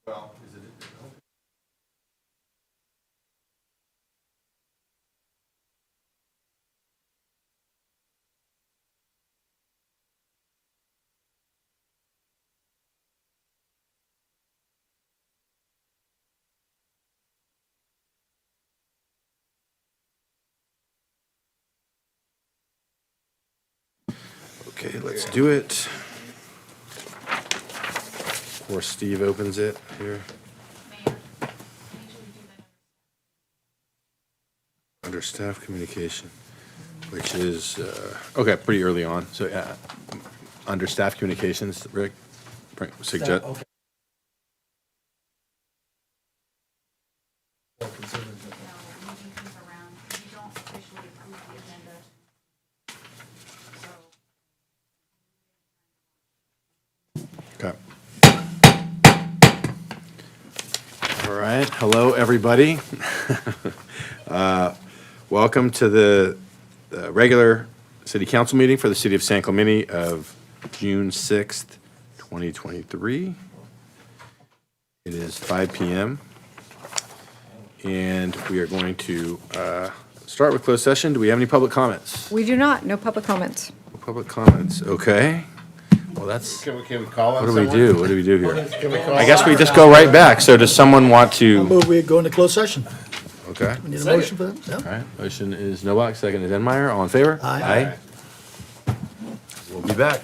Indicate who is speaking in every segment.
Speaker 1: Well, is it?
Speaker 2: Okay, let's do it. Before Steve opens it here. Under staff communication, which is, okay, pretty early on. So, under staff communications, Rick, suggest.
Speaker 3: Okay.
Speaker 4: Meetings around, you don't officially approve the agenda. So
Speaker 2: Okay. All right, hello, everybody. Welcome to the regular city council meeting for the city of San Clemente of June 6th, 2023. It is 5 p.m. And we are going to start with closed session. Do we have any public comments?
Speaker 5: We do not, no public comments.
Speaker 2: Public comments, okay. Well, that's,
Speaker 1: Can we call on
Speaker 2: what do
Speaker 1: someone?
Speaker 2: we do? What do we do here?
Speaker 1: Can we call?
Speaker 2: I guess we just go right back. So does someone want to?
Speaker 3: Move we go into closed session.
Speaker 2: Okay.
Speaker 3: We need a motion for that?
Speaker 2: All
Speaker 3: Yeah.
Speaker 2: right, motion is Noblock, second is Enmeyer. All in favor?
Speaker 3: Aye.
Speaker 2: We'll be back.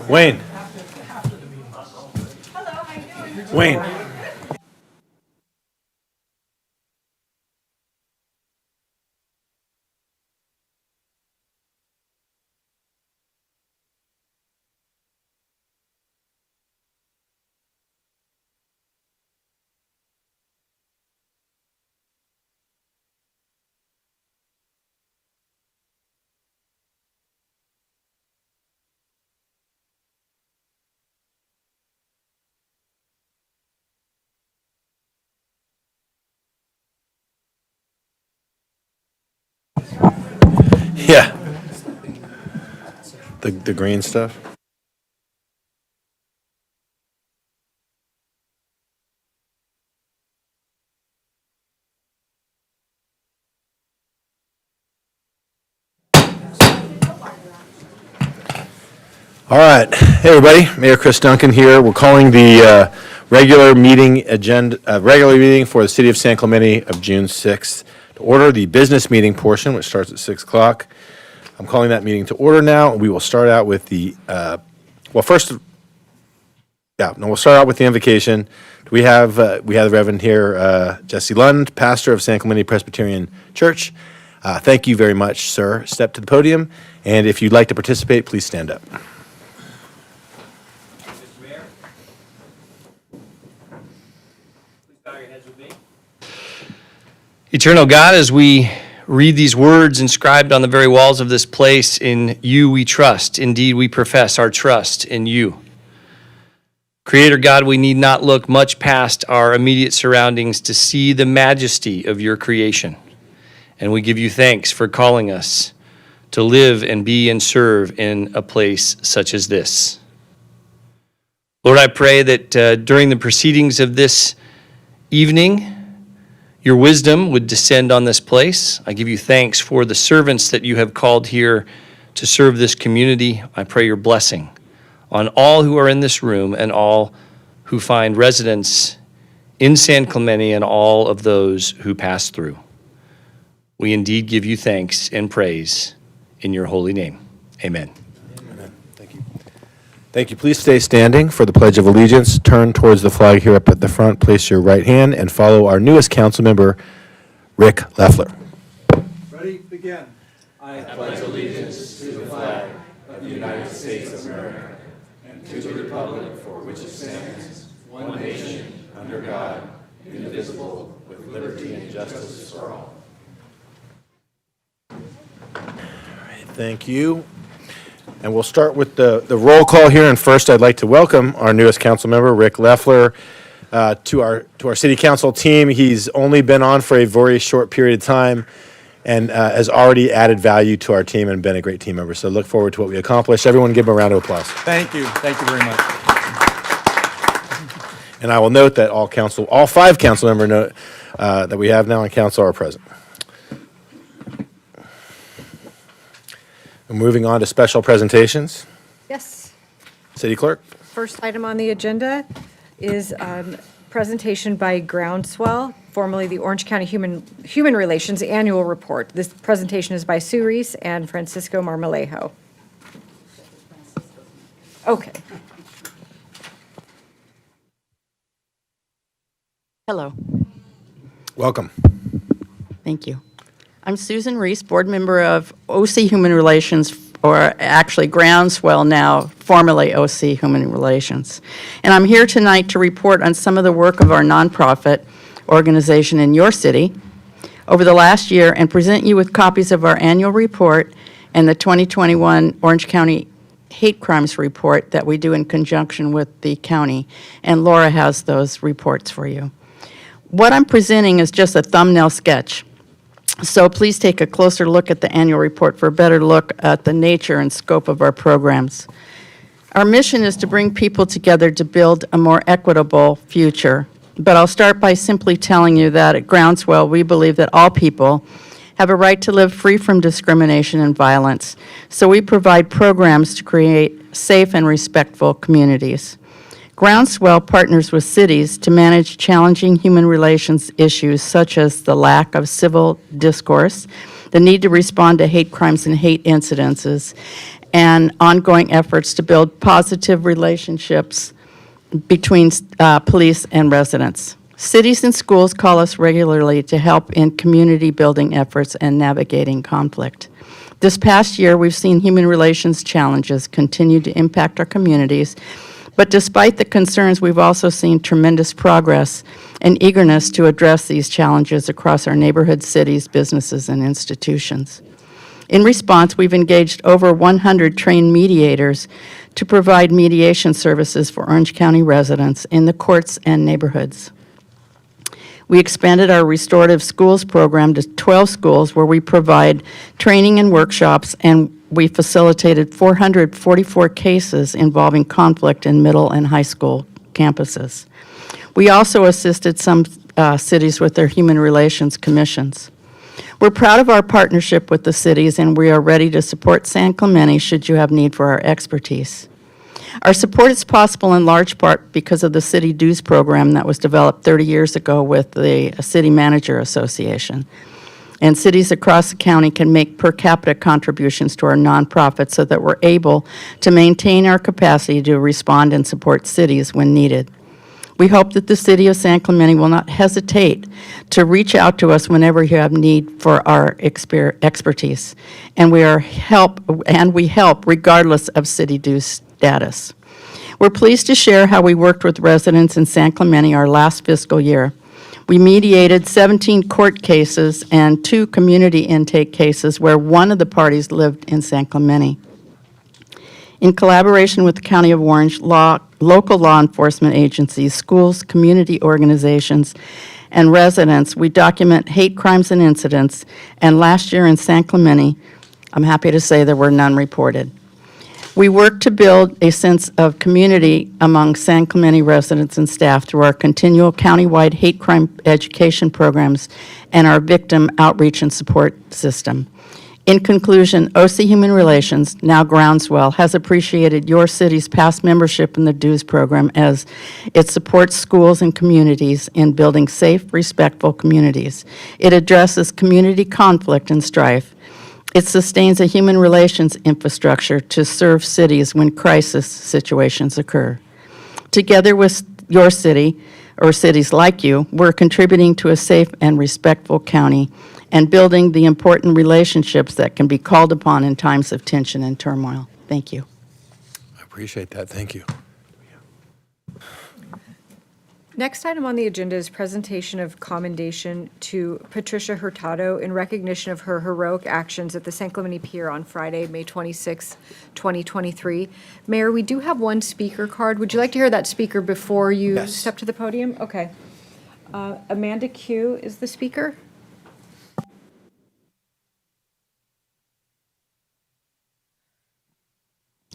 Speaker 2: Wayne. Wayne. Yeah. The green stuff? All right. Hey, everybody. Mayor Chris Duncan here. We're calling the regular meeting for the City of San Clemente of June 6th to order, the business meeting portion, which starts at 6 o'clock. I'm calling that meeting to order now. We will start out with we'll start out with the invocation. We have the Reverend here, Jesse Lund, pastor of San Clemente Presbyterian Church. Thank you very much, sir. Step to the podium, and if you'd like to participate, please stand up.
Speaker 1: Mr. Mayor, please bow your heads with me. Eternal God, as we read these words inscribed on the very walls of this place, in you we trust. Indeed, we profess our trust in you. Creator God, we need not look much past our immediate surroundings to see the majesty of your creation. And we give you thanks for calling us to live and be and serve in a place such as this. Lord, I pray that during the proceedings of this evening, your wisdom would descend on this place. I give you thanks for the servants that you have called here to serve this community. I pray your blessing on all who are in this room and all who find residence in San Clemente and all of those who pass through. We indeed give you thanks and praise in your holy name. Amen.
Speaker 2: Amen. Thank you. Thank you. Please stay standing for the Pledge of Allegiance. Turn towards the flag here up at the front. Place your right hand and follow our newest council member, Rick Leffler.
Speaker 5: Ready, begin.
Speaker 2: Thank you. And we'll start with the roll call here. And first, I'd like to welcome our newest council member, Rick Leffler, to our city council team. He's only been on for a very short period of time and has already added value to our team and been a great team member. So look forward to what we accomplish. Everyone give him a round of applause.
Speaker 5: Thank you. Thank you very much.
Speaker 2: And I will note that all 5 council members that we have now on council are present. And moving on to special presentations.
Speaker 6: Yes.
Speaker 2: City Clerk.
Speaker 6: First item on the agenda is presentation by Groundswell, formerly the Orange County Human Relations Annual Report. This presentation is by Sue Reese and Francisco Marmolejo. Okay.
Speaker 7: Hello,
Speaker 2: Welcome.
Speaker 7: thank you. I'm Susan Reese, board member of OC Human Relations, or actually Groundswell now, formerly OC Human Relations. And I'm here tonight to report on some of the work of our nonprofit organization in your city over the last year and present you with copies of our annual report and the 2021 Orange County Hate Crimes Report that we do in conjunction with the county. And Laura has those reports for you. What I'm presenting is just a thumbnail sketch. So please take a closer look at the annual report for a better look at the nature and scope of our programs. Our mission is to bring people together to build a more equitable future. But I'll start by simply telling you that at Groundswell, we believe that all people have a right to live free from discrimination and violence. So we provide programs to create safe and respectful communities. Groundswell partners with cities to manage challenging human relations issues such as the lack of civil discourse, the need to respond to hate crimes and hate incidences, and ongoing efforts to build positive relationships between police and residents. Cities and schools call us regularly to help in community-building efforts and navigating conflict. This past year, we've seen human relations challenges continue to impact our communities, but despite the concerns, we've also seen tremendous progress and eagerness to address these challenges across our neighborhoods, cities, businesses, and institutions. In response, we've engaged over 100 trained mediators to provide mediation services for Orange County residents in the courts and neighborhoods. We expanded our restorative schools program to 12 schools where we provide training and workshops, and we facilitated 444 cases involving conflict in middle and high school campuses. We also assisted some cities with their human relations commissions. We're proud of our partnership with the cities, and we are ready to support San Clemente should you have need for our expertise. Our support is possible in large part because of the City Dues program that was developed 30 years ago with the City Manager Association. And cities across the county can make per capita contributions to our nonprofit so that we're able to maintain our capacity to respond and support cities when needed. We hope that the City of San Clemente will not hesitate to reach out to us whenever you have need for our expertise, and we help regardless of city dues status. We're pleased to share how we worked with residents in San Clemente our last fiscal year. We mediated 17 court cases and 2 community intake cases where one of the parties lived in San Clemente. In collaboration with the County of Orange, local law enforcement agencies, schools, community organizations, and residents, we document hate crimes and incidents, and last year in San Clemente, I'm happy to say there were none reported. We work to build a sense of community among San Clemente residents and staff through our continual countywide hate crime education programs and our victim outreach and support system. In conclusion, OC Human Relations, now Groundswell, has appreciated your city's past membership in the Dues program as it supports schools and communities in building safe, respectful communities. It addresses community conflict and strife. It sustains a human relations infrastructure to serve cities when crisis situations occur. Together with your city, or cities like you, we're contributing to a safe and respectful county and building the important relationships that can be called upon in times of tension and turmoil. Thank you.
Speaker 2: I appreciate that. Thank you.
Speaker 6: Next item on the agenda is presentation of commendation to Patricia Hurtado in recognition of her heroic actions at the San Clemente Pier on Friday, May 26, 2023. Mayor, we do have one speaker card. Would you like to hear that speaker before you
Speaker 2: Yes.
Speaker 6: step to the podium? Okay. Amanda Q is the speaker.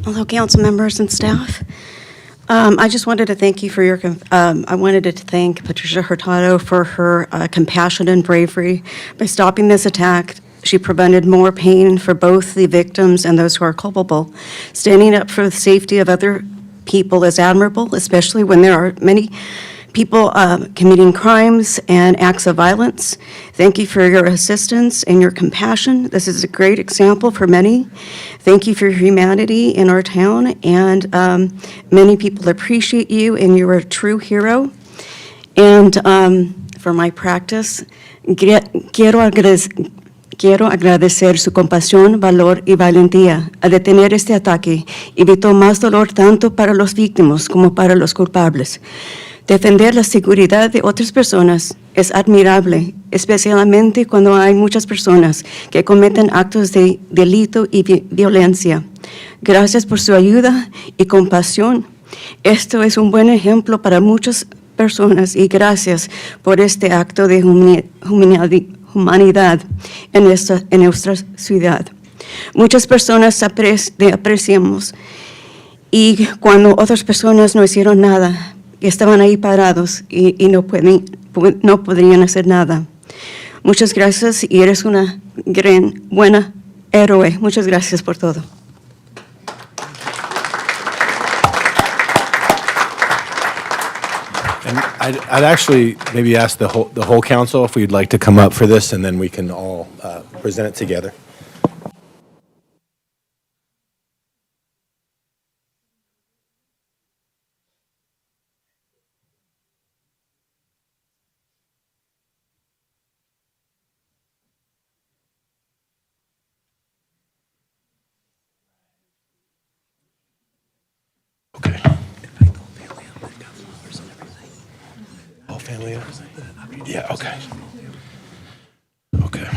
Speaker 8: Hello, council members and staff. I just wanted to thank you for your, I wanted to thank Patricia Hurtado for her compassion and bravery. By stopping this attack, she prevented more pain for both the victims and those who are culpable. Standing up for the safety of other people is admirable, especially when there are many people committing crimes and acts of violence. Thank you for your assistance and your compassion. This is a great example for many. Thank you for your humanity in our town, and many people appreciate you, and you're a true hero. And for my practice, quiero agradecer su compasión, valor y valentía al detener este ataque. Evitó más dolor tanto para los víctimas como para los culpables. Defender la seguridad de otras personas es admirable, especialmente cuando hay muchas personas que cometen actos de delito y violencia. Gracias por su ayuda y compasión. Esto es un buen ejemplo para muchas personas y gracias por este acto de humanidad en nuestra ciudad. Muchas personas apreciamos y cuando otras personas no hicieron nada, estaban ahí parados y no podrían hacer nada. Muchas gracias y eres una buena héroe. Muchas gracias por todo.
Speaker 2: I'd actually maybe ask the whole council if we'd like to come up for this, and then we can all present it together. Okay. Whole family? Yeah, okay. Okay.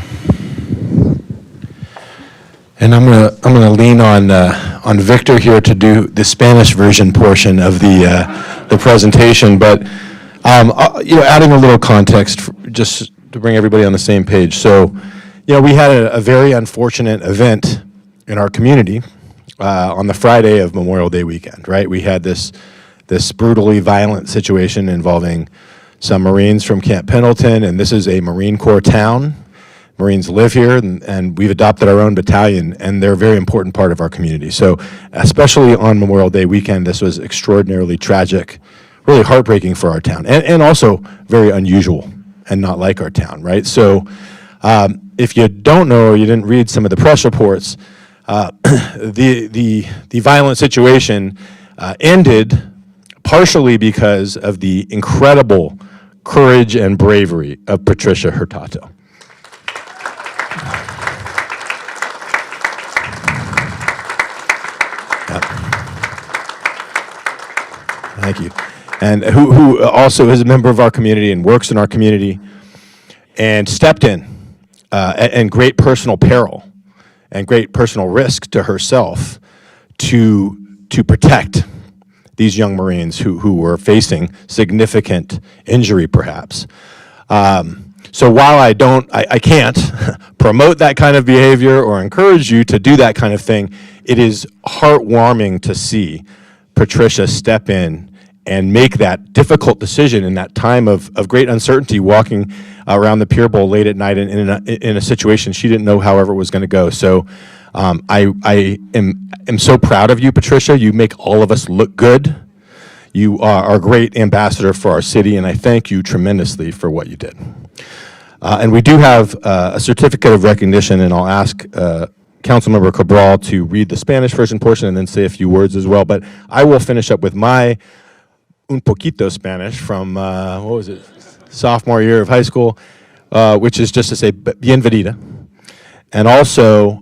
Speaker 2: And I'm gonna lean on Victor here to do the Spanish version portion of the presentation, but adding a little context just to bring everybody on the same page. So, we had a very unfortunate event in our community on the Friday of Memorial Day weekend, right? We had this brutally violent situation involving some Marines from Camp Pendleton, and this is a Marine Corps town. Marines live here, and we've adopted our own battalion, and they're a very important part of our community. So especially on Memorial Day weekend, this was extraordinarily tragic, really heartbreaking for our town, and also very unusual and not like our town, right? So if you don't know or you didn't read some of the press reports, the violent situation ended partially because of the incredible courage and bravery of Patricia Hurtado. Thank you. And who also is a member of our community and works in our community and stepped in at great personal peril and great personal risk to herself to protect these young Marines who were facing significant injury, perhaps. So while I can't promote that kind of behavior or encourage you to do that kind of thing, it is heartwarming to see Patricia step in and make that difficult decision in that time of great uncertainty, walking around the Pier Bowl late at night in a situation she didn't know however it was going to go. So I am so proud of you, Patricia. You make all of us look good. You are a great ambassador for our city, and I thank you tremendously for what you did. And we do have a certificate of recognition, and I'll ask Councilmember Cabral to read the Spanish version portion and then say a few words as well. But I will finish up with my un poquito Spanish from, sophomore year of high school, which is just to say bienvenida. And also,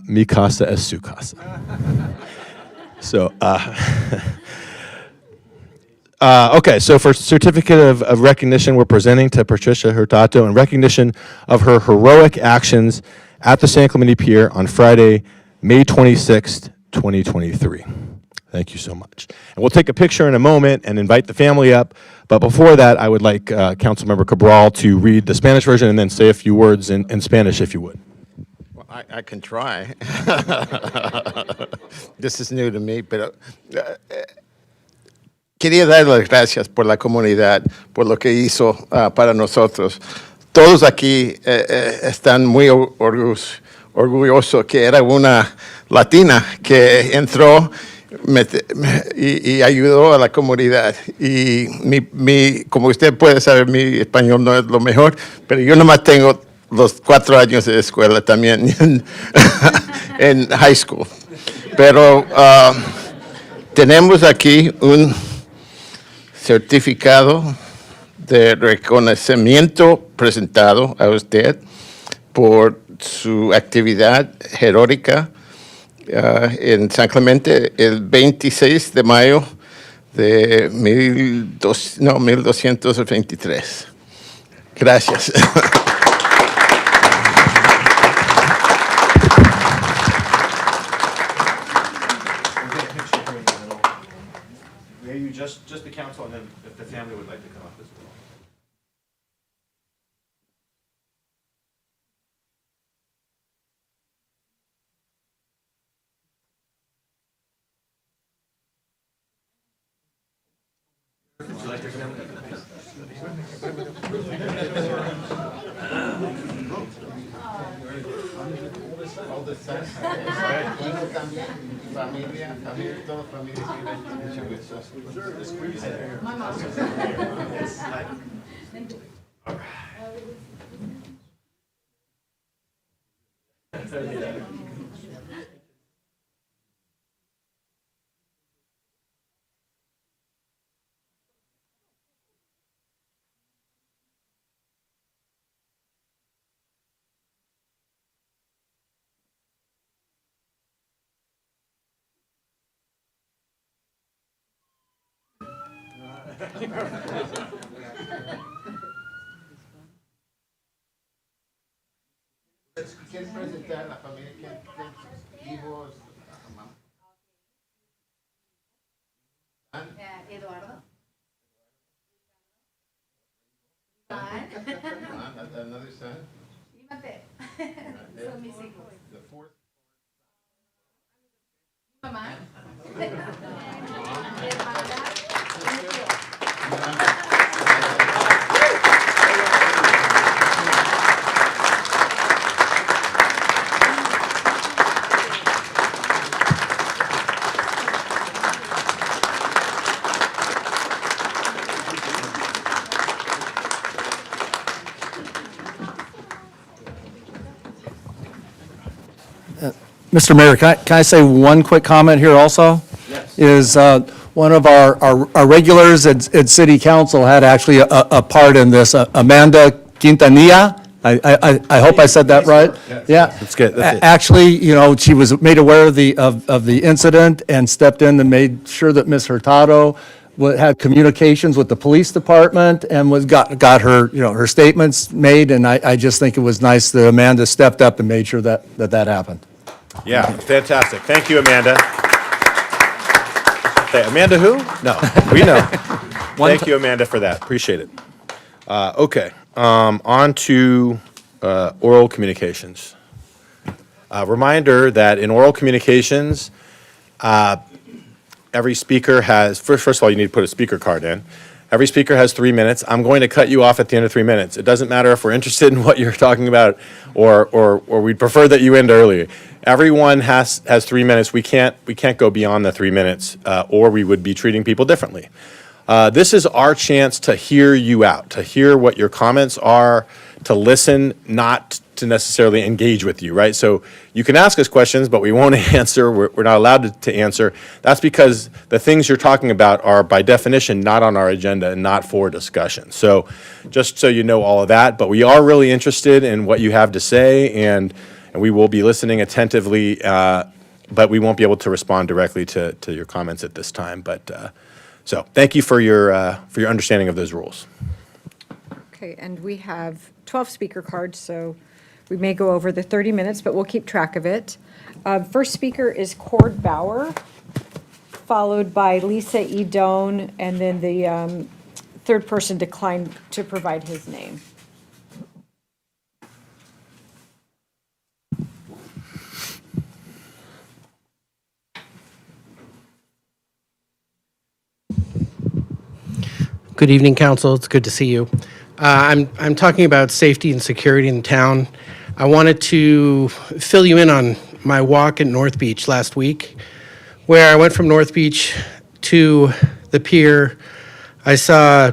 Speaker 2: mi casa es su casa. So, okay, so for certificate of recognition, we're presenting to Patricia Hurtado in recognition of her heroic actions at the San Clemente Pier on Friday, May 26th, 2023. Thank you so much. And we'll take a picture in a moment and invite the family up. But before that, I would like Councilmember Cabral to read the Spanish version and then say a few words in Spanish, if you would.
Speaker 9: Well, I can try. This is new to me, pero quería dar las gracias por la comunidad, por lo que hizo para nosotros. Todos aquí están muy orgullosos que era una latina que entró y ayudó a la comunidad. Y como usted puede saber, mi español no es lo mejor, pero yo nomás tengo los 4 años de escuela también en high school. Pero tenemos aquí un certificado de reconocimiento presentado a usted por su actividad heroica en San Clemente el 26 de mayo de 1223. Gracias.
Speaker 2: Maybe just the council, and then if the family would like to come up as well.
Speaker 9: ¿Quieres presentar a la familia? Hijos?
Speaker 4: Eduardo.
Speaker 9: Another son?
Speaker 4: Son mis hijos.
Speaker 9: The fourth?
Speaker 4: Mamá.
Speaker 5: Mr. Mayor, can I say one quick comment here also? Yes. Is one of our regulars at City Council had actually a part in this, Amanda Quintanilla. I hope I said that right? Yeah.
Speaker 2: That's good, that's it.
Speaker 5: Actually, you know, she was made aware of the incident and stepped in and made sure that Ms. Hurtado had communications with the police department and got her, you know, her statements made, and I just think it was nice that Amanda stepped up and made sure that happened.
Speaker 2: Yeah, fantastic. Thank you, Amanda. Hey, Amanda who? No, we know. Thank you, Amanda, for that. Appreciate it. Okay, on to oral communications. Reminder that in oral communications, every speaker has, first of all, you need to put a speaker card in. Every speaker has 3 minutes. I'm going to cut you off at the end of 3 minutes. It doesn't matter if we're interested in what you're talking about or we'd prefer that you end early. Everyone has 3 minutes. We can't go beyond the 3 minutes or we would be treating people differently. This is our chance to hear you out, to hear what your comments are, to listen, not to necessarily engage with you, right? So you can ask us questions, but we won't answer. We're not allowed to answer. That's because the things you're talking about are by definition not on our agenda and not for discussion. So just so you know all of that, but we are really interested in what you have to say, and we will be listening attentively, but we won't be able to respond directly to your comments at this time. But so thank you for your understanding of those rules.
Speaker 6: Okay, and we have 12 speaker cards, so we may go over the 30 minutes, but we'll keep track of it. First speaker is Cord Bauer, followed by Lisa E. Doan, and then the third person declined to provide his name.
Speaker 10: Good evening, council. It's good to see you. I'm talking about safety and security in town. I wanted to fill you in on my walk at North Beach last week, where I went from North Beach to the pier. I saw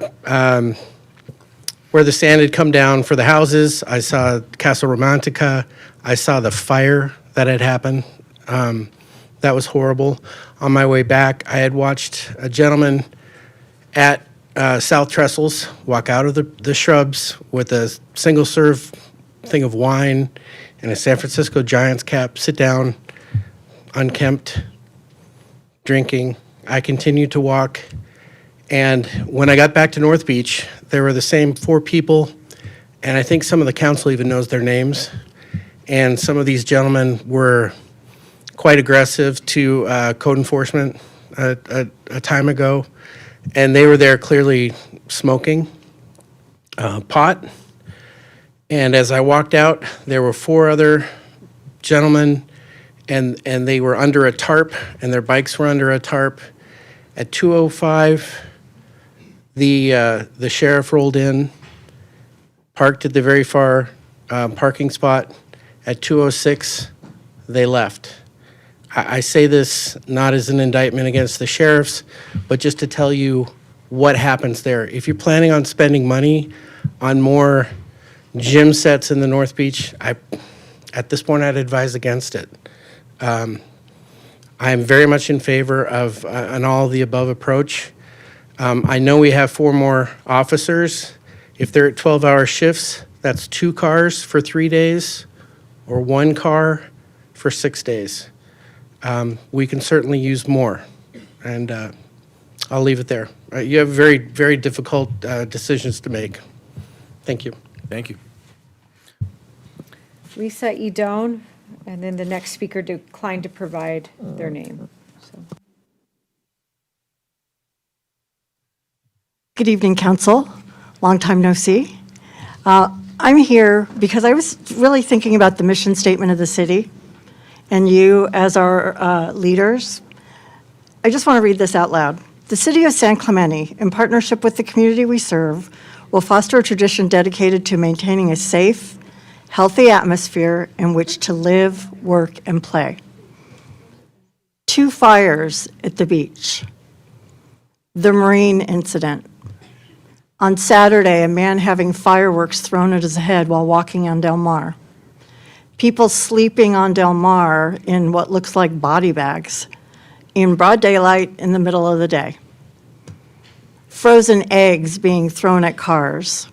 Speaker 10: where the sand had come down for the houses. I saw Casa Romantica. I saw the fire that had happened. That was horrible. On my way back, I had watched a gentleman at South Trestles walk out of the shrubs with a single-serve thing of wine and a San Francisco Giants cap, sit down, unkempt, drinking. I continued to walk, and when I got back to North Beach, there were the same 4 people, and I think some of the council even knows their names, and some of these gentlemen were quite aggressive to code enforcement a time ago. And they were there clearly smoking pot. And as I walked out, there were 4 other gentlemen, and they were under a tarp, and their bikes were under a tarp. At 2:05, the sheriff rolled in, parked at the very far parking spot. At 2:06, they left. I say this not as an indictment against the sheriffs, but just to tell you what happens there. If you're planning on spending money on more gym sets in the North Beach, at this point, I'd advise against it. I am very much in favor of an all-of-the-above approach. I know we have 4 more officers. If they're at 12-hour shifts, that's 2 cars for 3 days or 1 car for 6 days. We can certainly use more, and I'll leave it there. You have very, very difficult decisions to make. Thank you.
Speaker 2: Thank you.
Speaker 6: Lisa Edone, and then the next speaker declined to provide their name. So.
Speaker 11: Good evening, Council. Long time no see. I'm here because I was really thinking about the mission statement of the city and you as our leaders. I just want to read this out loud. The City of San Clemente, in partnership with the community we serve, will foster a tradition dedicated to maintaining a safe, healthy atmosphere in which to live, work, and play. 2 fires at the beach. The Marine incident. On Saturday, a man having fireworks thrown at his head while walking on Del Mar. People sleeping on Del Mar in what looks like body bags in broad daylight in the middle of the day. Frozen eggs being thrown at cars.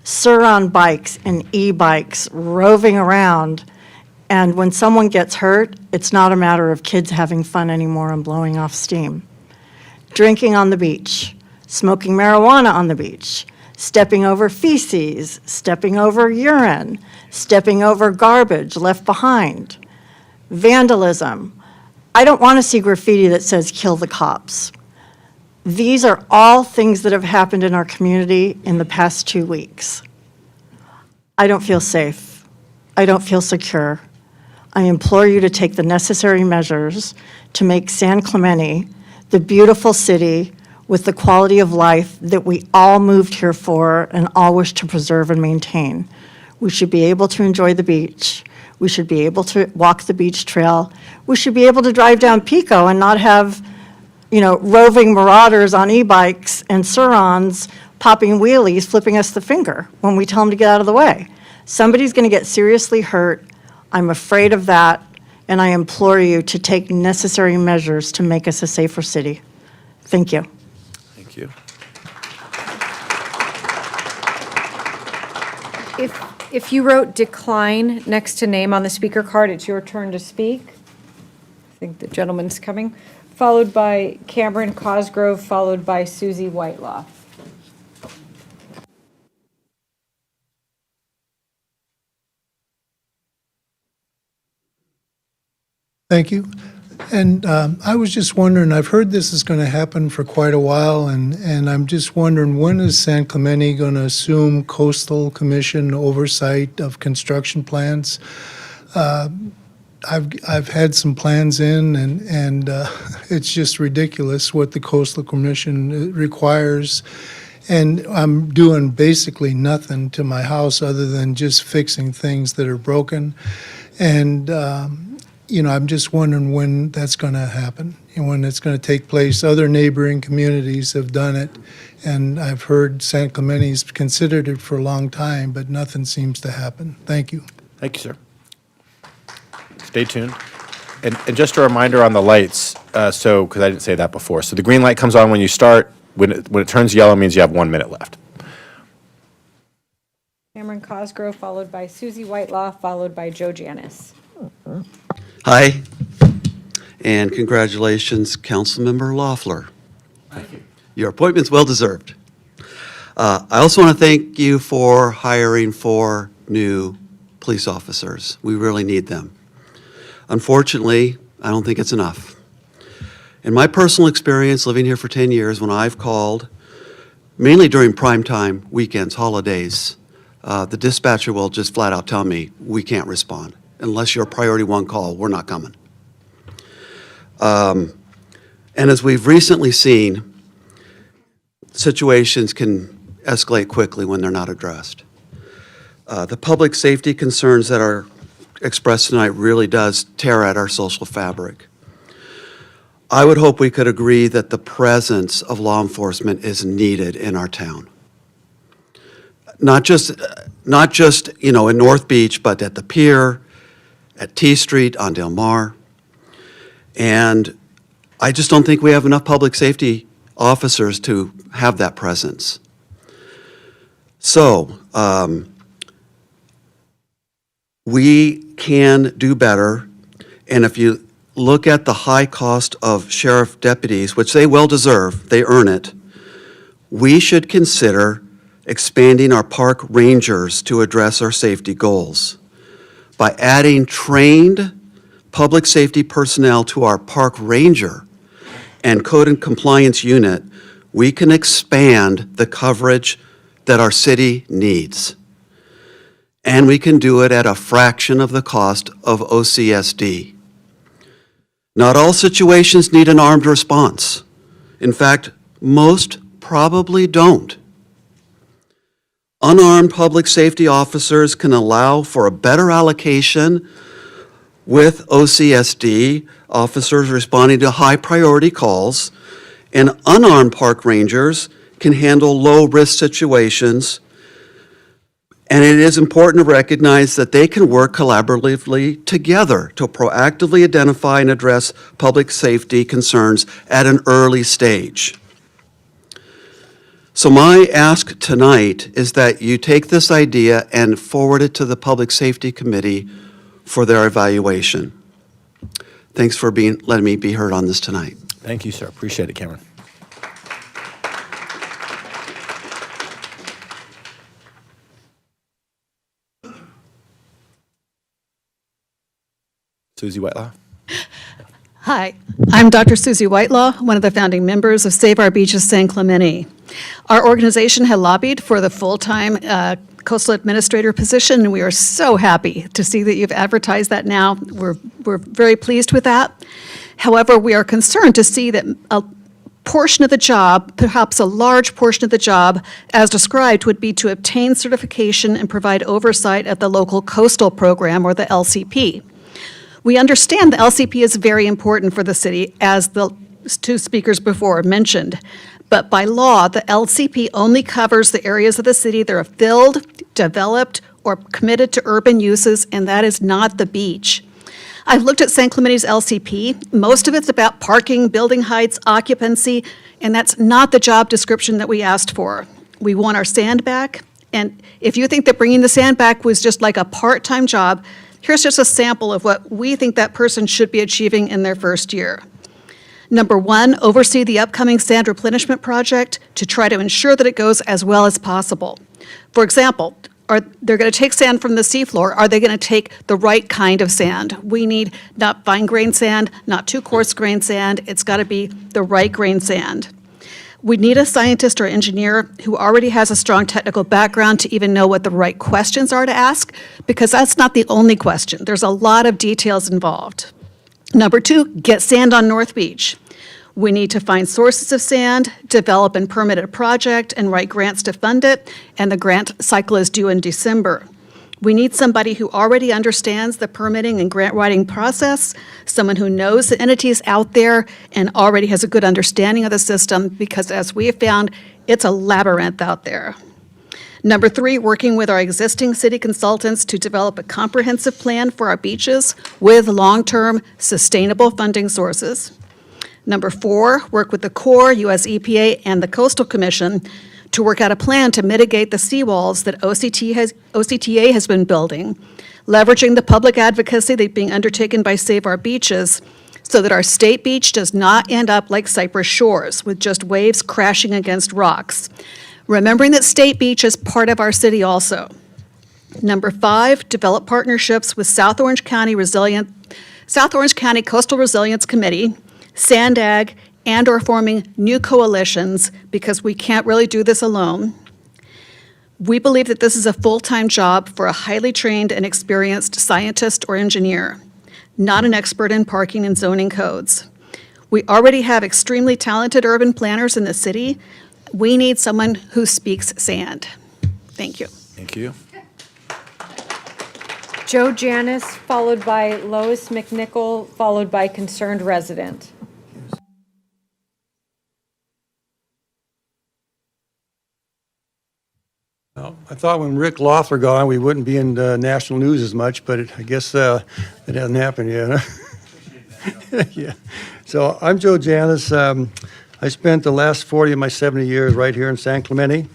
Speaker 11: Sur-on bikes and e-bikes roving around, and when someone gets hurt, it's not a matter of kids having fun anymore and blowing off steam. Drinking on the beach, smoking marijuana on the beach, stepping over feces, stepping over urine, stepping over garbage left behind. Vandalism. I don't want to see graffiti that says "kill the cops." These are all things that have happened in our community in the past 2 weeks. I don't feel safe. I don't feel secure. I implore you to take the necessary measures to make San Clemente the beautiful city with the quality of life that we all moved here for and all wish to preserve and maintain. We should be able to enjoy the beach. We should be able to walk the beach trail. We should be able to drive down Pico and not have, roving marauders on e-bikes and Sur-ons popping wheelies, flipping us the finger when we tell them to get out of the way. Somebody's going to get seriously hurt. I'm afraid of that, and I implore you to take necessary measures to make us a safer city. Thank you.
Speaker 2: Thank you.
Speaker 6: If you wrote decline next to name on the speaker card, it's your turn to speak. I think the gentleman's coming, followed by Cameron Cosgrove, followed by Susie Whitelaw.
Speaker 12: Thank you. And I was just wondering, I've heard this is going to happen for quite a while, and I'm just wondering, when is San Clemente going to assume Coastal Commission oversight of construction plans? I've had some plans in, and it's just ridiculous what the Coastal Commission requires. And I'm doing basically nothing to my house other than just fixing things that are broken. And I'm just wondering when that's going to happen and when it's going to take place. Other neighboring communities have done it, and I've heard San Clemente's considered it for a long time, but nothing seems to happen. Thank you.
Speaker 2: Thank you, sir. Stay tuned. And just a reminder on the lights, because I didn't say that before. So the green light comes on when you start. When it turns yellow, means you have 1 minute left.
Speaker 6: Cameron Cosgrove, followed by Susie Whitelaw, followed by Joe Janis.
Speaker 13: Hi, and congratulations, Councilmember Loeffler. Thank you. Your appointment's well-deserved. I also want to thank you for hiring 4 new police officers. We really need them. Unfortunately, I don't think it's enough. In my personal experience living here for 10 years, when I've called, mainly during prime time, weekends, holidays, the dispatcher will just flat out tell me, we can't respond. Unless you're a priority 1 call, we're not coming. And as we've recently seen, situations can escalate quickly when they're not addressed. The public safety concerns that are expressed tonight really does tear at our social fabric. I would hope we could agree that the presence of law enforcement is needed in our town. Not just, in North Beach, but at the pier, at T Street, on Del Mar. And I just don't think we have enough public safety officers to have that presence. So, we can do better, and if you look at the high cost of sheriff deputies, which they well deserve, they earn it, we should consider expanding our park rangers to address our safety goals. By adding trained public safety personnel to our park ranger and code and compliance unit, we can expand the coverage that our city needs. And we can do it at a fraction of the cost of OCSD. Not all situations need an armed response. In fact, most probably don't. Unarmed public safety officers can allow for a better allocation with OCSD officers responding to high-priority calls, and unarmed park rangers can handle low-risk situations. And it is important to recognize that they can work collaboratively together to proactively identify and address public safety concerns at an early stage. So my ask tonight is that you take this idea and forward it to the Public Safety Committee for their evaluation. Thanks for letting me be heard on this tonight.
Speaker 2: Thank you, sir. Appreciate it, Cameron. Susie Whitelaw.
Speaker 14: Hi, I'm Dr. Susie Whitelaw, one of the founding members of Save Our Beaches San Clemente. Our organization had lobbied for the full-time coastal administrator position, and we are so happy to see that you've advertised that now. We're very pleased with that. However, we are concerned to see that a portion of the job, perhaps a large portion of the job, as described, would be to obtain certification and provide oversight of the local coastal program, or the LCP. We understand the LCP is very important for the city, as the two speakers before mentioned. But by law, the LCP only covers the areas of the city that are filled, developed, or committed to urban uses, and that is not the beach. I've looked at San Clemente's LCP. Most of it's about parking, building heights, occupancy, and that's not the job description that we asked for. We want our sand back, and if you think that bringing the sand back was just like a part-time job, here's just a sample of what we think that person should be achieving in their first year. Number one, oversee the upcoming sand replenishment project to try to ensure that it goes as well as possible. For example, they're going to take sand from the seafloor. Are they going to take the right kind of sand? We need not fine-grained sand, not too coarse-grained sand. It's got to be the right grain sand. We need a scientist or engineer who already has a strong technical background to even know what the right questions are to ask, because that's not the only question. There's a lot of details involved. Number two, get sand on North Beach. We need to find sources of sand, develop and permit a project, and write grants to fund it, and the grant cycle is due in December. We need somebody who already understands the permitting and grant writing process, someone who knows the entities out there and already has a good understanding of the system, because as we have found, it's a labyrinth out there. Number three, working with our existing city consultants to develop a comprehensive plan for our beaches with long-term sustainable funding sources. Number four, work with the Corps, US EPA, and the Coastal Commission to work out a plan to mitigate the seawalls that OCTA has been building, leveraging the public advocacy that's being undertaken by Save Our Beaches so that our state beach does not end up like Cypress Shores with just waves crashing against rocks. Remembering that State Beach is part of our city also. Number five, develop partnerships with South Orange County Coastal Resilience Committee, SANDAG, and/or forming new coalitions, because we can't really do this alone. We believe that this is a full-time job for a highly trained and experienced scientist or engineer, not an expert in parking and zoning codes. We already have extremely talented urban planners in the city. We need someone who speaks sand. Thank you.
Speaker 2: Thank you.
Speaker 6: Joe Janis, followed by Lois McNichol, followed by concerned resident.
Speaker 15: I thought when Rick Loeffler gone, we wouldn't be in national news as much, but I guess it hasn't happened yet. Huh? Yeah. So I'm Joe Janis. I spent the last 40 of my 70 years right here in San Clemente.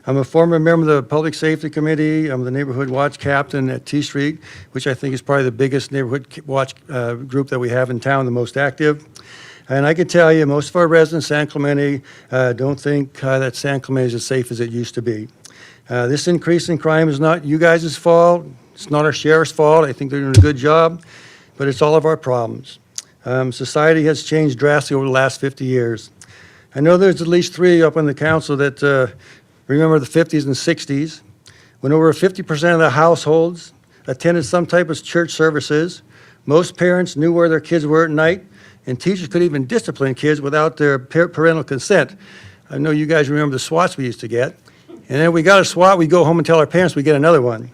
Speaker 15: I'm a former member of the Public Safety Committee. I'm the neighborhood watch captain at T Street, which I think is probably the biggest neighborhood watch group that we have in town, the most active. And I can tell you, most of our residents in San Clemente don't think that San Clemente is as safe as it used to be. This increase in crime is not you guys' fault. It's not our sheriff's fault. I think they're doing a good job, but it's all of our problems. Society has changed drastically over the last 50 years. I know there's at least 3 up on the council that remember the 50s and 60s, when over 50% of the households attended some type of church services. Most parents knew where their kids were at night, and teachers could even discipline kids without their parental consent. I know you guys remember the SWATs we used to get. And then we got a SWAT, we go home and tell our parents we get another one.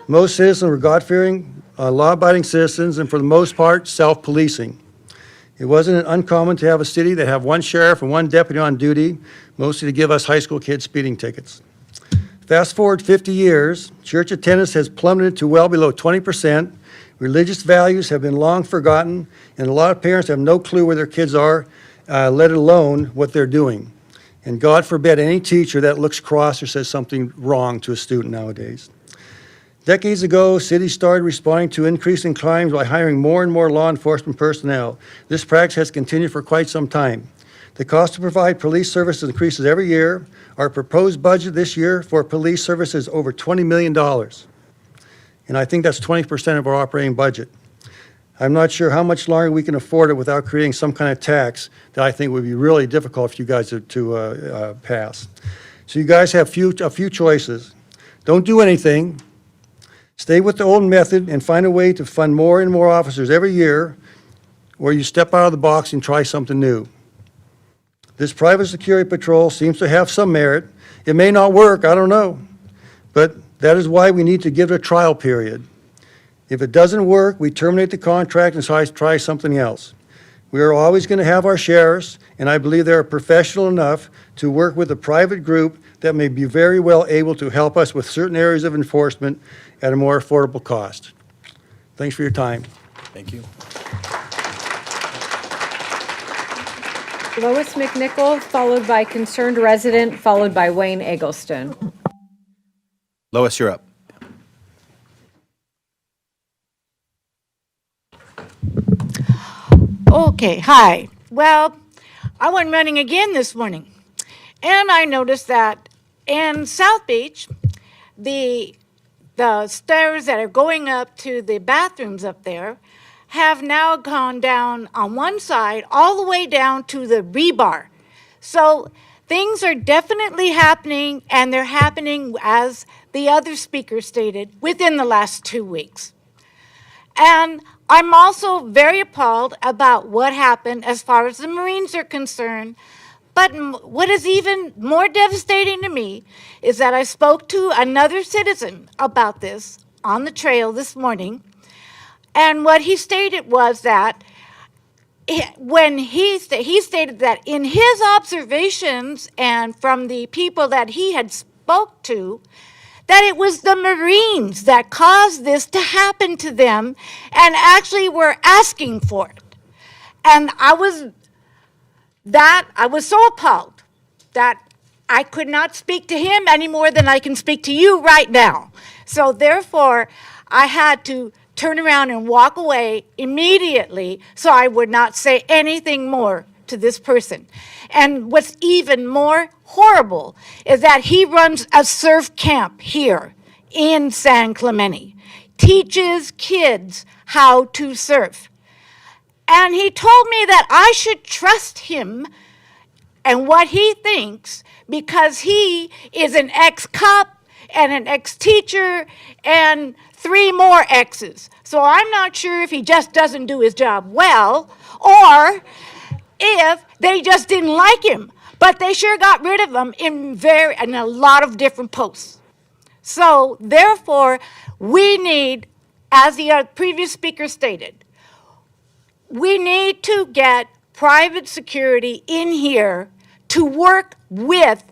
Speaker 15: Most citizens were God-fearing, law-abiding citizens, and for the most part, self-policing. It wasn't uncommon to have a city that have one sheriff and one deputy on duty, mostly to give us high school kids speeding tickets. Fast forward 50 years, church attendance has plummeted to well below 20%. Religious values have been long forgotten, and a lot of parents have no clue where their kids are, let alone what they're doing. And God forbid any teacher that looks cross or says something wrong to a student nowadays. Decades ago, cities started responding to increasing crimes by hiring more and more law enforcement personnel. This practice has continued for quite some time. The cost to provide police services increases every year. Our proposed budget this year for police services is over $20 million. And I think that's 20% of our operating budget. I'm not sure how much longer we can afford it without creating some kind of tax that I think would be really difficult for you guys to pass. So you guys have a few choices. Don't do anything. Stay with the old method and find a way to fund more and more officers every year, or you step out of the box and try something new. This private security patrol seems to have some merit. It may not work, I don't know. But that is why we need to give it a trial period. If it doesn't work, we terminate the contract and try something else. We are always going to have our sheriffs, and I believe they are professional enough to work with a private group that may be very well able to help us with certain areas of enforcement at a more affordable cost. Thanks for your time.
Speaker 2: Thank you.
Speaker 6: Lois McNichol, followed by concerned resident, followed by Wayne Eggleston.
Speaker 2: Lois, you're up.
Speaker 16: Okay, hi. Well, I went running again this morning, and I noticed that in South Beach, the stairs that are going up to the bathrooms up there have now gone down on one side all the way down to the rebar. So things are definitely happening, and they're happening, as the other speaker stated, within the last 2 weeks. And I'm also very appalled about what happened as far as the Marines are concerned. But what is even more devastating to me is that I spoke to another citizen about this on the trail this morning. And what he stated was that when he stated that in his observations and from the people that he had spoke to, that it was the Marines that caused this to happen to them and actually were asking for it. And I was so appalled that I could not speak to him any more than I can speak to you right now. So therefore, I had to turn around and walk away immediately so I would not say anything more to this person. And what's even more horrible is that he runs a surf camp here in San Clemente, teaches kids how to surf. And he told me that I should trust him and what he thinks because he is an ex-cop and an ex-teacher and 3 more exes. So I'm not sure if he just doesn't do his job well or if they just didn't like him, but they sure got rid of him in a lot of different posts. So therefore, we need, as the previous speaker stated, we need to get private security in here to work with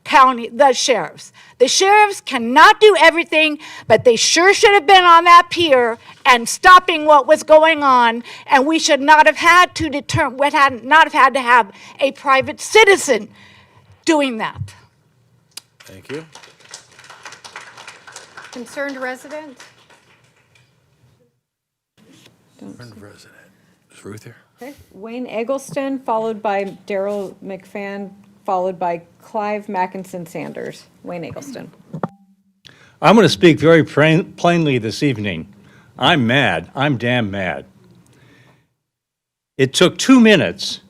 Speaker 16: the sheriffs. The sheriffs cannot do everything, but they sure should have been on that pier and stopping what was going on, and we should not have had to not have had to have a private citizen doing that.
Speaker 2: Thank you.
Speaker 6: Concerned resident?
Speaker 2: Resident. Is Ruth here?
Speaker 6: Okay. Wayne Eggleston, followed by Daryl McFan, followed by Clive Mackinson Sanders. Wayne Eggleston.
Speaker 17: I'm going to speak very plainly this evening. I'm mad. I'm damn mad. It took 2 minutes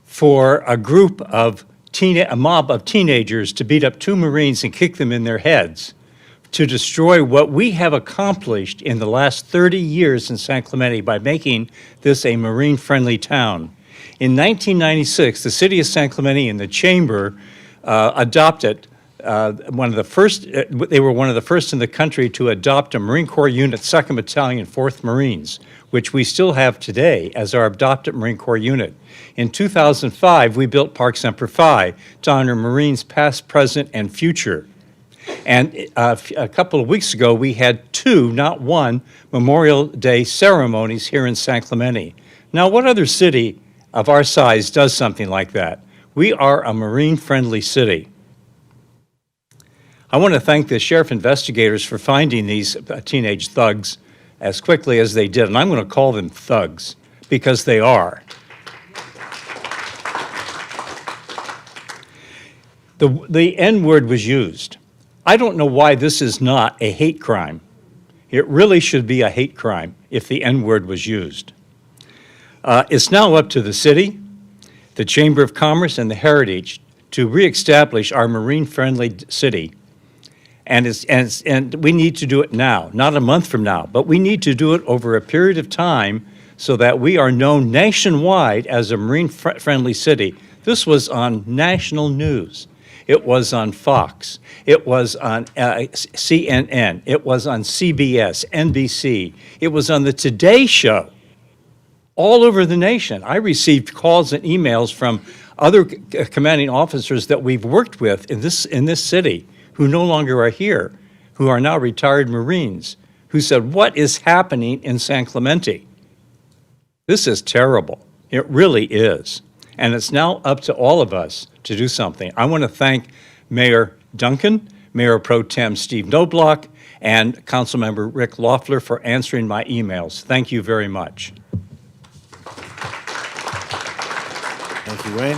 Speaker 17: for a mob of teenagers to beat up 2 Marines and kick them in their heads to destroy what we have accomplished in the last 30 years in San Clemente by making this a Marine-friendly town. In 1996, the city of San Clemente and the Chamber adopted one of the first, they were one of the first in the country to adopt a Marine Corps unit, 2nd Battalion, 4th Marines, which we still have today as our adopted Marine Corps unit. In 2005, we built Park Semper Fi to honor Marines past, present, and future. And a couple of weeks ago, we had 2, not 1, Memorial Day ceremonies here in San Clemente. Now, what other city of our size does something like that? We are a Marine-friendly city. I want to thank the sheriff investigators for finding these teenage thugs as quickly as they did, and I'm going to call them thugs because they are. The N-word was used. I don't know why this is not a hate crime. It really should be a hate crime if the N-word was used. It's now up to the city, the Chamber of Commerce, and the Heritage to reestablish our marine-friendly city. And we need to do it now, not a month from now, but we need to do it over a period of time so that we are known nationwide as a marine-friendly city. This was on national news. It was on Fox. It was on CNN. It was on CBS, NBC. It was on the Today Show. All over the nation. I received calls and emails from other commanding officers that we've worked with in this city who no longer are here, who are now retired Marines, who said, what is happening in San Clemente? This is terrible. It really is. And it's now up to all of us to do something. I want to thank Mayor Duncan, Mayor Pro Tem Steve Knobloch, and Councilmember Rick Loeffler for answering my emails. Thank you very much.
Speaker 2: Thank you, Wayne.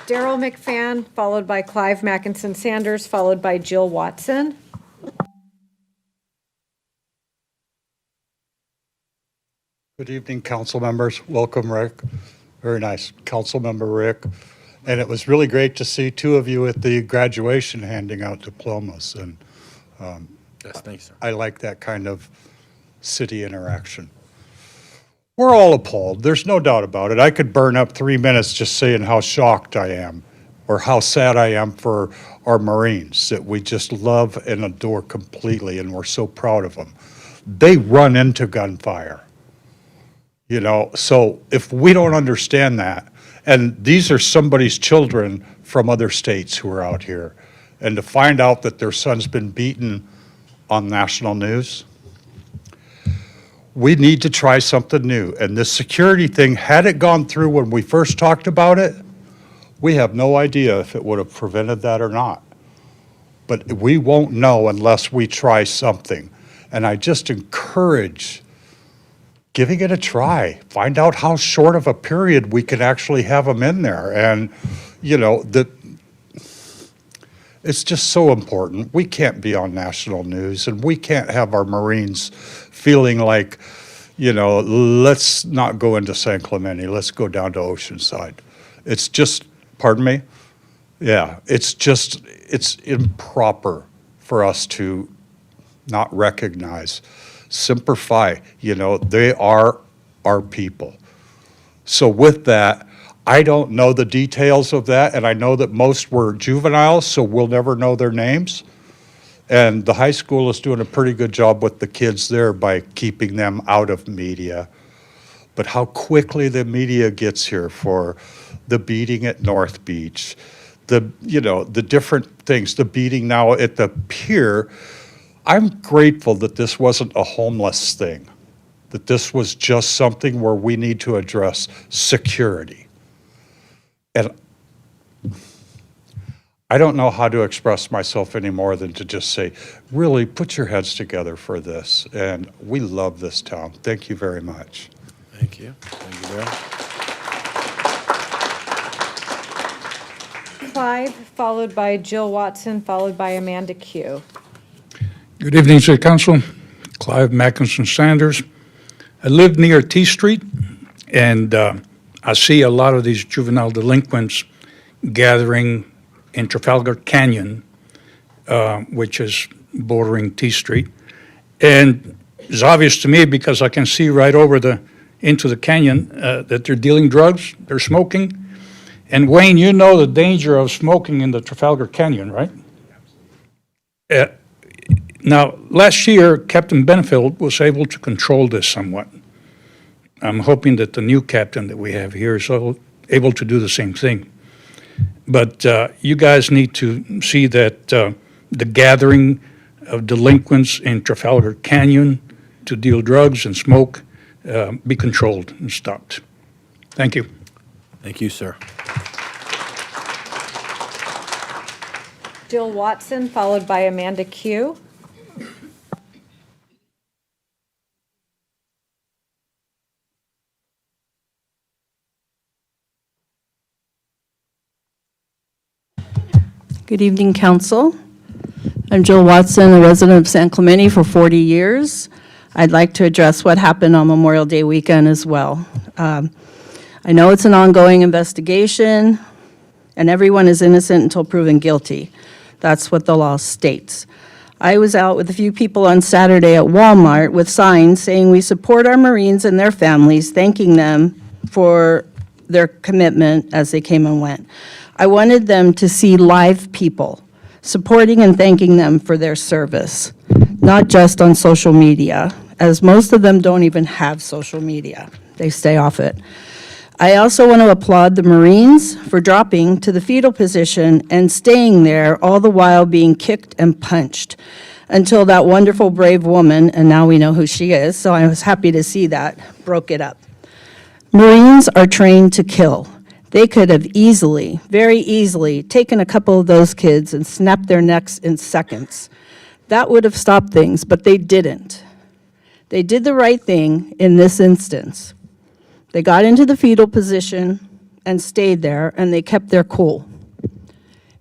Speaker 6: Daryl McFan, followed by Clive Mackinson Sanders, followed by Jill Watson.
Speaker 18: Good evening, council members. Welcome, Rick. Very nice, Councilmember Rick. And it was really great to see 2 of you at the graduation handing out diplomas. And
Speaker 2: Yes, thanks, sir.
Speaker 18: I like that kind of city interaction. We're all appalled. There's no doubt about it. I could burn up 3 minutes just saying how shocked I am or how sad I am for our Marines that we just love and adore completely, and we're so proud of them. They run into gunfire. You know, so if we don't understand that, and these are somebody's children from other states who are out here, and to find out that their son's been beaten on national news, we need to try something new. And this security thing, had it gone through when we first talked about it, we have no idea if it would have prevented that or not. But we won't know unless we try something. And I just encourage giving it a try. Find out how short of a period we can actually have them in there. And, you know, it's just so important. We can't be on national news, and we can't have our Marines feeling like, you know, let's not go into San Clemente, let's go down to Oceanside. It's just, pardon me? Yeah, it's improper for us to not recognize Semper Fi, you know, they are our people. So with that, I don't know the details of that, and I know that most were juveniles, so we'll never know their names. And the high school is doing a pretty good job with the kids there by keeping them out of media. But how quickly the media gets here for the beating at North Beach, the different things, the beating now at the pier. I'm grateful that this wasn't a homeless thing, that this was just something where we need to address security. And I don't know how to express myself any more than to just say, really, put your heads together for this. And we love this town. Thank you very much.
Speaker 2: Thank you. Thank you, Darrell.
Speaker 6: Clive, followed by Jill Watson, followed by Amanda Q.
Speaker 19: Good evening, City Council. Clive Mackinson Sanders. I live near T Street, and I see a lot of these juvenile delinquents gathering in Trafalgar Canyon, which is bordering T Street. And it's obvious to me because I can see right over into the canyon that they're dealing drugs, they're smoking. And Wayne, you know the danger of smoking in the Trafalgar Canyon, right? Now, last year, Captain Benefield was able to control this somewhat. I'm hoping that the new captain that we have here is able to do the same thing. But you guys need to see that the gathering of delinquents in Trafalgar Canyon to deal drugs and smoke be controlled and stopped. Thank you.
Speaker 2: Thank you, sir.
Speaker 6: Jill Watson, followed by Amanda Q.
Speaker 20: Good evening, Council. I'm Jill Watson, a resident of San Clemente for 40 years. I'd like to address what happened on Memorial Day weekend as well. I know it's an ongoing investigation, and everyone is innocent until proven guilty. That's what the law states. I was out with a few people on Saturday at Walmart with signs saying we support our Marines and their families, thanking them for their commitment as they came and went. I wanted them to see live people supporting and thanking them for their service, not just on social media, as most of them don't even have social media. They stay off it. I also want to applaud the Marines for dropping to the fetal position and staying there, all the while being kicked and punched until that wonderful, brave woman, and now we know who she is, so I was happy to see that, broke it up. Marines are trained to kill. They could have easily, very easily, taken a couple of those kids and snapped their necks in seconds. That would have stopped things, but they didn't. They did the right thing in this instance. They got into the fetal position and stayed there, and they kept their cool.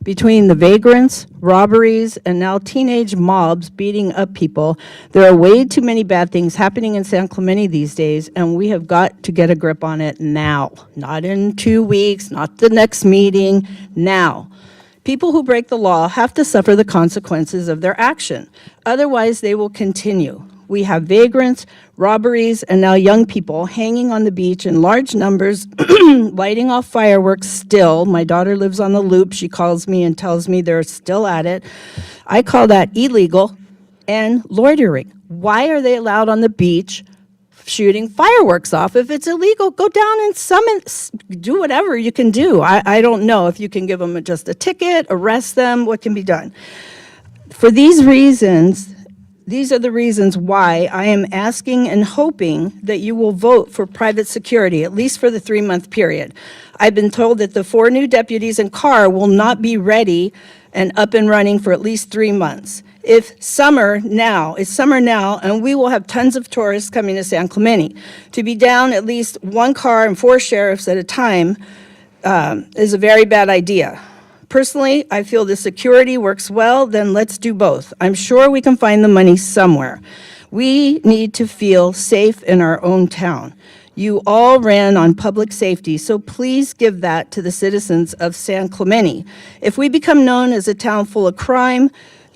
Speaker 20: Between the vagrants, robberies, and now teenage mobs beating up people, there are way too many bad things happening in San Clemente these days, and we have got to get a grip on it now. Not in 2 weeks, not the next meeting, now. People who break the law have to suffer the consequences of their action. Otherwise, they will continue. We have vagrants, robberies, and now young people hanging on the beach in large numbers, lighting off fireworks still. My daughter lives on the Loop. She calls me and tells me they're still at it. I call that illegal and loitering. Why are they allowed on the beach shooting fireworks off? If it's illegal, go down and summon, do whatever you can do. I don't know if you can give them just a ticket, arrest them, what can be done. For these reasons, these are the reasons why I am asking and hoping that you will vote for private security, at least for the 3-month period. I've been told that the 4 new deputies and car will not be ready and up and running for at least 3 months. It's summer now, and we will have tons of tourists coming to San Clemente. To be down at least 1 car and 4 sheriffs at a time is a very bad idea. Personally, I feel the security works well, then let's do both. I'm sure we can find the money somewhere. We need to feel safe in our own town. You all ran on public safety, so please give that to the citizens of San Clemente. If we become known as a town full of crime,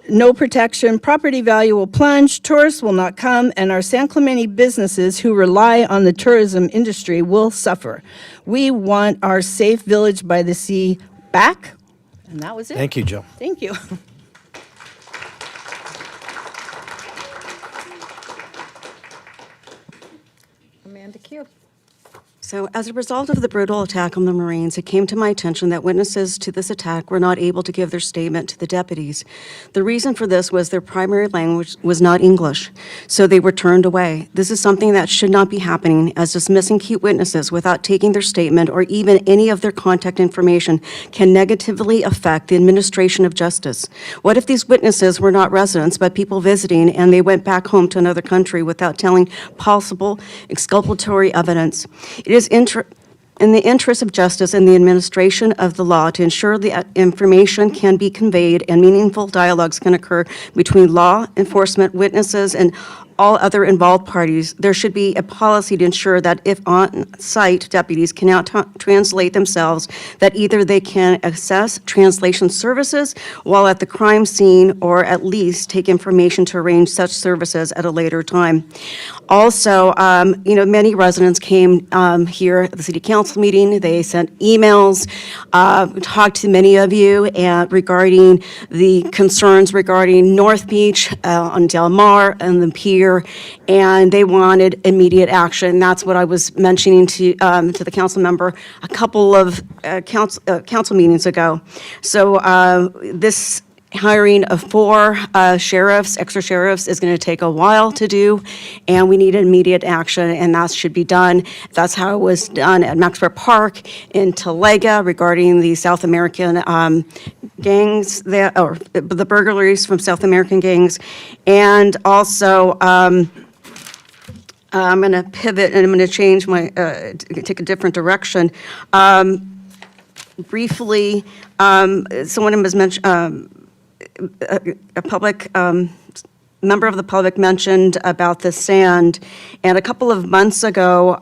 Speaker 20: no protection, property value will plunge, tourists will not come, and our San Clemente businesses who rely on the tourism industry will suffer. We want our safe village by the sea back. And that was it.
Speaker 2: Thank you, Jill.
Speaker 20: Thank you.
Speaker 6: And the cue.
Speaker 8: So as a result of the brutal attack on the Marines, it came to my attention that witnesses to this attack were not able to give their statement to the deputies. The reason for this was their primary language was not English, so they were turned away. This is something that should not be happening, as dismissing key witnesses without taking their statement or even any of their contact information can negatively affect the administration of justice. What if these witnesses were not residents but people visiting and they went back home to another country without telling possible exculpatory evidence? It is in the interest of justice and the administration of the law to ensure the information can be conveyed and meaningful dialogues can occur between law enforcement, witnesses, and all other involved parties. There should be a policy to ensure that if on-site deputies cannot translate themselves, that either they can access translation services while at the crime scene or at least take information to arrange such services at a later time. Also, many residents came here at the city council meeting. They sent emails, talked to many of you regarding the concerns regarding North Beach on Del Mar and the pier, and they wanted immediate action. That's what I was mentioning to the council member a couple of council meetings ago. So this hiring of 4 sheriffs, extra sheriffs, is going to take a while to do, and we need immediate action, and that should be done. That's how it was done at Maxwell Park in Talega regarding the South American gangs, or the burglaries from South American gangs. And also, I'm going to pivot, and I'm going to change take a different direction. Briefly, someone was mentioned, a public member of the public mentioned about the sand, and a couple of months ago,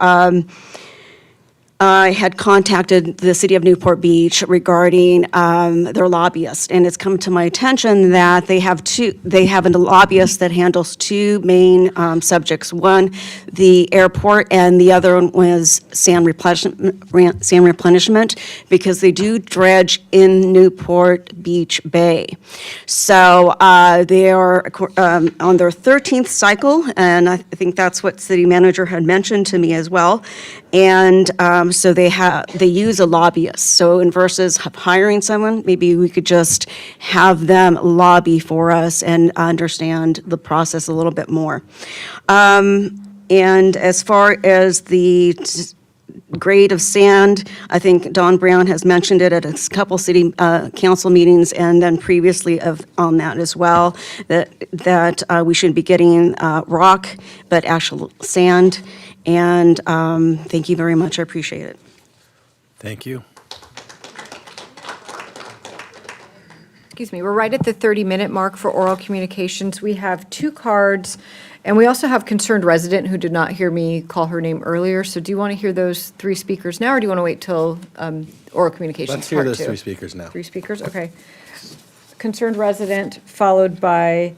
Speaker 8: I had contacted the city of Newport Beach regarding their lobbyist, and it's come to my attention that they have a lobbyist that handles 2 main subjects. One, the airport, and the other one was sand replenishment, because they do dredge in Newport Beach Bay. So they are on their 13th cycle, and I think that's what city manager had mentioned to me as well. And so they use a lobbyist. So versus hiring someone, maybe we could just have them lobby for us and understand the process a little bit more. And as far as the grade of sand, I think Don Brown has mentioned it at a couple city council meetings, and then previously on that as well, that we shouldn't be getting rock, but actual sand. And thank you very much. I appreciate it.
Speaker 2: Thank you.
Speaker 6: Excuse me, we're right at the 30-minute mark for oral communications. We have 2 cards, and we also have concerned resident who did not hear me call her name earlier. So do you want to hear those 3 speakers now, or do you want to wait till oral communications
Speaker 2: Let's hear
Speaker 6: part
Speaker 2: those
Speaker 6: 2?
Speaker 2: 3 speakers now.
Speaker 6: 3 speakers, okay. Concerned resident, followed by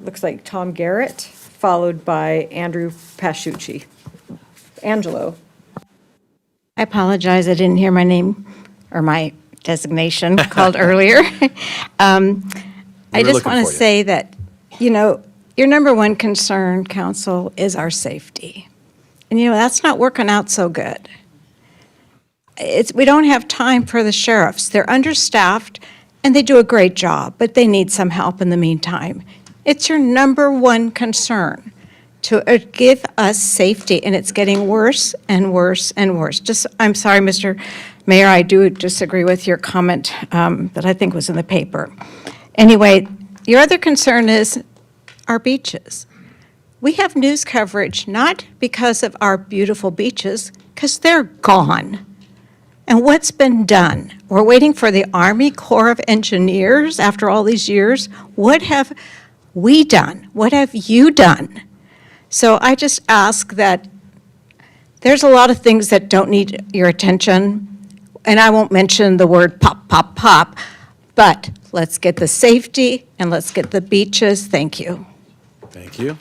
Speaker 6: looks like Tom Garrett, followed by Andrew Pasciucci. Angelo.
Speaker 21: I apologize, I didn't hear my name or my designation called earlier. I just want to say that, your number one concern, council, is our safety. And, that's not working out so good. We don't have time for the sheriffs. They're understaffed, and they do a great job, but they need some help in the meantime. It's your number one concern to give us safety, and it's getting worse and worse and worse. I'm sorry, Mr. Mayor, I do disagree with your comment that I think was in the paper. Anyway, your other concern is our beaches. We have news coverage not because of our beautiful beaches, because they're gone. And what's been done? We're waiting for the Army Corps of Engineers after all these years. What have we done? What have you done? So I just ask that there's a lot of things that don't need your attention, and I won't mention the word pop, pop, pop, but let's get the safety and let's get the beaches. Thank you.
Speaker 2: Thank you.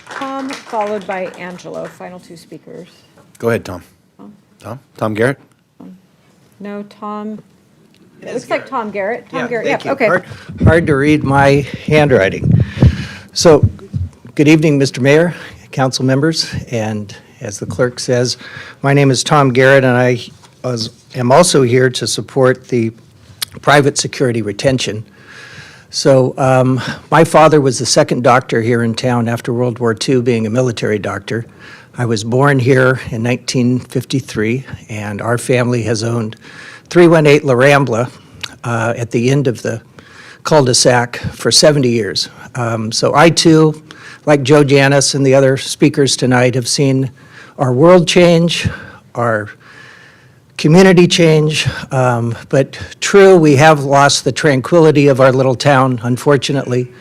Speaker 6: Tom, followed by Angelo, final 2 speakers.
Speaker 2: Go ahead, Tom. Tom Garrett?
Speaker 6: No, Tom, it looks like Tom Garrett. Tom Garrett,
Speaker 22: Thank you.
Speaker 6: okay.
Speaker 22: Hard to read my handwriting. So, good evening, Mr. Mayor,
Speaker 3: council members, and as the clerk says, my name is Tom Garrett, and I am also here to support the private security retention. So my father was the second doctor here in town after World War II, being a military doctor. I was born here in 1953, and our family has owned 318 La Rambla at the end of the cul-de-sac for 70 years. So I too, like Joe Janis and the other speakers tonight, have seen our world change, our community change, but true, we have lost the tranquility of our little town, unfortunately,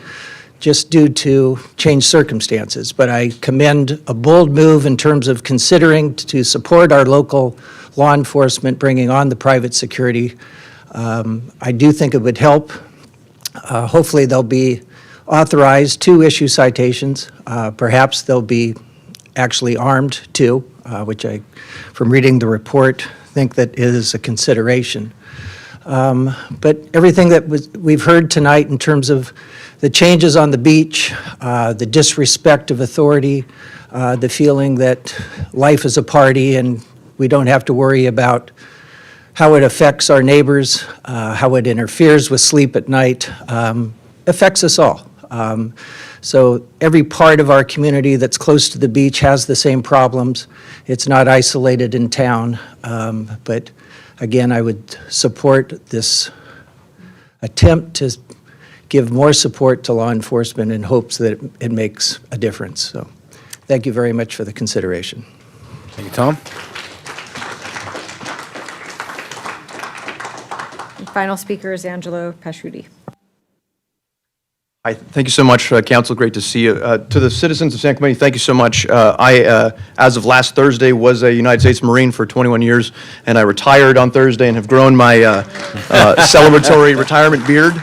Speaker 3: just due to changed circumstances. But I commend a bold move in terms of considering to support our local law enforcement bringing on the private security. I do think it would help. Hopefully, they'll be authorized to issue citations. Perhaps they'll be actually armed too, which I, from reading the report, think that is a consideration. But everything that we've heard tonight in terms of the changes on the beach, the disrespect of authority, the feeling that life is a party and we don't have to worry about how it affects our neighbors, how it interferes with sleep at night, affects us all. So every part of our community that's close to the beach has the same problems. It's not isolated in town. But again, I would support this attempt to give more support to law enforcement in hopes that it makes a difference. So thank you very much for the consideration.
Speaker 2: Thank you, Tom.
Speaker 6: And final speaker is Angelo Pasciuti.
Speaker 22: Hi, thank you so much, Council. Great to see you. To the citizens of San Clemente, thank you so much. I, as of last Thursday, was a United States Marine for 21 years, and I retired on Thursday and have grown my celebratory retirement beard.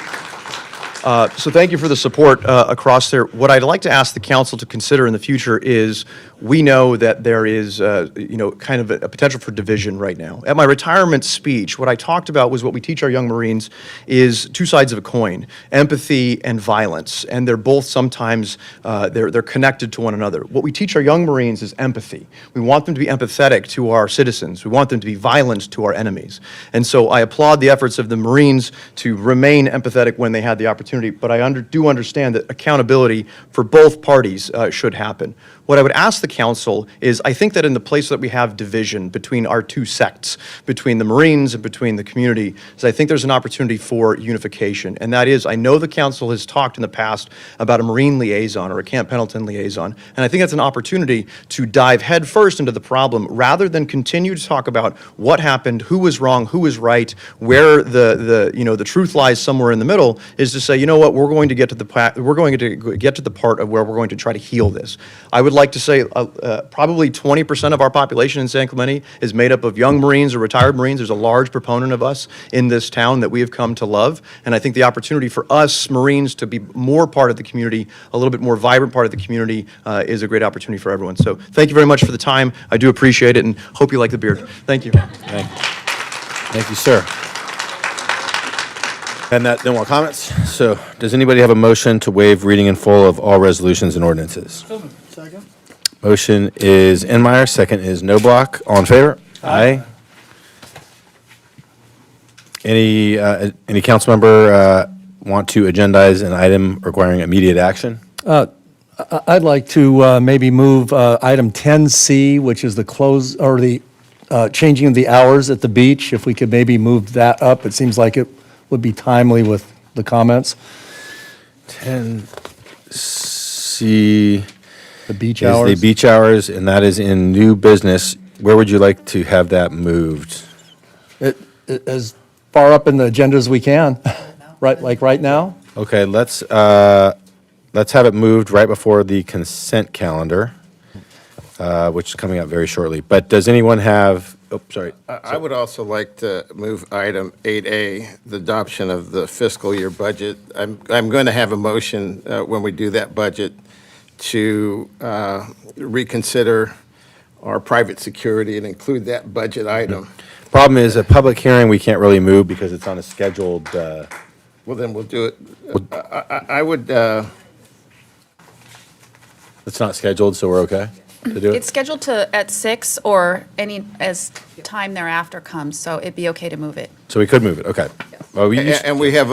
Speaker 22: So thank you for the support across there. What I'd like to ask the council to consider in the future is, we know that there is, kind of a potential for division right now. At my retirement speech, what I talked about was what we teach our young Marines is two sides of a coin, empathy and violence, and they're both sometimes, they're connected to one another. What we teach our young Marines is empathy. We want them to be empathetic to our citizens. We want them to be violent to our enemies. And so I applaud the efforts of the Marines to remain empathetic when they had the opportunity, but I do understand that accountability for both parties should happen. What I would ask the council is, I think that in the place that we have division between our two sects, between the Marines and between the community, is I think there's an opportunity for unification. And that is, I know the council has talked in the past about a Marine liaison or a Camp Pendleton liaison, and I think that's an opportunity to dive headfirst into the problem rather than continue to talk about what happened, who was wrong, who was right, where the truth lies somewhere in the middle, is to say, you know what, we're going to get to the part of where we're going to try to heal this. I would like to say probably 20% of our population in San Clemente is made up of young Marines or retired Marines. There's a large proponent of us in this town that we have come to love. And I think the opportunity for us Marines to be more part of the community, a little bit more vibrant part of the community, is a great opportunity for everyone. So thank you very much for the time. I do appreciate it and hope you like the beard. Thank you.
Speaker 2: Thank you, sir. And no more comments. So does anybody have a motion to waive reading in full of all resolutions and ordinances?
Speaker 15: Second.
Speaker 2: Motion is Enmeyer, second is Noblock. All in favor? Aye. Any council member want to agendize an item requiring immediate action?
Speaker 5: I'd like to maybe move item 10C, which is the close, or the changing of the hours at the beach. If we could maybe move that up, it seems like it would be timely with the comments.
Speaker 2: 10C.
Speaker 5: The beach
Speaker 2: is
Speaker 5: hours.
Speaker 2: the beach hours, and that is in new business. Where would you like to have that moved?
Speaker 5: As far up in the agenda as we can, right, like right now?
Speaker 2: Okay, let's have it moved right before the consent calendar, which is coming up very shortly. But does anyone have, oh, sorry.
Speaker 9: I would also like to move item 8A, the adoption of the fiscal year budget. I'm going to have a motion when we do that budget to reconsider our private security and include that budget item.
Speaker 2: Problem is, a public hearing, we can't really move because it's on a scheduled,
Speaker 9: Well, then we'll do it. I would,
Speaker 2: It's not scheduled, so we're okay to do
Speaker 1: It's
Speaker 2: it?
Speaker 1: scheduled to, at 6 or any, as time thereafter comes, so it'd be okay to move it.
Speaker 2: So we could move it, okay. Well, we used-
Speaker 9: And we have,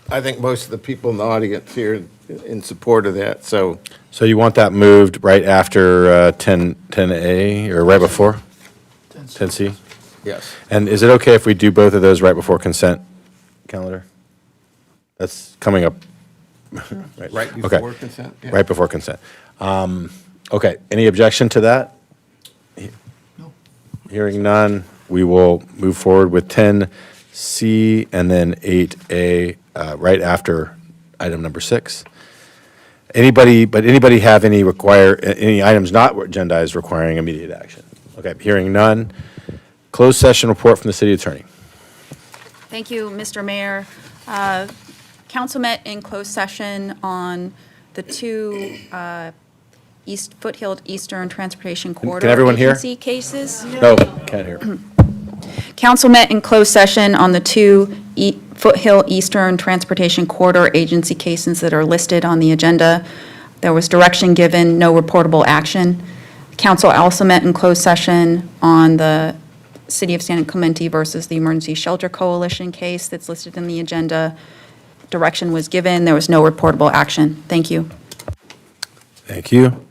Speaker 9: I think most of the people in the audience here in support of that, so.
Speaker 2: So you want that moved right after 10A, or right before? 10C?
Speaker 9: Yes.
Speaker 2: And is it okay if we do both of those right before consent calendar? That's coming up.
Speaker 9: Right
Speaker 2: Okay.
Speaker 9: before consent? Yeah.
Speaker 2: Right before consent. Okay, any objection to that? Hearing none, we will move forward with 10C and then 8A right after item number 6. Anybody have any items not agendized requiring immediate action? Okay, hearing none. Closed session report from the city attorney.
Speaker 1: Thank you, Mr. Mayor. Council met in closed session on the two Foothill Eastern Transportation Corridor
Speaker 2: everyone hear?
Speaker 1: Agency cases.
Speaker 2: No, can't hear.
Speaker 1: Council met in closed session on the two Foothill Eastern Transportation Corridor Agency cases that are listed on the agenda. There was direction given, no reportable action. Council also met in closed session on the City of San Clemente versus the Emergency Shelter Coalition case that's listed in the agenda. Direction was given, there was no reportable action. Thank you.
Speaker 2: Thank you.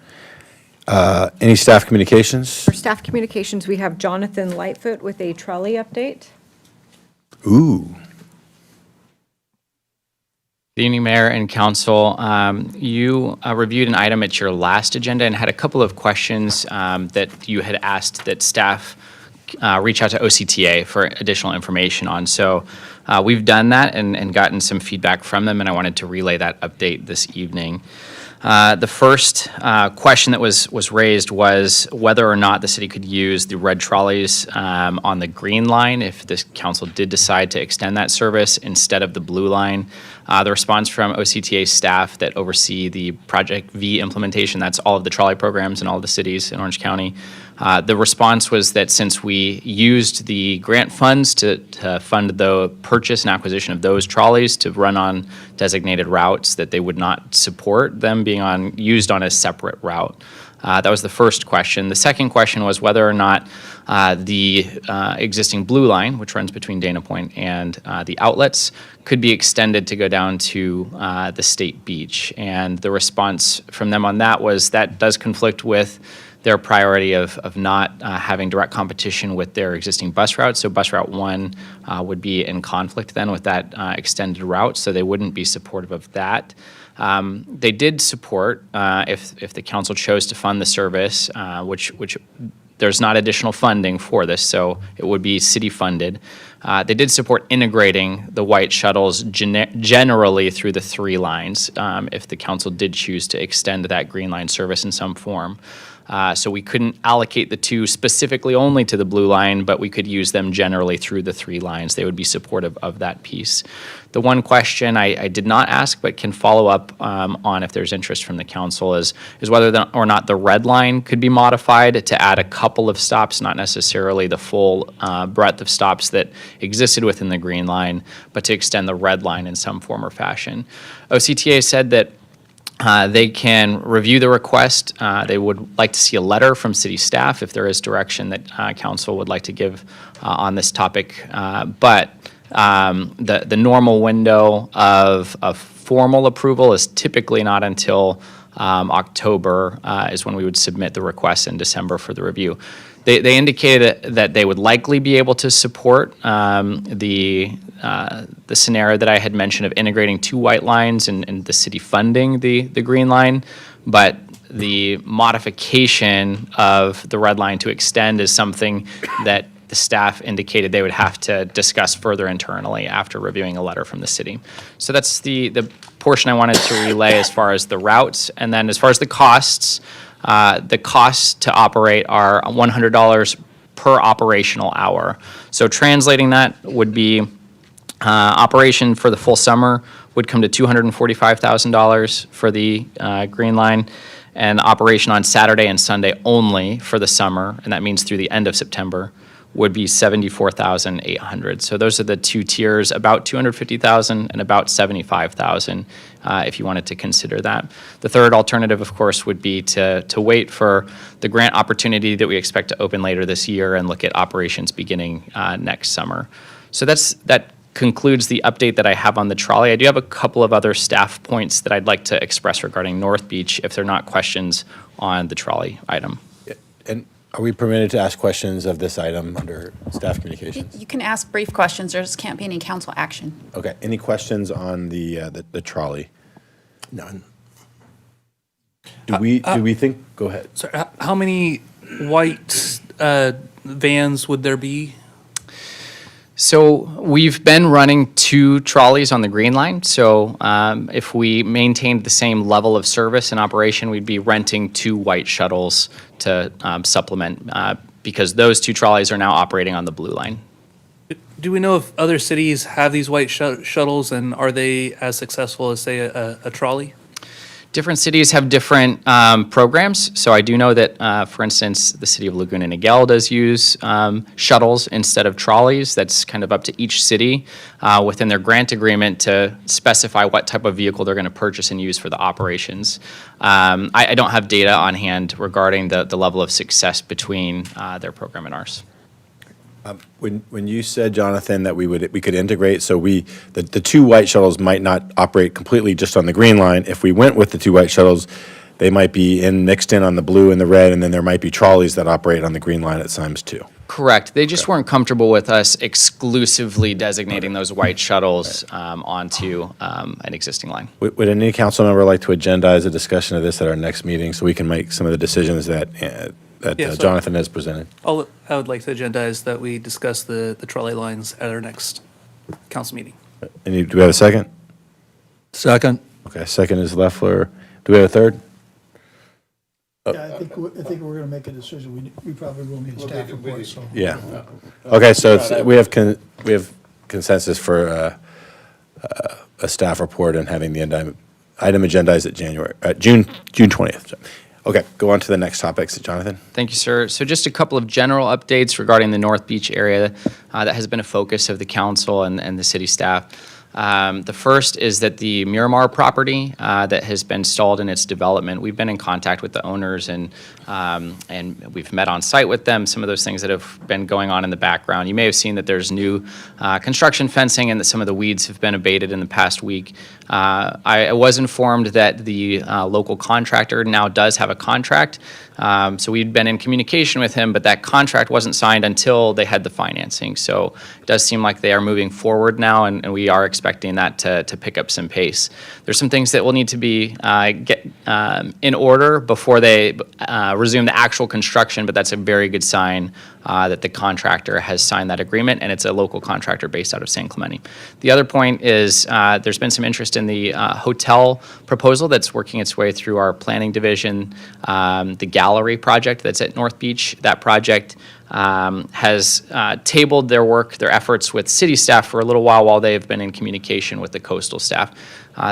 Speaker 2: Any staff communications?
Speaker 6: For staff communications, we have Jonathan Lightfoot with a trolley update.
Speaker 2: Ooh.
Speaker 7: Good evening, Mayor and Council. You reviewed an item at your last agenda and had a couple of questions that you had asked that staff reach out to OCTA for additional information on. So we've done that and gotten some feedback from them, and I wanted to relay that update this evening. The first question that was raised was whether or not the city could use the red trolleys on the green line if this council did decide to extend that service instead of the blue line. The response from OCTA staff that oversee the Project V implementation, that's all of the trolley programs in all of the cities in Orange County, the response was that since we used the grant funds to fund the purchase and acquisition of those trolleys to run on designated routes, that they would not support them being used on a separate route. That was the first question. The second question was whether or not the existing blue line, which runs between Dana Point and the outlets, could be extended to go down to the State Beach. And the response from them on that was that does conflict with their priority of not having direct competition with their existing bus routes. So bus route 1 would be in conflict then with that extended route, so they wouldn't be supportive of that. They did support, if the council chose to fund the service, which there's not additional funding for this, so it would be city funded. They did support integrating the white shuttles generally through the 3 lines, if the council did choose to extend that green line service in some form. So we couldn't allocate the 2 specifically only to the blue line, but we could use them generally through the 3 lines. They would be supportive of that piece. The one question I did not ask, but can follow up on if there's interest from the council is whether or not the red line could be modified to add a couple of stops, not necessarily the full breadth of stops that existed within the green line, but to extend the red line in some form or fashion. OCTA said that they can review the request. They would like to see a letter from city staff if there is direction that council would like to give on this topic. But the normal window of formal approval is typically not until October is when we would submit the request in December for the review. They indicated that they would likely be able to support the scenario that I had mentioned of integrating 2 white lines and the city funding the green line, but the modification of the red line to extend is something that the staff indicated they would have to discuss further internally after reviewing a letter from the city. So that's the portion I wanted to relay as far as the routes. And then as far as the costs to operate are $100 per operational hour. So translating that would be operation for the full summer would come to $245,000 for the green line, and operation on Saturday and Sunday only for the summer, and that means through the end of September, would be $74,800. So those are the two tiers, about $250,000 and about $75,000, if you wanted to consider that. The third alternative, of course, would be to wait for the grant opportunity that we expect to open later this year and look at operations beginning next summer. So that concludes the update that I have on the trolley. I do have a couple of other staff points that I'd like to express regarding North Beach, if they're not questions on the trolley item.
Speaker 2: And are we permitted to ask questions of this item under staff communications?
Speaker 1: You can ask brief questions, there just can't be any council action.
Speaker 2: Okay, any questions on the trolley? None. Do we think, go ahead.
Speaker 4: Sorry, how many white vans would there be?
Speaker 7: So we've been running 2 trolleys on the Green Line. So if we maintained the same level of service and operation, we'd be renting 2 white shuttles to supplement because those 2 trolleys are now operating on the Blue Line.
Speaker 4: Do we know if other cities have these white shuttles, and are they as successful as, say, a trolley?
Speaker 7: Different cities have different programs. So I do know that, for instance, the city of Laguna Niguel does use shuttles instead of trolleys. That's kind of up to each city within their grant agreement to specify what type of vehicle they're going to purchase and use for the operations. I don't have data on hand regarding the level of success between their program and ours.
Speaker 2: When you said, Jonathan, that we could integrate, so the 2 white shuttles might not operate completely just on the Green Line. If we went with the 2 white shuttles, they might be mixed in on the blue and the red, and then there might be trolleys that operate on the Green Line at times too.
Speaker 7: Correct. They just weren't comfortable with us exclusively designating those white shuttles onto an existing line.
Speaker 2: Would any council member like to agendize a discussion of this at our next meeting so we can make some of the decisions that
Speaker 4: Yes,
Speaker 2: Jonathan has presented?
Speaker 4: I would like to agendize that we discuss the trolley lines at our next council meeting.
Speaker 2: Do we have a second?
Speaker 5: Second.
Speaker 2: Okay, second is Leffler. Do we have a third?
Speaker 12: Yeah, I think we're going to make a decision. We probably will need a staff report, so.
Speaker 2: Yeah. Okay, so we have consensus for a staff report and having the item agendized at June 20th. So, okay, go on to the next topics, Jonathan.
Speaker 7: Thank you, sir. So just a couple of general updates regarding the North Beach area that has been a focus of the council and the city staff. The first is that the Miramar property that has been stalled in its development, we've been in contact with the owners and we've met on site with them, some of those things that have been going on in the background. You may have seen that there's new construction fencing and that some of the weeds have been abated in the past week. I was informed that the local contractor now does have a contract. So we'd been in communication with him, but that contract wasn't signed until they had the financing. So it does seem like they are moving forward now, and we are expecting that to pick up some pace. There's some things that will need to be in order before they resume the actual construction, but that's a very good sign that the contractor has signed that agreement, and it's a local contractor based out of San Clemente. The other point is there's been some interest in the hotel proposal that's working its way through our planning division. The gallery project that's at North Beach, that project has tabled their efforts with city staff for a little while they've been in communication with the coastal staff.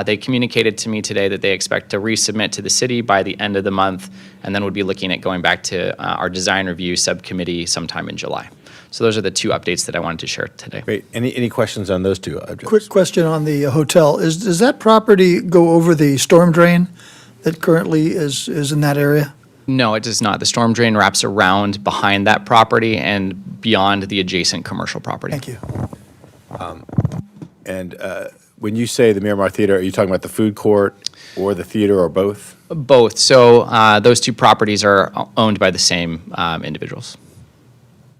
Speaker 7: They communicated to me today that they expect to resubmit to the city by the end of the month, and then would be looking at going back to our design review subcommittee sometime in July. So those are the 2 updates that I wanted to share today.
Speaker 2: Great. Any questions on those 2 objects?
Speaker 10: Quick question on the hotel. Does that property go over the storm drain that currently is in that area?
Speaker 7: No, it does not. The storm drain wraps around behind that property and beyond the adjacent commercial property.
Speaker 10: Thank you.
Speaker 2: And when you say the Miramar Theater, are you talking about the food court or the theater or both?
Speaker 7: Both. So those 2 properties are owned by the same individuals.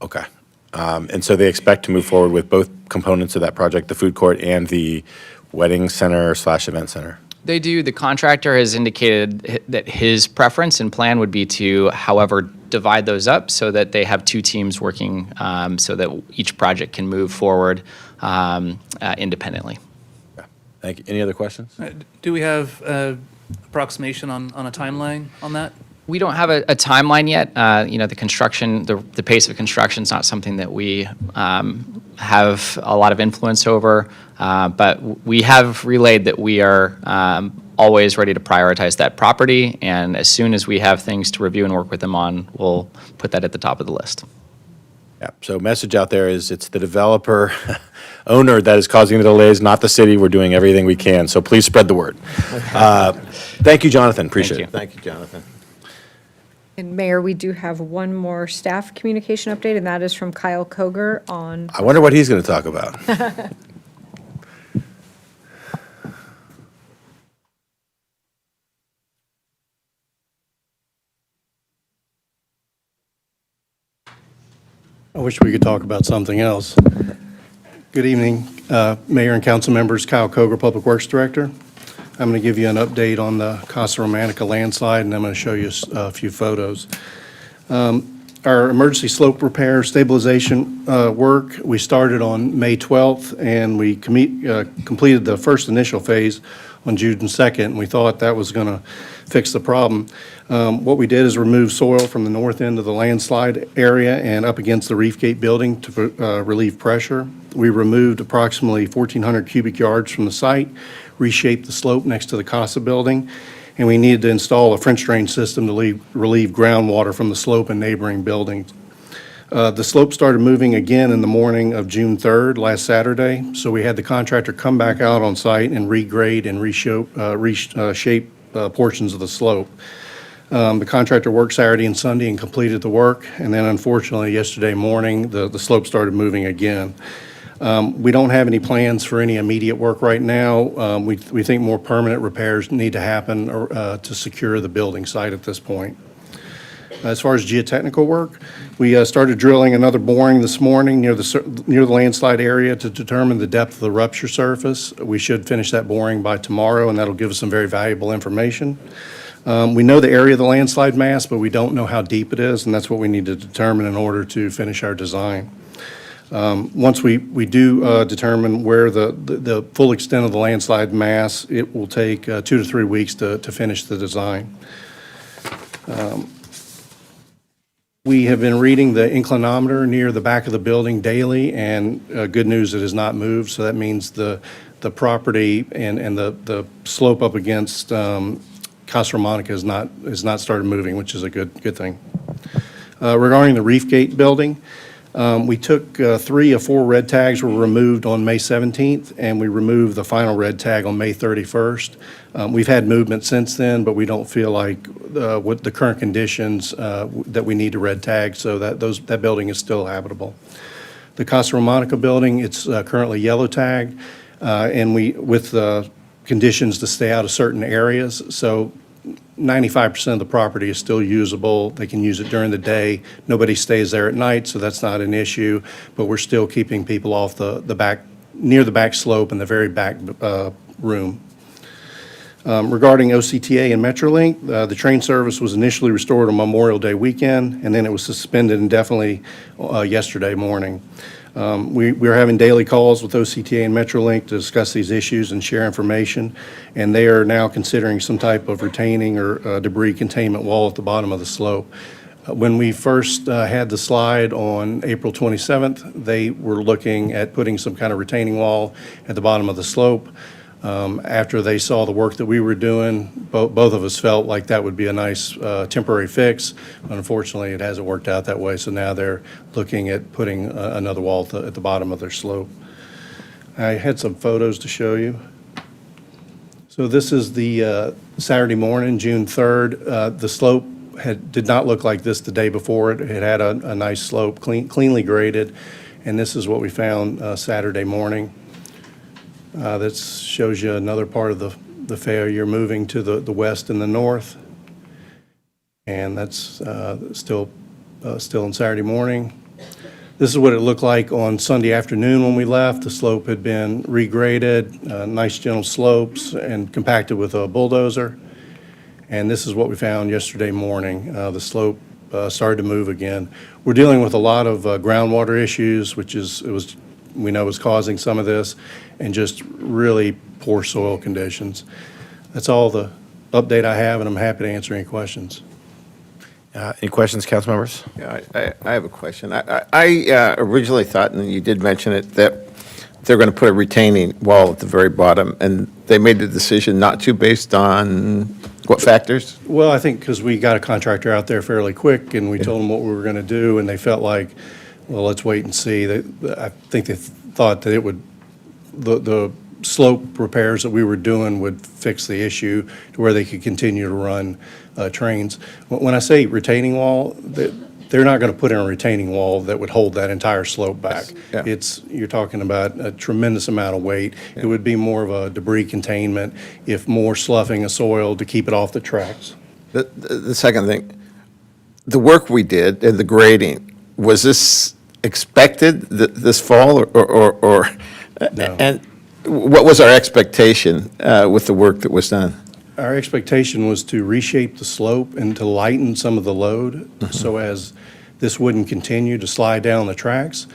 Speaker 2: Okay. And so they expect to move forward with both components of that project, the food court and the wedding center / event center?
Speaker 7: They do. The contractor has indicated that his preference and plan would be to, however, divide those up so that they have 2 teams working so that each project can move forward independently.
Speaker 2: Thank you. Any other questions?
Speaker 4: Do we have approximation on a timeline on that?
Speaker 7: We don't have a timeline yet. The construction, the pace of construction is not something that we have a lot of influence over, but we have relayed that we are always ready to prioritize that property, and as soon as we have things to review and work with them on, we'll put that at the top of the list.
Speaker 2: Yeah, so message out there is it's the developer owner that is causing the delays, not the city. We're doing everything we can, so please spread the word. Thank you, Jonathan, appreciate it.
Speaker 9: Thank you, Jonathan.
Speaker 6: And Mayor, we do have one more staff communication update, and that is from Kyle Koger on.
Speaker 2: I wonder what he's going to talk about.
Speaker 11: I wish we could talk about something else. Good evening, Mayor and council members. Kyle Koger, Public Works Director. I'm going to give you an update on the Casa Romanica landslide, and I'm going to show you a few photos. Our emergency slope repair stabilization work, we started on May 12th, and we completed the first initial phase on June 2nd, and we thought that was going to fix the problem. What we did is remove soil from the north end of the landslide area and up against the Reef Gate building to relieve pressure. We removed approximately 1,400 cubic yards from the site, reshaped the slope next to the Casa building, and we needed to install a French drain system to relieve groundwater from the slope and neighboring buildings. The slope started moving again in the morning of June 3rd, last Saturday, so we had the contractor come back out on site and regrade and reshape portions of the slope. The contractor worked Saturday and Sunday and completed the work, and then unfortunately yesterday morning, the slope started moving again. We don't have any plans for any immediate work right now. We think more permanent repairs need to happen to secure the building site at this point. As far as geotechnical work, we started drilling another boring this morning near the landslide area to determine the depth of the rupture surface. We should finish that boring by tomorrow, and that'll give us some very valuable information. We know the area of the landslide mass, but we don't know how deep it is, and that's what we need to determine in order to finish our design. Once we do determine where the full extent of the landslide mass, it will take 2 to 3 weeks to finish the design. We have been reading the inclinometer near the back of the building daily, and good news, it has not moved, so that means the property and the slope up against Casa Romanica has not started moving, which is a good thing. Regarding the Reef Gate building, we took 3 of 4 red tags were removed on May 17th, and we removed the final red tag on May 31st. We've had movement since then, but we don't feel like with the current conditions that we need to red tag, so that building is still habitable. The Casa Romanica building, it's currently yellow tagged, and with the conditions to stay out of certain areas, so 95% of the property is still usable. They can use it during the day. Nobody stays there at night, so that's not an issue, but we're still keeping people off the back, near the back slope and the very back room. Regarding OCTA and Metrolink, the train service was initially restored on Memorial Day weekend, and then it was suspended indefinitely yesterday morning. We're having daily calls with OCTA and Metrolink to discuss these issues and share information, and they are now considering some type of retaining or debris containment wall at the bottom of the slope. When we first had the slide on April 27th, they were looking at putting some kind of retaining wall at the bottom of the slope. After they saw the work that we were doing, both of us felt like that would be a nice temporary fix. Unfortunately, it hasn't worked out that way, so now they're looking at putting another wall at the bottom of their slope. I had some photos to show you. So this is the Saturday morning, June 3rd. The slope did not look like this the day before. It had a nice slope, cleanly graded, and this is what we found Saturday morning. That shows you another part of the failure moving to the west and the north. And that's still on Saturday morning. This is what it looked like on Sunday afternoon when we left. The slope had been regraded, nice gentle slopes, and compacted with a bulldozer. And this is what we found yesterday morning. The slope started to move again. We're dealing with a lot of groundwater issues, which we know is causing some of this, and just really poor soil conditions. That's all the update I have, and I'm happy to answer any questions.
Speaker 2: Any questions, council members?
Speaker 9: Yeah, I have a question. I originally thought, and you did mention it, that they're going to put a retaining wall at the very bottom, and they made the decision not to based on what factors?
Speaker 11: Well, I think because we got a contractor out there fairly quick, and we told them what we were going to do, and they felt like well, let's wait and see. I think they thought that it would, the slope repairs that we were doing would fix the issue to where they could continue to run trains. When I say retaining wall, they're not going to put in a retaining wall that would hold that entire slope back.
Speaker 2: Yeah.
Speaker 11: You're talking about a tremendous amount of weight. It would be more of a debris containment, if more sloughing of soil to keep it off the tracks.
Speaker 9: The second thing, the work we did and the grading, was this expected this fall or
Speaker 11: No.
Speaker 9: and what was our expectation with the work that was done?
Speaker 11: Our expectation was to reshape the slope and to lighten some of the load so as this wouldn't continue to slide down the tracks.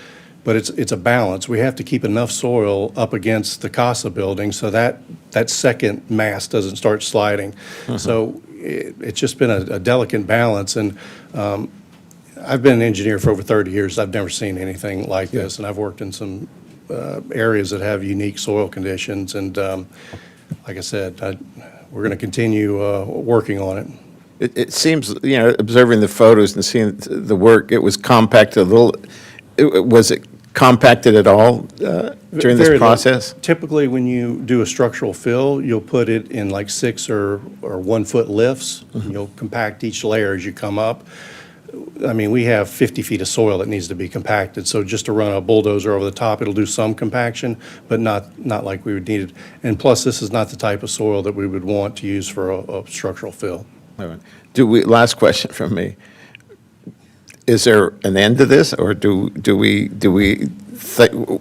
Speaker 11: But it's a balance. We have to keep enough soil up against the Casa building so that second mass doesn't start sliding. So it's just been a delicate balance. And I've been an engineer for over 30 years. I've never seen anything like this. And I've worked in some areas that have unique soil conditions. And like I said, we're going to continue working on it.
Speaker 9: It seems, observing the photos and seeing the work, it was compacted a little. Was it compacted at all during
Speaker 11: Very
Speaker 9: this process?
Speaker 11: little. Typically, when you do a structural fill, you'll put it in like 6 or 1 foot lifts. And you'll compact each layer as you come up. I mean, we have 50 feet of soil that needs to be compacted, so just to run a bulldozer over the top, it'll do some compaction, but not like we would need it. And plus, this is not the type of soil that we would want to use for a structural fill.
Speaker 9: All right. Last question from me. Is there an end to this, or do we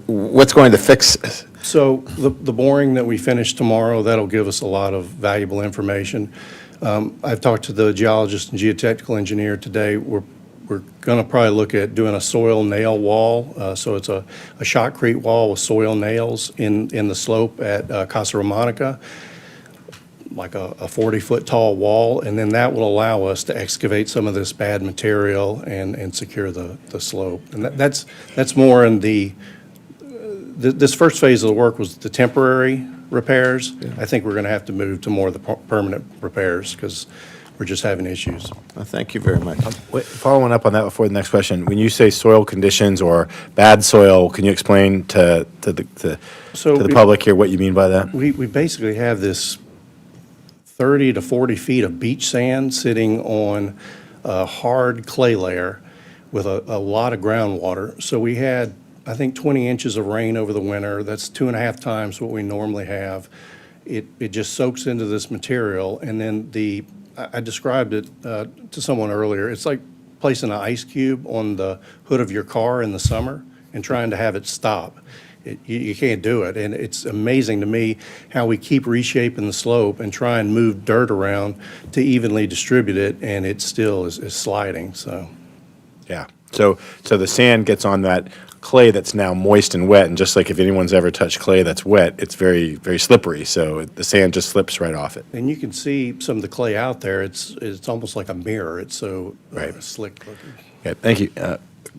Speaker 9: what's going to fix this?
Speaker 11: So the boring that we finish tomorrow, that'll give us a lot of valuable information. I've talked to the geologist and geotechnical engineer today. We're going to probably look at doing a soil nail wall. So it's a shotcrete wall with soil nails in the slope at Casa Romanica, like a 40-foot tall wall. And then that will allow us to excavate some of this bad material and secure the slope. And that's more in this first phase of the work was the temporary repairs. I think we're going to have to move to more of the permanent repairs because we're just having issues.
Speaker 9: Well, thank you very much.
Speaker 2: Following up on that before the next question, when you say soil conditions or bad soil, can you explain to the public here what you mean by that?
Speaker 11: We basically have this 30 to 40 feet of beach sand sitting on a hard clay layer with a lot of groundwater. So we had, I think, 20 inches of rain over the winter. That's 2.5 times what we normally have. It just soaks into this material, and then I described it to someone earlier. It's like placing an ice cube on the hood of your car in the summer and trying to have it stop. You can't do it, and it's amazing to me how we keep reshaping the slope and try and move dirt around to evenly distribute it, and it still is sliding, so.
Speaker 2: Yeah. So the sand gets on that clay that's now moist and wet, and just like if anyone's ever touched clay that's wet, it's very, very slippery, so the sand just slips right off it.
Speaker 11: And you can see some of the clay out there. It's almost like a mirror. It's so slick looking.
Speaker 2: Okay, thank you.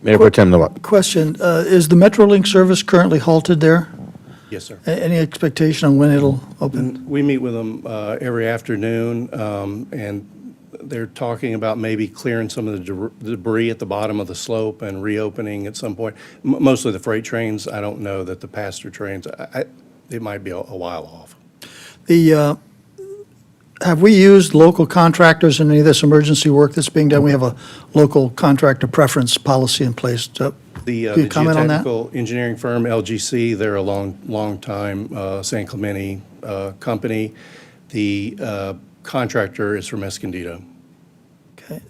Speaker 2: Mayor Pro Tem Nawab.
Speaker 10: Question, is the Metrolink service currently halted there?
Speaker 11: Yes, sir.
Speaker 10: Any expectation on when it'll open?
Speaker 11: We meet with them every afternoon, and they're talking about maybe clearing some of the debris at the bottom of the slope and reopening at some point. Mostly the freight trains. I don't know that the passenger trains, it might be a while off.
Speaker 10: Have we used local contractors in any of this emergency work that's being done? We have a local contractor preference policy in place. Can you comment on that?
Speaker 11: Geotechnical engineering firm, LGC, they're a long-time San Clemente company. The contractor is from Escondido.
Speaker 10: Okay.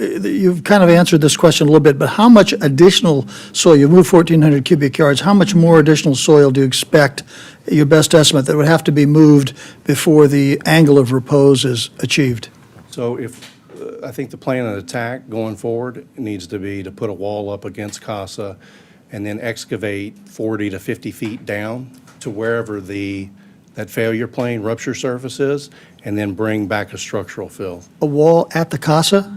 Speaker 10: You've kind of answered this question a little bit, but how much additional soil, you moved 1,400 cubic yards, how much more additional soil do you expect, your best estimate, that would have to be moved before the angle of repose is achieved?
Speaker 11: So I think the plan of attack going forward needs to be to put a wall up against Casa and then excavate 40 to 50 feet down to wherever that failure plane rupture surface is, and then bring back a structural fill.
Speaker 10: A wall at the Casa?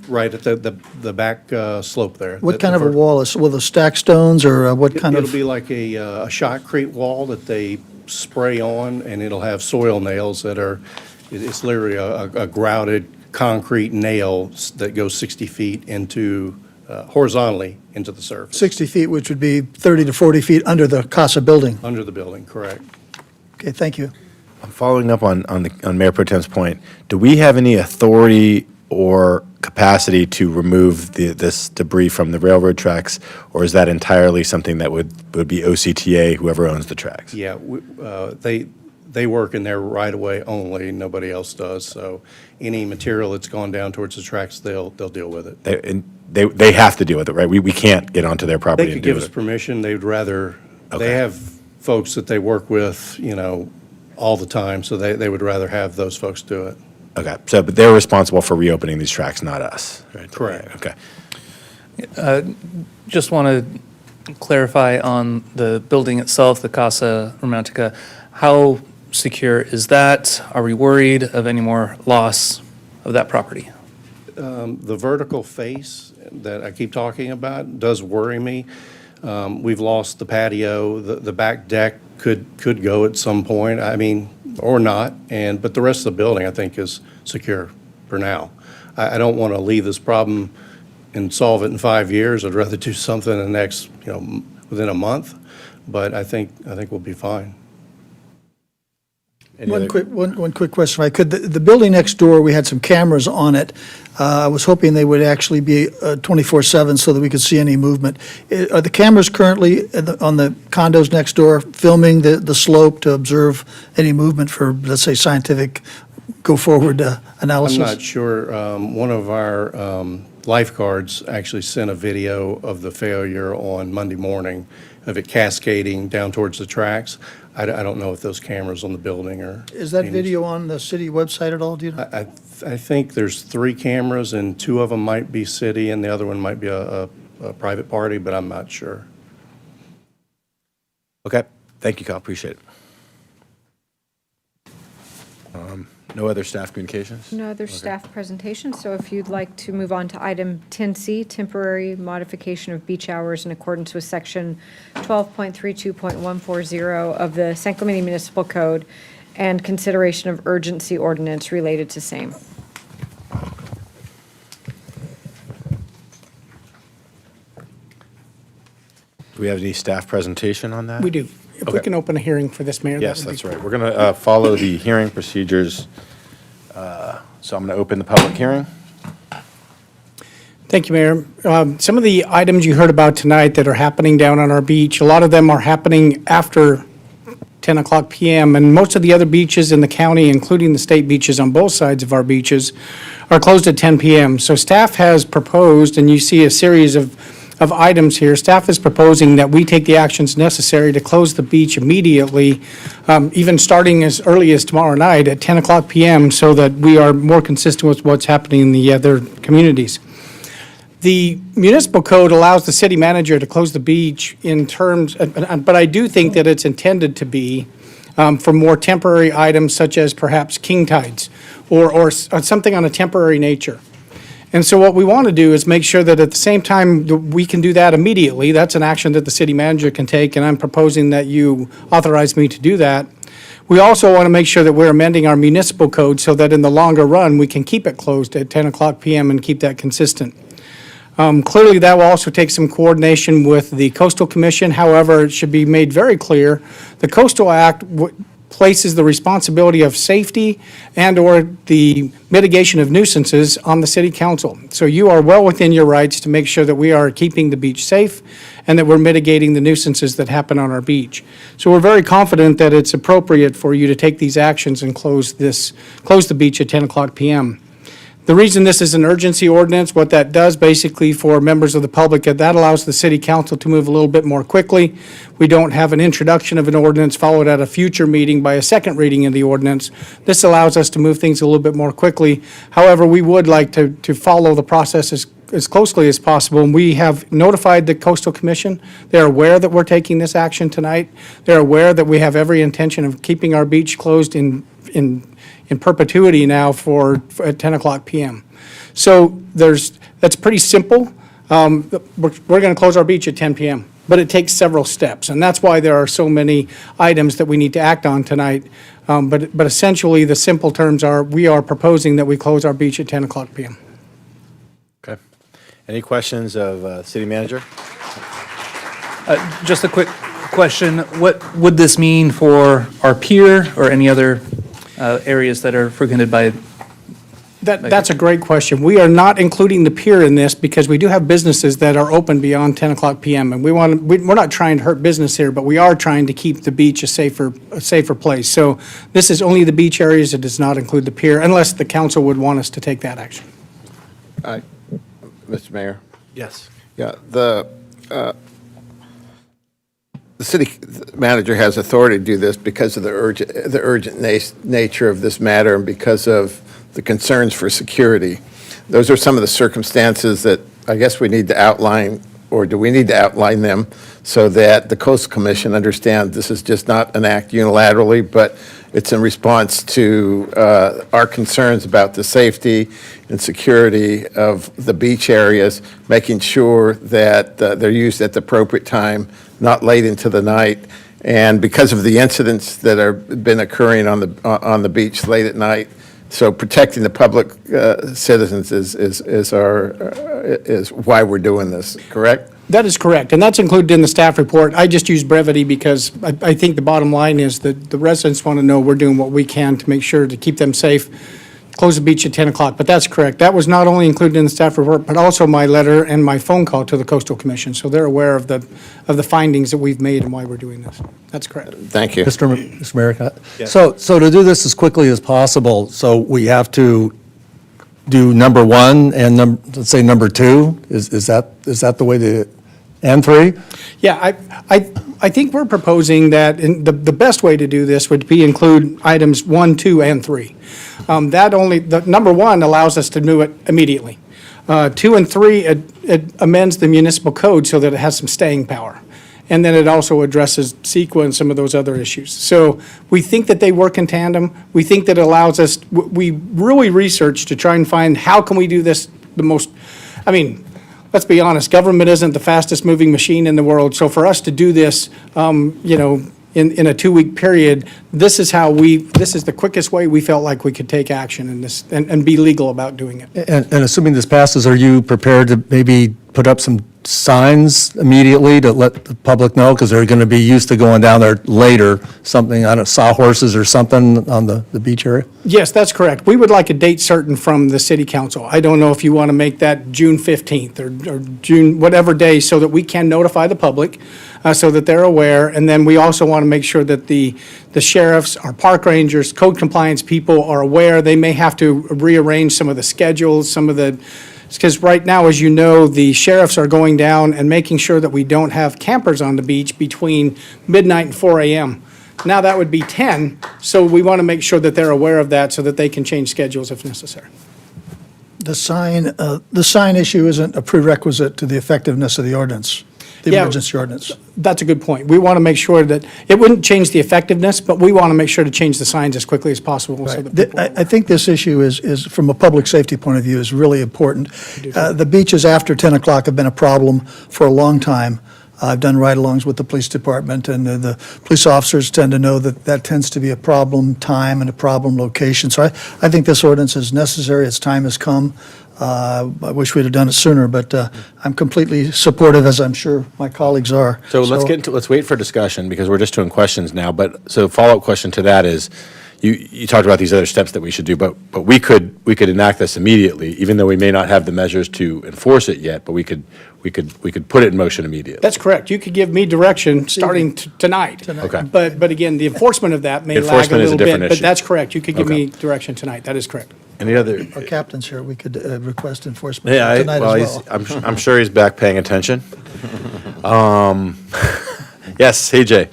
Speaker 11: Right at the back slope there.
Speaker 10: What kind of a wall is, will the stack stones, or what kind of?
Speaker 11: It'll be like a shotcrete wall that they spray on, and it'll have soil nails that are, it's literally a grouted concrete nail that goes 60 feet into horizontally into the surface,
Speaker 10: 60 feet, which would be 30 to 40 feet under the CASA building.
Speaker 11: under the building, correct.
Speaker 10: Okay, thank you.
Speaker 2: I'm following up on Mayor Pro Tem's point. Do we have any authority or capacity to remove this debris from the railroad tracks, or is that entirely something that would be OCTA, whoever owns the tracks?
Speaker 11: Yeah, they work in their right-of-way only, nobody else does, so any material that's gone down towards the tracks, they'll deal with it.
Speaker 2: They have to deal with it, right? We can't get onto their property
Speaker 11: They
Speaker 2: and
Speaker 11: could give
Speaker 2: do
Speaker 11: us
Speaker 2: it.
Speaker 11: permission, they'd rather,
Speaker 2: Okay.
Speaker 11: they have folks that they work with, all the time, so they would rather have those folks do it.
Speaker 2: Okay, so, but they're responsible for reopening these tracks, not us, right?
Speaker 11: Correct.
Speaker 2: Okay.
Speaker 4: Just want to clarify on the building itself, the Casa Romantica. How secure is that? Are we worried of any more loss of that property?
Speaker 11: The vertical face that I keep talking about does worry me. We've lost the patio, the back deck could go at some point, or not, but the rest of the building, I think, is secure for now. I don't want to leave this problem and solve it in 5 years. I'd rather do something in the next, within a month, but I think we'll be fine.
Speaker 10: One quick question, if I could. The building next door, we had some cameras on it. I was hoping they would actually be 24/7 so that we could see any movement. Are the cameras currently on the condos next door filming the slope to observe any movement for, let's say, scientific go-forward analysis?
Speaker 11: I'm not sure. One of our lifeguards actually sent a video of the failure on Monday morning of it cascading down towards the tracks. I don't know if those cameras on the building are.
Speaker 10: Is that video on the city website at all, do you know?
Speaker 11: I think there's 3 cameras, and 2 of them might be city, and the other one might be a private party, but I'm not sure.
Speaker 2: Okay, thank you, Kyle, appreciate it. No other staff communications?
Speaker 6: No other staff presentations, so if you'd like to move on to item 10C, temporary modification of beach hours in accordance with section 12.32.140 of the San Clemente Municipal Code and consideration of urgency ordinance related to same.
Speaker 2: Do we have any staff presentation on that?
Speaker 13: We do. If we
Speaker 2: Okay.
Speaker 13: can open a hearing for this, Mayor. that
Speaker 2: Yes,
Speaker 13: would be
Speaker 2: that's right. We're going to follow the hearing procedures. So I'm going to open the public hearing.
Speaker 13: Thank you, Mayor. Some of the items you heard about tonight that are happening down on our beach, a lot of them are happening after 10 o'clock p.m., and most of the other beaches in the county, including the state beaches on both sides of our beaches, are closed at 10 p.m. So staff has proposed, and you see a series of items here, staff is proposing that we take the actions necessary to close the beach immediately, even starting as early as tomorrow night at 10 o'clock p.m., so that we are more consistent with what's happening in the other communities. The municipal code allows the city manager to close the beach in terms, but I do think that it's intended to be for more temporary items such as perhaps king tides or something on a temporary nature. And so what we want to do is make sure that at the same time we can do that immediately. That's an action that the city manager can take, and I'm proposing that you authorize me to do that. We also want to make sure that we're amending our municipal code so that in the longer run, we can keep it closed at 10 o'clock p.m. and keep that consistent. Clearly, that will also take some coordination with the Coastal Commission. However, it should be made very clear, the Coastal Act places the responsibility of safety and/or the mitigation of nuisances on the city council. So you are well within your rights to make sure that we are keeping the beach safe and that we're mitigating the nuisances that happen on our beach. So we're very confident that it's appropriate for you to take these actions and close the beach at 10 o'clock p.m. The reason this is an urgency ordinance, what that does basically for members of the public, that allows the city council to move a little bit more quickly. We don't have an introduction of an ordinance followed at a future meeting by a second reading of the ordinance. This allows us to move things a little bit more quickly. However, we would like to follow the process as closely as possible, and we have notified the Coastal Commission. They're aware that we're taking this action tonight. They're aware that we have every intention of keeping our beach closed in perpetuity now at 10 o'clock p.m. So that's pretty simple. We're going to close our beach at 10 p.m., but it takes several steps, and that's why there are so many items that we need to act on tonight. But essentially, the simple terms are, we are proposing that we close our beach at 10 o'clock p.m.
Speaker 2: Okay. Any questions of city manager?
Speaker 4: Just a quick question. What would this mean for our pier or any other areas that are frequented by?
Speaker 13: That's a great question. We are not including the pier in this because we do have businesses that are open beyond 10 o'clock PM. And we're not trying to hurt business here, but we are trying to keep the beach a safer place. So this is only the beach areas. It does not include the pier unless the council would want us to take that action.
Speaker 9: Mr. Mayor?
Speaker 2: Yes.
Speaker 9: Yeah, the city manager has authority to do this because of the urgent nature of this matter and because of the concerns for security. Those are some of the circumstances that I guess we need to outline, or do we need to outline them so that the Coastal Commission understands this is just not an act unilaterally, but it's in response to our concerns about the safety and security of the beach areas, making sure that they're used at the appropriate time, not late into the night. And because of the incidents that have been occurring on the beach late at night, so protecting the public citizens is why we're doing this, correct?
Speaker 13: That is correct, and that's included in the staff report. I just use brevity because I think the bottom line is that the residents want to know we're doing what we can to make sure to keep them safe, close the beach at 10 o'clock, but that's correct. That was not only included in the staff report, but also my letter and my phone call to the Coastal Commission, so they're aware of the findings that we've made and why we're doing this. That's correct.
Speaker 9: Thank you.
Speaker 5: Mr. Mayor, so to do this as quickly as possible, so we have to do number one and let's say number two? Is that the way to, and three?
Speaker 13: Yeah, I think we're proposing that the best way to do this would be include items 1, 2, and 3. The number 1 allows us to do it immediately. 2 and 3, it amends the municipal code so that it has some staying power. And then it also addresses CEQA and some of those other issues. So we think that they work in tandem. We think that it allows us, we really researched to try and find how can we do this the most, let's be honest, government isn't the fastest moving machine in the world. So for us to do this, in a 2-week period, this is the quickest way we felt like we could take action in this and be legal about doing it.
Speaker 5: And assuming this passes, are you prepared to maybe put up some signs immediately to let the public know? Because they're going to be used to going down there later, something, I don't know, sawhorses or something on the beach area?
Speaker 13: Yes, that's correct. We would like a date certain from the city council. I don't know if you want to make that June 15th or June, whatever day, so that we can notify the public, so that they're aware. And then we also want to make sure that the sheriffs, our park rangers, code compliance people are aware. They may have to rearrange some of the schedules, because right now, as you know, the sheriffs are going down and making sure that we don't have campers on the beach between midnight and 4 a.m. Now that would be 10, so we want to make sure that they're aware of that so that they can change schedules if necessary.
Speaker 10: The sign issue isn't a prerequisite to the effectiveness of the ordinance, the
Speaker 13: Yeah.
Speaker 10: emergency ordinance.
Speaker 13: That's a good point. We want to make sure that, it wouldn't change the effectiveness, but we want to make sure to change the signs as quickly as possible. So that people-
Speaker 10: I think this issue is, from a public safety point of view, is really important. The beaches after 10 o'clock have been a problem for a long time. I've done ride-alongs with the police department, and the police officers tend to know that tends to be a problem time and a problem location. So I think this ordinance is necessary. Its time has come. I wish we'd have done it sooner, but I'm completely supportive, as I'm sure my colleagues are.
Speaker 2: So let's wait for discussion, because we're just doing questions now. But, so follow-up question to that is, you talked about these other steps that we should do, but we could enact this immediately, even though we may not have the measures to enforce it yet, but we could put it in motion immediately.
Speaker 13: That's correct. You could give me direction starting tonight.
Speaker 2: Okay.
Speaker 13: But again, the enforcement of that may lag a
Speaker 2: Enforcement is a
Speaker 13: little bit.
Speaker 2: different
Speaker 13: But
Speaker 2: issue.
Speaker 13: that's correct. You could give
Speaker 2: Okay.
Speaker 13: me direction tonight. That is correct.
Speaker 2: Any other?
Speaker 10: Our captain's here. We could request enforcement
Speaker 2: Yeah,
Speaker 10: tonight as well.
Speaker 2: I'm sure he's back paying attention. Yes, hey Jay.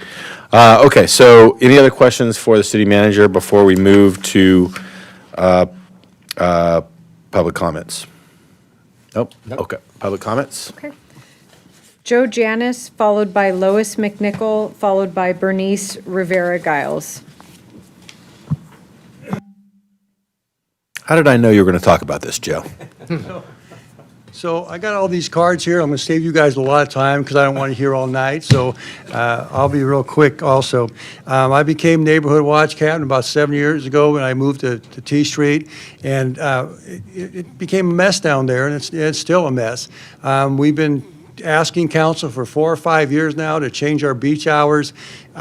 Speaker 2: Okay, so any other questions for the city manager before we move to public comments? Nope. Okay, public comments?
Speaker 6: Okay. Joe Janis, followed by Lois McNichol, followed by Bernice Rivera Giles.
Speaker 2: How did I know you were going to talk about this, Joe?
Speaker 15: So I got all these cards here. I'm going to save you guys a lot of time because I don't want to hear all night. So I'll be real quick also. I became neighborhood watch captain about 7 years ago when I moved to T Street. And it became a mess down there, and it's still a mess. We've been asking council for 4 or 5 years now to change our beach hours.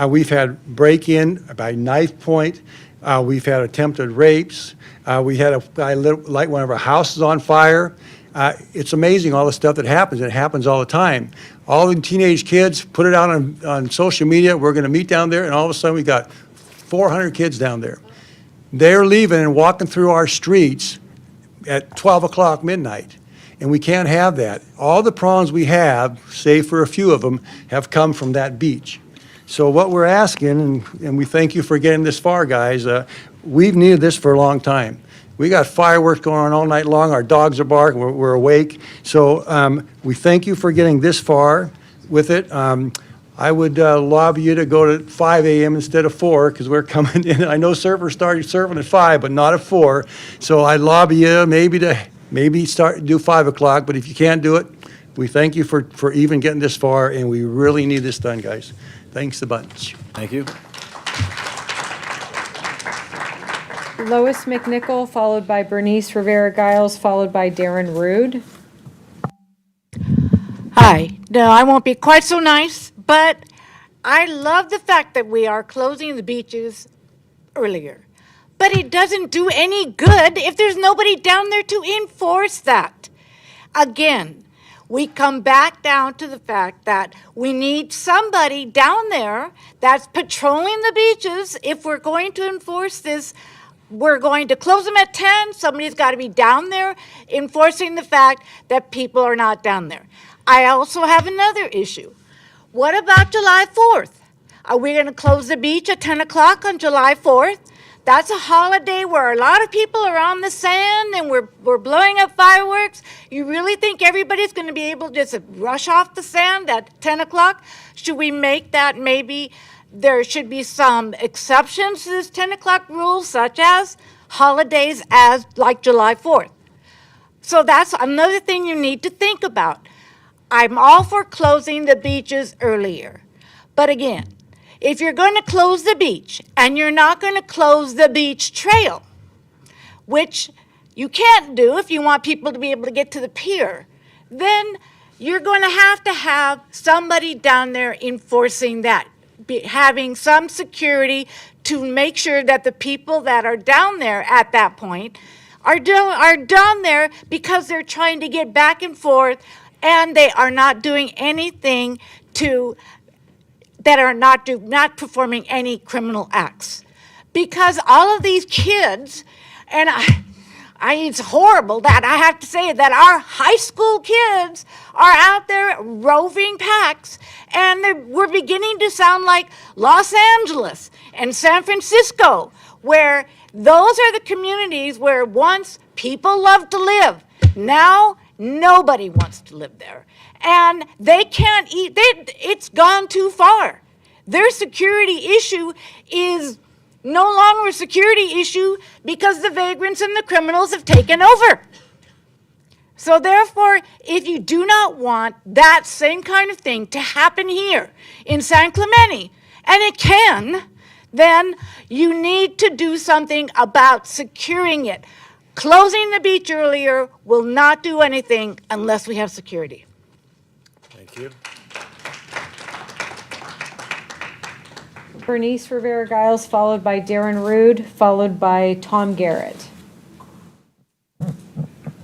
Speaker 15: We've had break-in by knife point. We've had attempted rapes. We had a guy light one of our houses on fire. It's amazing all the stuff that happens. It happens all the time. All the teenage kids put it out on social media. We're going to meet down there, and all of a sudden we got 400 kids down there. They're leaving and walking through our streets at 12 o'clock midnight, and we can't have that. All the problems we have, save for a few of them, have come from that beach. So what we're asking, and we thank you for getting this far, guys, we've needed this for a long time. We got fireworks going on all night long. Our dogs are barking. We're awake. So we thank you for getting this far with it. I would lobby you to go to 5 a.m. instead of 4 because we're coming in. I know servers started serving at 5, but not at 4. So I lobby you maybe do 5 o'clock. But if you can't do it, we thank you for even getting this far, and we really need this done, guys. Thanks a bunch.
Speaker 2: Thank you.
Speaker 6: Lois McNichol, followed by Bernice Rivera-Giles, followed by Darren Rude.
Speaker 14: Hi. No, I won't be quite so nice, but I love the fact that we are closing the beaches earlier. But it doesn't do any good if there's nobody down there to enforce that. Again, we come back down to the fact that we need somebody down there that's patrolling the beaches. If we're going to enforce this, we're going to close them at 10. Somebody's got to be down there enforcing the fact that people are not down there. I also have another issue. What about July 4th? Are we going to close the beach at 10 o'clock on July 4th? That's a holiday where a lot of people are on the sand and we're blowing up fireworks. You really think everybody's going to be able to just rush off the sand at 10 o'clock? Should we make that maybe there should be some exceptions to this 10 o'clock rule, such as holidays as like July 4th? So that's another thing you need to think about. I'm all for closing the beaches earlier. But again, if you're going to close the beach and you're not going to close the beach trail, which you can't do if you want people to be able to get to the pier, then you're going to have somebody down there enforcing that, having some security to make sure that the people that are down there at that point are down there because they're trying to get back and forth and they are not doing anything that are not performing any criminal acts. Because all of these kids, and it's horrible that I have to say that our high school kids are out there roving packs, and we're beginning to sound like Los Angeles and San Francisco, where those are the communities where once people loved to live. Now nobody wants to live there. And they can't eat, it's gone too far. Their security issue is no longer a security issue because the vagrants and the criminals have taken over. So therefore, if you do not want that same kind of thing to happen here in San Clemente, and it can, then you need to do something about securing it. Closing the beach earlier will not do anything unless we have security.
Speaker 2: Thank you.
Speaker 6: Bernice Rivera-Giles, followed by Darren Rude, followed by Tom Garrett.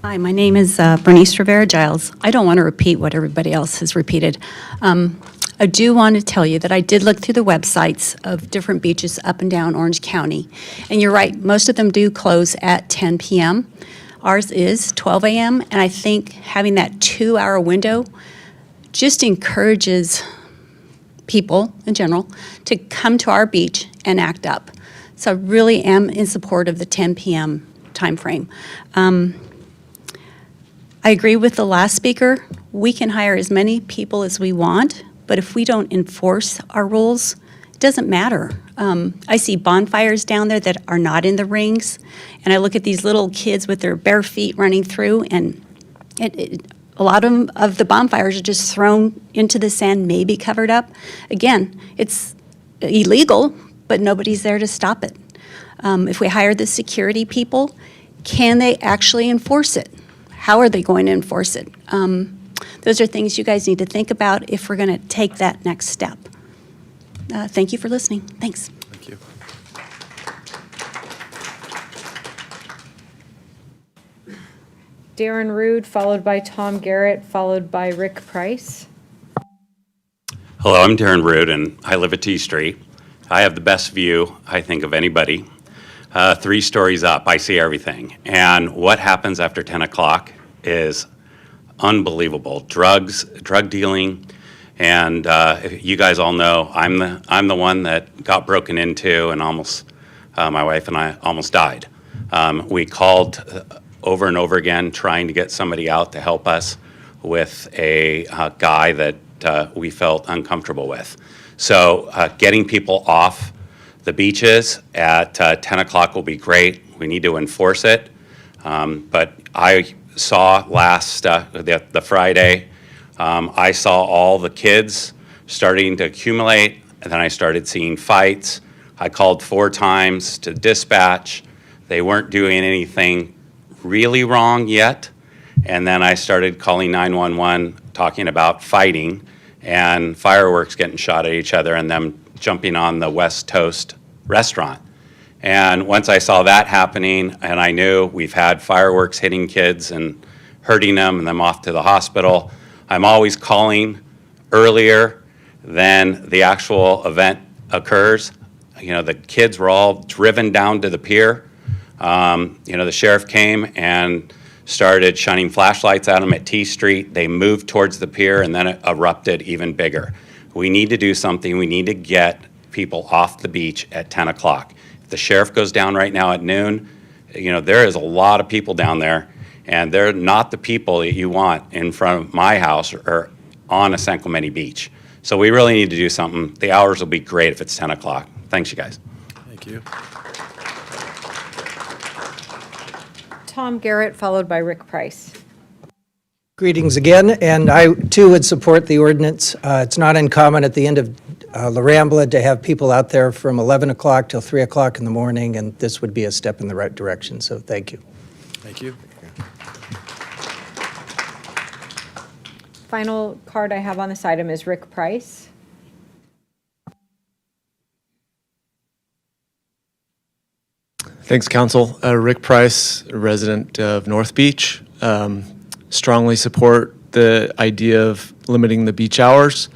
Speaker 16: Hi, my name is Bernice Rivera-Giles. I don't want to repeat what everybody else has repeated. I do want to tell you that I did look through the websites of different beaches up and down Orange County. And you're right, most of them do close at 10 p.m. Ours is 12 a.m. And I think having that 2-hour window just encourages people in general to come to our beach and act up. So I really am in support of the 10 p.m. timeframe. I agree with the last speaker. We can hire as many people as we want, but if we don't enforce our rules, it doesn't matter. I see bonfires down there that are not in the rings, and I look at these little kids with their bare feet running through, and A lot of the bonfires are just thrown into the sand, maybe covered up. Again, it's illegal, but nobody's there to stop it. If we hire the security people, can they actually enforce it? How are they going to enforce it? Those are things you guys need to think about if we're going to take that next step. Thank you for listening. Thanks.
Speaker 2: Thank you.
Speaker 6: Darren Rude, followed by Tom Garrett, followed by Rick Price.
Speaker 17: Hello, I'm Darren Root, and I live at T Street. I have the best view, I think, of anybody. 3 stories up, I see everything. And what happens after 10 o'clock is unbelievable. Drugs, drug dealing, and you guys all know I'm the one that got broken into and almost, my wife and I almost died. We called over and over again trying to get somebody out to help us with a guy that we felt uncomfortable with. So getting people off the beaches at 10 o'clock will be great. We need to enforce it. But I saw the Friday, I saw all the kids starting to accumulate, and then I started seeing fights. I called 4 times to dispatch. They weren't doing anything really wrong yet. And then I started calling 911, talking about fighting and fireworks getting shot at each other and them jumping on the West Toast restaurant. And once I saw that happening, and I knew we've had fireworks hitting kids and hurting them and them off to the hospital, I'm always calling earlier than the actual event occurs. You know, the kids were all driven down to the pier. You know, the sheriff came and started shining flashlights at them at T Street. They moved towards the pier, and then it erupted even bigger. We need to do something. We need to get people off the beach at 10 o'clock. If the sheriff goes down right now at noon, you know, there is a lot of people down there, and they're not the people that you want in front of my house or on a San Clemente beach. So we really need to do something. The hours will be great if it's 10 o'clock. Thanks, you guys.
Speaker 2: Thank you.
Speaker 6: Tom Garrett, followed by Rick Price.
Speaker 3: Greetings again, and I too would support the ordinance. It's not uncommon at the end of La Rambla to have people out there from 11 o'clock till 3 o'clock in the morning, and this would be a step in the right direction, so thank you.
Speaker 2: Thank you.
Speaker 6: Final card I have on this item is Rick Price.
Speaker 18: Thanks, Council. Rick Price, a resident of North Beach. Strongly support the idea of limiting the beach hours.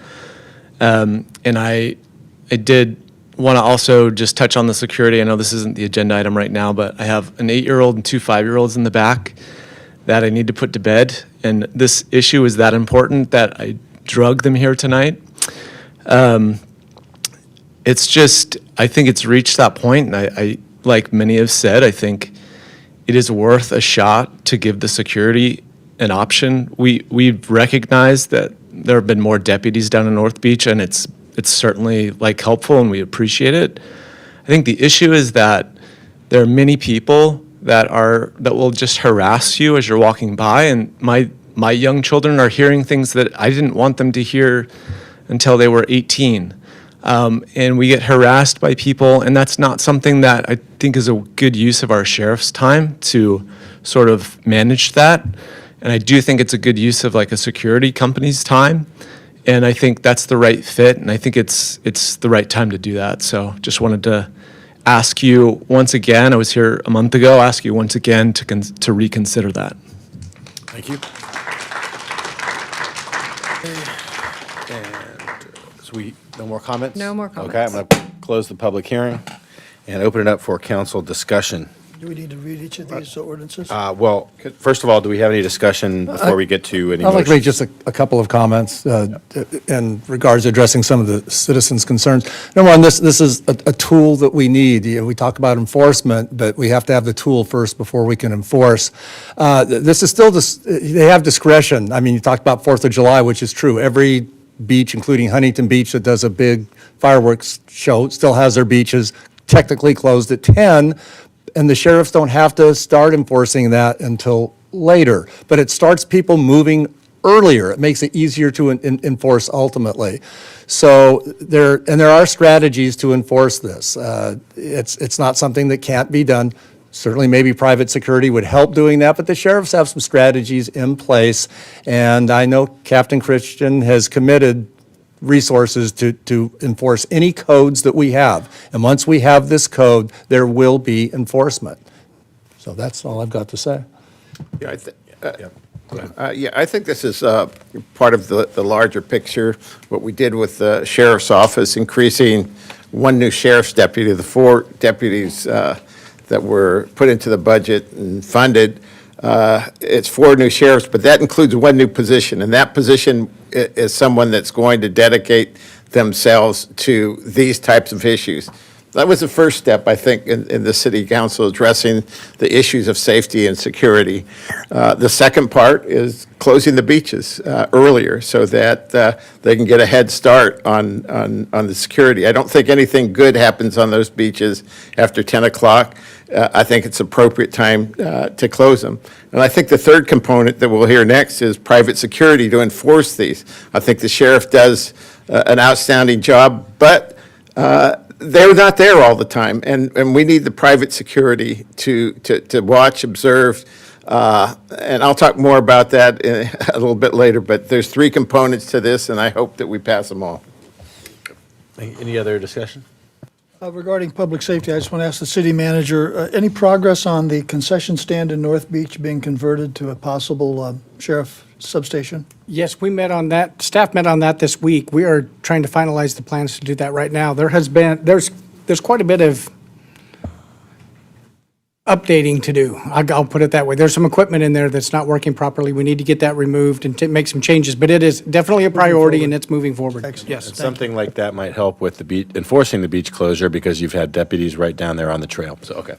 Speaker 18: And I did want to also just touch on the security. I know this isn't the agenda item right now, but I have an 8-year-old and 2 5-year-olds in the back that I need to put to bed. And this issue is that important that I drug them here tonight. It's just, I think it's reached that point, and I like many have said, I think it is worth a shot to give the security an option. We've recognized that there have been more deputies down in North Beach, and it's certainly like helpful, and we appreciate it. I think the issue is that there are many people that will just harass you as you're walking by, and my young children are hearing things that I didn't want them to hear until they were 18. And we get harassed by people, and that's not something that I think is a good use of our sheriff's time to sort of manage that. And I do think it's a good use of like a security company's time, and I think that's the right fit, and I think it's the right time to do that. So just wanted to ask you once again, I was here a month ago, ask you once again to reconsider that.
Speaker 2: Thank you. And no more comments?
Speaker 6: No more comments.
Speaker 2: Okay, I'm going to close the public hearing and open it up for council discussion.
Speaker 10: Do we need to read each of these ordinances?
Speaker 2: Well, first of all, do we have any discussion before we get to any
Speaker 5: I'd like to make
Speaker 2: motions?
Speaker 5: just a couple of comments in regards to addressing some of the citizens' concerns. Number one, this is a tool that we need. You know, we talk about enforcement, but we have to have the tool first before we can enforce. This is still, they have discretion. I mean, you talked about 4th of July, which is true. Every beach, including Huntington Beach, that does a big fireworks show, still has their beaches technically closed at 10, and the sheriffs don't have to start enforcing that until later. But it starts people moving earlier. It makes it easier to enforce ultimately. So there are strategies to enforce this. It's not something that can't be done. Certainly, maybe private security would help doing that, but the sheriffs have some strategies in place. And I know Captain Christian has committed resources to enforce any codes that we have. And once we have this code, there will be enforcement. So that's all I've got to say.
Speaker 9: Yeah, I think this is part of the larger picture, what we did with the sheriff's office, increasing one new sheriff's deputy, the 4 deputies that were put into the budget and funded. It's 4 new sheriffs, but that includes 1 new position, and that position is someone that's going to dedicate themselves to these types of issues. That was the first step, I think, in the city council addressing the issues of safety and security. The second part is closing the beaches earlier so that they can get a head start on the security. I don't think anything good happens on those beaches after 10 o'clock. I think it's appropriate time to close them. And I think the third component that we'll hear next is private security to enforce these. I think the sheriff does an outstanding job, but they're not there all the time, and we need the private security to watch, observe, and I'll talk more about that a little bit later, but there's 3 components to this, and I hope that we pass them all.
Speaker 2: Any other discussion?
Speaker 10: Regarding public safety, I just want to ask the city manager, any progress on the concession stand in North Beach being converted to a possible sheriff substation?
Speaker 13: Yes, we met on that, staff met on that this week. We are trying to finalize the plans to do that right now. There's quite a bit of updating to do. I'll put it that way. There's some equipment in there that's not working properly. We need to get that removed and make some changes, but it is definitely a priority and it's moving forward.
Speaker 10: Excellent.
Speaker 13: Yes.
Speaker 2: And something like that might help with the enforcing the beach closure because you've had deputies right down there on the trail. So, okay.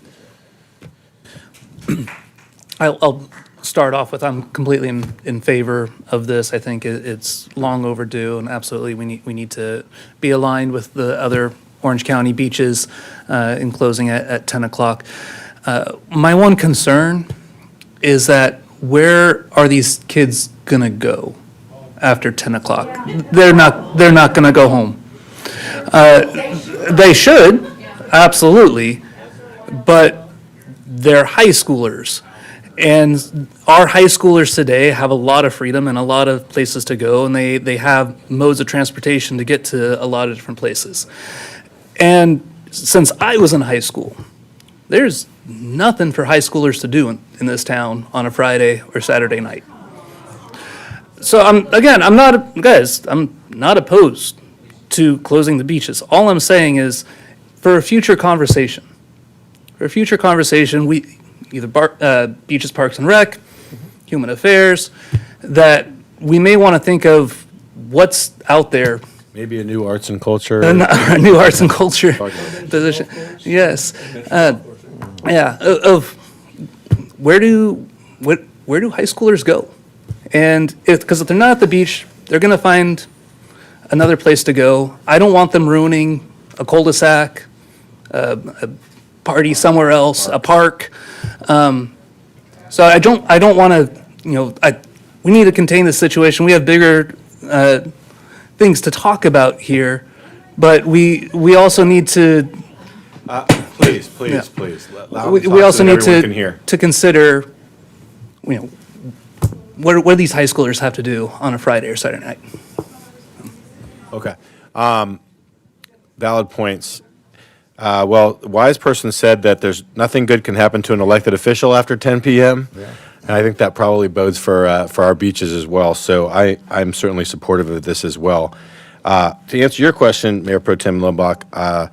Speaker 4: I'll start off with, I'm completely in favor of this. I think it's long overdue, and absolutely we need to be aligned with the other Orange County beaches in closing at 10 o'clock. My one concern is that where are these kids gonna go after 10 o'clock? They're not gonna go home. They should, absolutely, but they're high schoolers. And our high schoolers today have a lot of freedom and a lot of places to go, and they have modes of transportation to get to a lot of different places. And since I was in high school, there's nothing for high schoolers to do in this town on a Friday or Saturday night. So I'm not opposed to closing the beaches. All I'm saying is, for a future conversation, we, either Beaches, Parks and Rec, Human Affairs, that we may want to think of what's out there.
Speaker 2: Maybe a new arts and culture.
Speaker 4: A new arts and culture position. Yes. Of where do high schoolers go? And because if they're not at the beach, they're going to find another place to go. I don't want them ruining a cul-de-sac, a party somewhere else, a park. So I don't want to, we need to contain the situation. We have bigger things to talk about here, but we also need to.
Speaker 2: Please.
Speaker 4: We also need to consider, what do these high schoolers have to do on a Friday or Saturday night?
Speaker 2: Okay. Valid points. Well, a wise person said that there's nothing good can happen to an elected official after 10 p.m. Yeah. And I think that probably bodes for our beaches as well. So I'm certainly supportive of this as well. To answer your question, Mayor Pro Tem Lombach,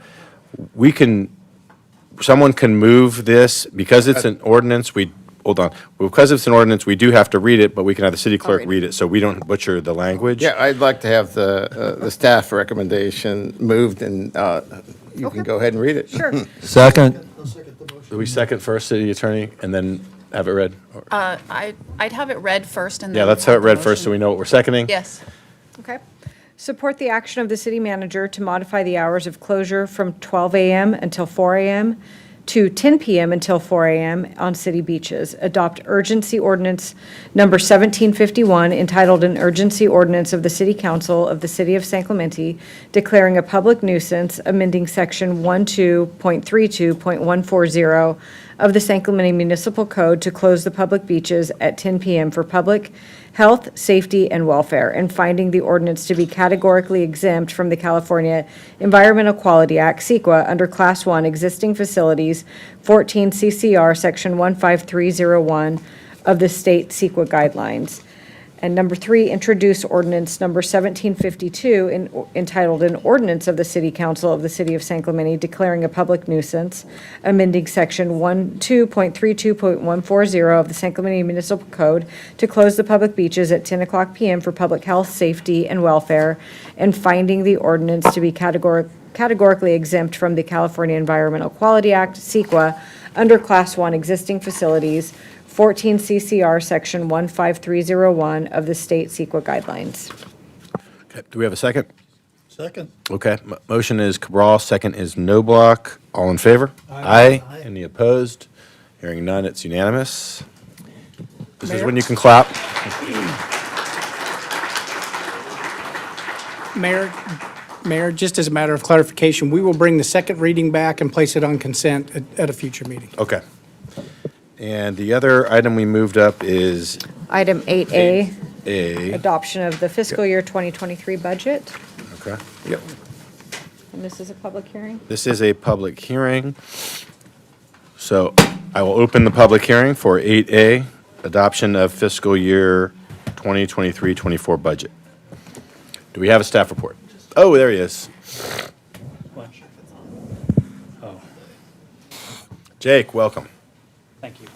Speaker 2: someone can move this because it's an ordinance. Because it's an ordinance, we do have to read it, but we can have the city clerk read it so we don't butcher the language.
Speaker 9: Yeah, I'd like to have the staff recommendation moved, and you can go ahead and read it.
Speaker 6: Sure.
Speaker 5: Second.
Speaker 2: Do we second first, city attorney, and then have it read?
Speaker 1: I'd have it read first and then.
Speaker 2: Yeah, let's have it read first so we know what we're seconding.
Speaker 1: Yes.
Speaker 6: Okay. Support the action of the city manager to modify the hours of closure from 12 a.m. until 4 a.m. to 10 p.m. until 4 a.m. on city beaches. Adopt urgency ordinance number 1751 entitled an urgency ordinance of the City Council of the City of San Clemente declaring a public nuisance, amending section 12.32.140 of the San Clemente Municipal Code to close the public beaches at 10 p.m. for public health, safety, and welfare, and finding the ordinance to be categorically exempt from the California Environmental Quality Act, CEQA, under Class 1 existing facilities, 14 CCR Section 15301 of the state CEQA guidelines. And number 3, introduce ordinance number 1752 entitled an ordinance of the City Council of the City of San Clemente declaring a public nuisance, amending section 12.32.140 of the San Clemente Municipal Code to close the public beaches at 10 o'clock p.m. for public health, safety, and welfare, and finding the ordinance to be categorically exempt from the California Environmental Quality Act, CEQA, under Class 1 existing facilities, 14 CCR Section 15301 of the state CEQA guidelines.
Speaker 2: Okay, do we have a second?
Speaker 10: Second.
Speaker 2: Okay, motion is Cabral, second is Noblock. All in favor? Aye. Any opposed? Hearing none, it's unanimous. This is when you can clap.
Speaker 13: Mayor, just as a matter of clarification, we will bring the second reading back and place it on consent at a future meeting.
Speaker 2: Okay. And the other item we moved up is
Speaker 6: Item 8A,
Speaker 2: A.
Speaker 6: adoption of the fiscal year 2023 budget.
Speaker 2: Okay. Yep.
Speaker 6: And this is a public hearing?
Speaker 2: This is a public hearing. So I will open the public hearing for 8A, adoption of fiscal year 2023-24 budget. Do we have a staff report? Oh, there he is. Jake, welcome.
Speaker 13: Thank you.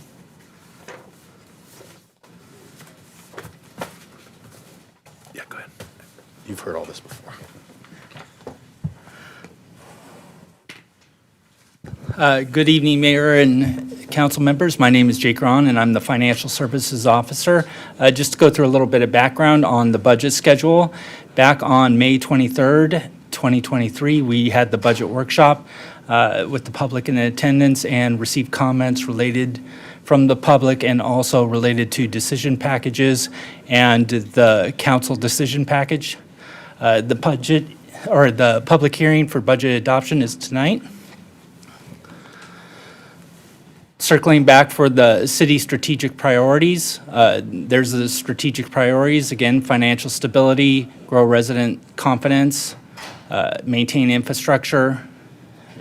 Speaker 2: Yeah, go ahead. You've heard all this before.
Speaker 19: Good evening, Mayor and council members. My name is Jake Ron, and I'm the Financial Services Officer. Just to go through a little bit of background on the budget schedule, back on May 23rd, 2023, we had the budget workshop with the public in attendance and received comments related from the public and also related to decision packages and the council decision package. The budget, or the public hearing for budget adoption is tonight. Circling back for the city strategic priorities, there's the strategic priorities, again, financial stability, grow resident confidence, maintain infrastructure,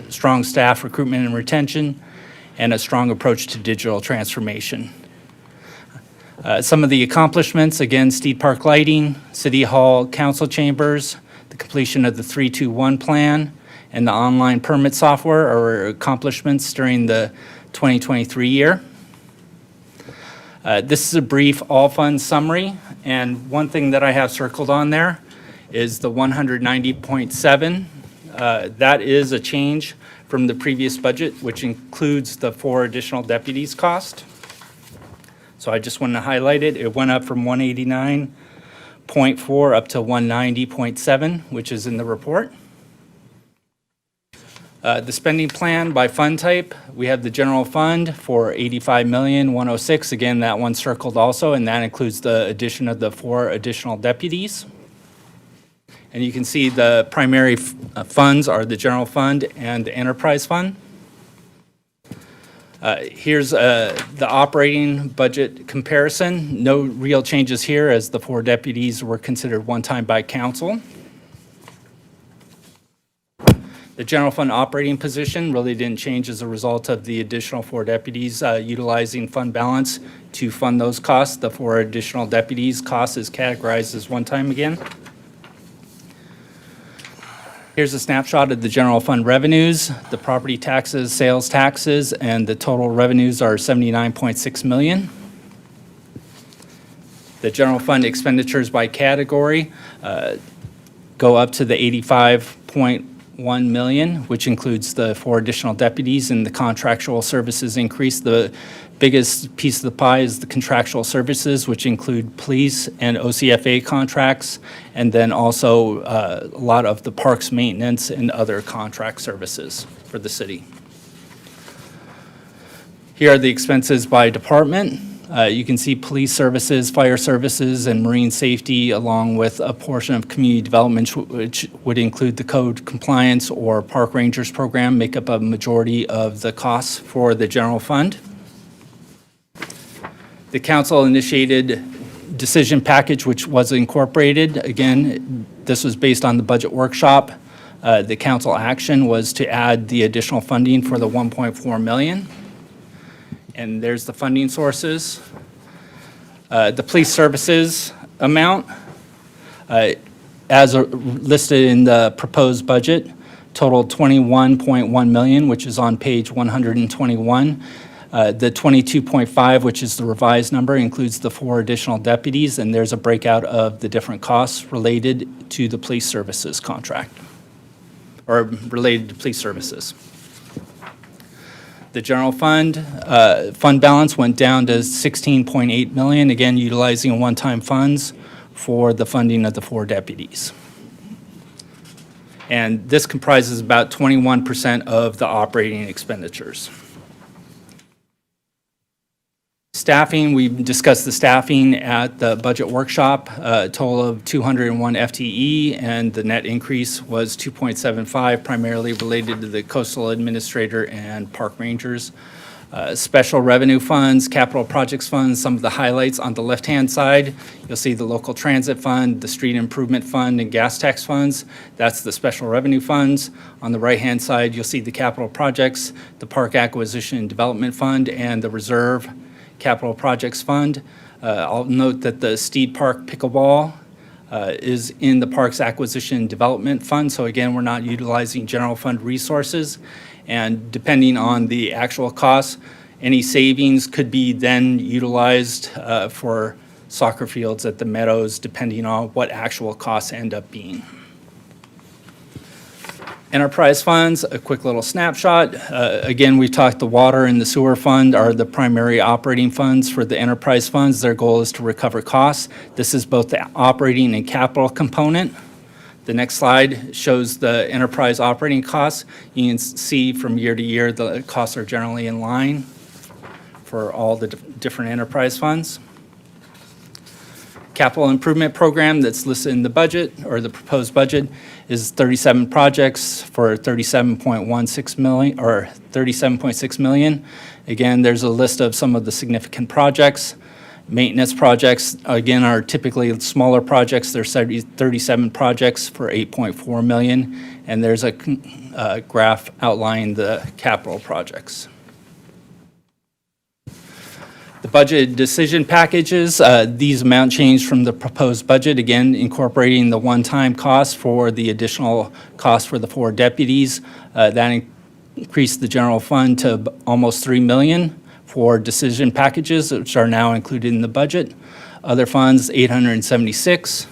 Speaker 19: strong staff recruitment and retention, and a strong approach to digital transformation. Some of the accomplishments, again, Steed Park lighting, City Hall council chambers, the completion of the 321 plan, and the online permit software are accomplishments during the 2023 year. This is a brief all-fund summary, and one thing that I have circled on there is the 190.7. That is a change from the previous budget, which includes the 4 additional deputies cost. So I just wanted to highlight it. It went up from 189.4 up to 190.7, which is in the report. The spending plan by fund type, we have the general fund for $85,106,000. Again, that one circled also, and that includes the addition of the 4 additional deputies. And you can see the primary funds are the general fund and the enterprise fund. Here's the operating budget comparison. No real changes here as the 4 deputies were considered one time by council. The general fund operating position really didn't change as a result of the additional 4 deputies utilizing fund balance to fund those costs. The 4 additional deputies cost is categorized as one time again. Here's a snapshot of the general fund revenues, the property taxes, sales taxes, and the total revenues are $79.6 million. The general fund expenditures by category go up to the $85.1 million, which includes the 4 additional deputies, and the contractual services increase. The biggest piece of the pie is the contractual services, which include police and OCFA contracts, and then also a lot of the parks maintenance and other contract services for the city. Here are the expenses by department. You can see police services, fire services, and marine safety, along with a portion of community development, which would include the code compliance or park rangers program, make up a majority of the costs for the general fund. The council initiated decision package, which was incorporated. Again, this was based on the budget workshop. The council action was to add the additional funding for the 1.4 million. And there's the funding sources. The police services amount, as listed in the proposed budget, totaled 21.1 million, which is on page 121. The 22.5, which is the revised number, includes the 4 additional deputies, and there's a breakout of the different costs related to the police services contract, or related to police services. The general fund balance went down to 16.8 million, again, utilizing one-time funds for the funding of the 4 deputies. And this comprises about 21% of the operating expenditures. Staffing, we discussed the staffing at the budget workshop, a total of 201 FTE, and the net increase was 2.75, primarily related to the coastal administrator and park rangers. Special revenue funds, capital projects funds, some of the highlights on the left-hand side, you'll see the local transit fund, the street improvement fund, and gas tax funds. That's the special revenue funds. On the right-hand side, you'll see the capital projects, the park acquisition and development fund, and the reserve Capital Projects Fund. I'll note that the Steed Park Pickleball is in the Parks Acquisition and Development Fund. So again, we're not utilizing general fund resources. And depending on the actual costs, any savings could be then utilized for soccer fields at the Meadows, depending on what actual costs end up being. Enterprise funds, a quick little snapshot. Again, we talked the water and the sewer fund are the primary operating funds for the enterprise funds. Their goal is to recover costs. This is both the operating and capital component. The next slide shows the enterprise operating costs. You can see from year to year, the costs are generally in line for all the different enterprise funds. Capital improvement program that's listed in the budget, or the proposed budget, is 37 projects for 37.16 million, or 37.6 million. Again, there's a list of some of the significant projects. Maintenance projects, again, are typically smaller projects. There's 37 projects for 8.4 million, and there's a graph outlining the capital projects. The budget decision packages, these amount changed from the proposed budget, again, incorporating the one-time cost for the additional cost for the 4 deputies. That increased the general fund to almost 3 million for decision packages, which are now included in the budget. Other funds, 876.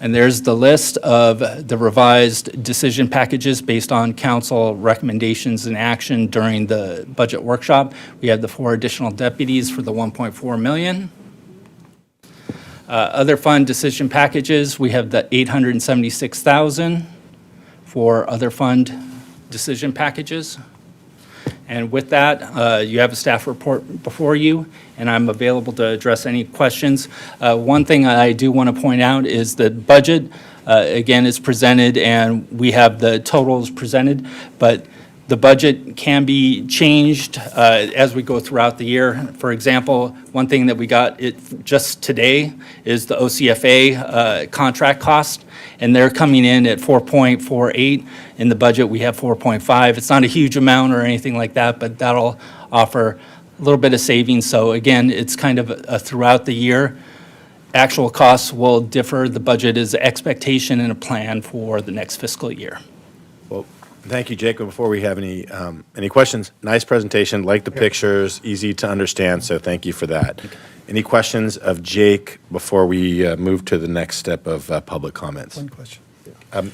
Speaker 19: And there's the list of the revised decision packages based on council recommendations and action during the budget workshop. We have the 4 additional deputies for the 1.4 million. Other fund decision packages, we have the 876,000 for other fund decision packages. And with that, you have a staff report before you, and I'm available to address any questions. One thing I do want to point out is the budget, again, is presented, and we have the totals presented, but the budget can be changed as we go throughout the year. For example, one thing that we got just today is the OCFA contract cost, and they're coming in at 4.48. In the budget, we have 4.5. It's not a huge amount or anything like that, but that'll offer a little bit of savings. So again, it's kind of a throughout the year. Actual costs will differ. The budget is an expectation and a plan for the next fiscal year.
Speaker 2: Well, thank you, Jacob. Before we have any questions, nice presentation, like the pictures, easy to understand, so thank you for that. Any questions of Jake before we move to the next step of public comments?
Speaker 10: One question.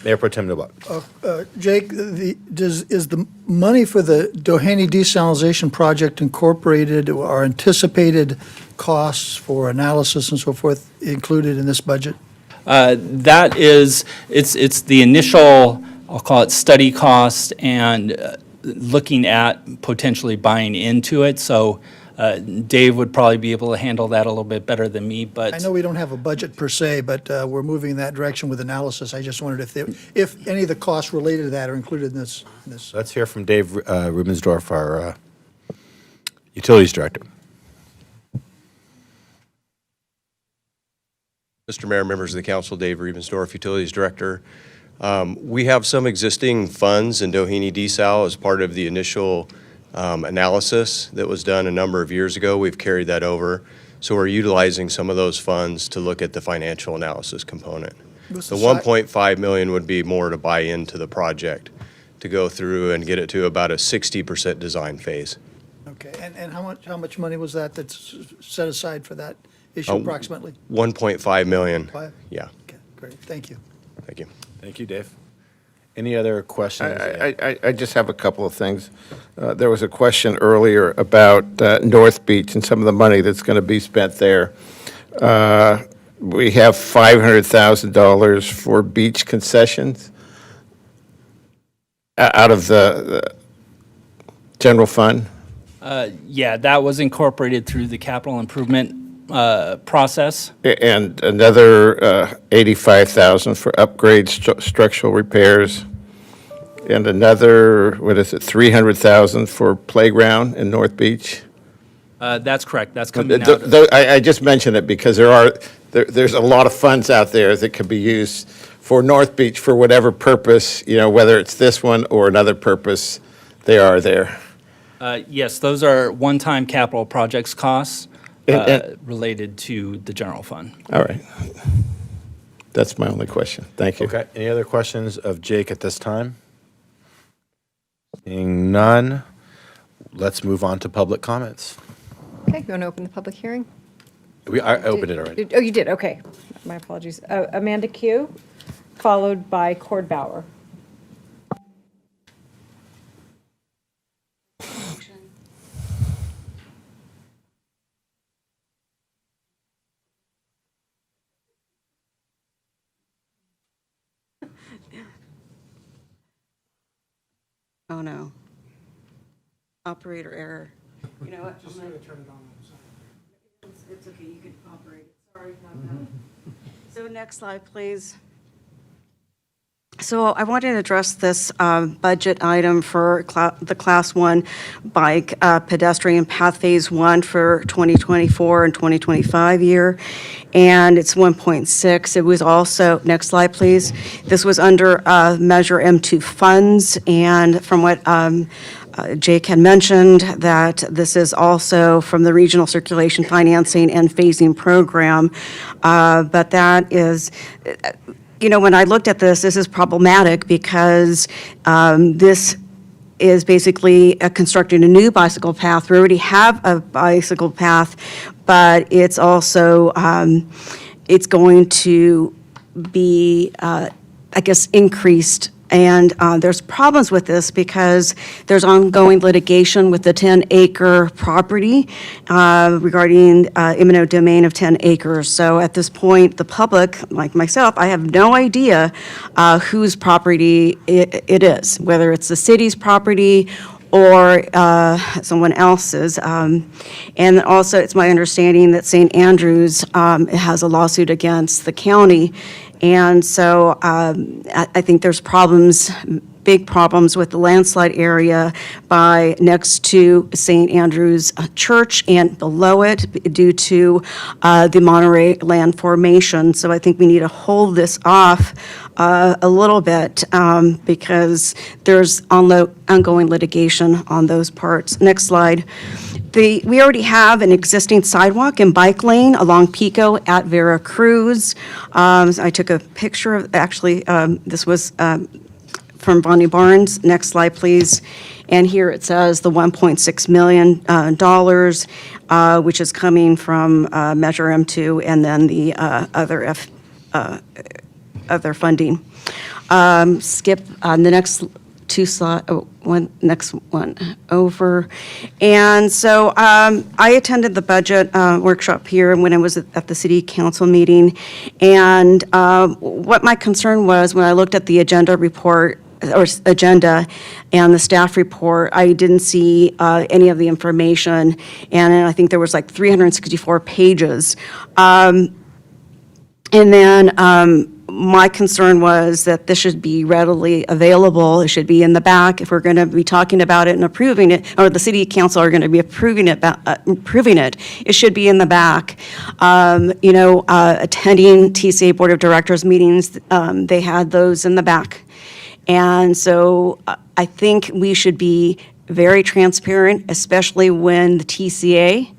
Speaker 2: Mayor Pro Tem DeBlock.
Speaker 10: Jake, is the money for the Doheny desalination project incorporated or anticipated costs for analysis and so forth included in this budget?
Speaker 19: That is, it's the initial, I'll call it study cost and looking at potentially buying into it. So Dave would probably be able to handle that a little bit better than me, but.
Speaker 10: I know we don't have a budget per se, but we're moving in that direction with analysis. I just wondered if any of the costs related to that are included in this.
Speaker 2: Let's hear from Dave Rubensdorf, our Utilities Director.
Speaker 8: Mr. Mayor, members of the council, Dave Riebensdorf, Utilities Director. We have some existing funds in Doheny Desal as part of the initial analysis that was done a number of years ago. We've carried that over. So we're utilizing some of those funds to look at the financial analysis component. The 1.5 million would be more to buy into the project, to go through and get it to about a 60% design phase.
Speaker 10: Okay, and how much money was that's set aside for that issue approximately?
Speaker 8: 1.5 million.
Speaker 10: Five?
Speaker 8: Yeah.
Speaker 10: Okay, great, thank you.
Speaker 8: Thank you.
Speaker 2: Thank you, Dave. Any other questions?
Speaker 9: I just have a couple of things. There was a question earlier about North Beach and some of the money that's going to be spent there. We have $500,000 for beach concessions out of the general fund.
Speaker 19: Yeah, that was incorporated through the capital improvement process.
Speaker 9: And another $85,000 for upgrades, structural repairs, and another, $300,000 for playground in North Beach.
Speaker 19: That's correct. That's coming out.
Speaker 9: I just mentioned it because there's a lot of funds out there that could be used for North Beach for whatever purpose, whether it's this one or another purpose, they are there.
Speaker 19: Yes, those are one-time capital projects costs related to the general fund.
Speaker 9: All right. That's my only question. Thank you.
Speaker 2: Okay. Any other questions of Jake at this time? Seeing none, let's move on to public comments.
Speaker 6: Okay, you want to open the public hearing?
Speaker 2: I opened it already.
Speaker 6: Oh, you did, okay. My apologies. Amanda Q, followed by Cord Bauer.
Speaker 20: Oh, no. Operator error. You know what? Just turn it on. It's okay, you can operate it. Sorry about that. So next slide, please. So I wanted to address this budget item for the Class 1 bike pedestrian path Phase 1 for 2024 and 2025 year, and it's 1.6. It was also, next slide, please. This was under Measure M2 funds, and from what Jake had mentioned, that this is also from the Regional Circulation Financing and Phasing Program, but that is, when I looked at this is problematic because this is basically constructing a new bicycle path. We already have a bicycle path, but it's also, it's going to be, increased. And there's problems with this because there's ongoing litigation with the 10-acre property regarding eminent domain of 10 acres. So at this point, the public, like myself, I have no idea whose property it is, whether it's the city's property or someone else's. And also, it's my understanding that St. Andrews has a lawsuit against the county. And so I think there's big problems with the landslide area next to St. Andrew's Church and below it due to the Monterey land formation. So I think we need to hold this off a little bit because there's ongoing litigation on those parts. Next slide. We already have an existing sidewalk and bike lane along Pico at Vera Cruz. I took a picture of, this was from Bonnie Barnes. Next slide, please. And here it says the $1.6 million, which is coming from Measure M2 and then the other funding. Skip on the next two slide, next one over. And so I attended the budget workshop here when I was at the city council meeting. And what my concern was when I looked at the agenda report agenda and the staff report, I didn't see any of the information, and I think there was like 364 pages. And then my concern was that this should be readily available. It should be in the back if we're going to be talking about it and approving it, or the city council are going to be approving it. It should be in the back. Attending TCA Board of Directors meetings, they had those in the back. And so I think we should be very transparent, especially when the TCA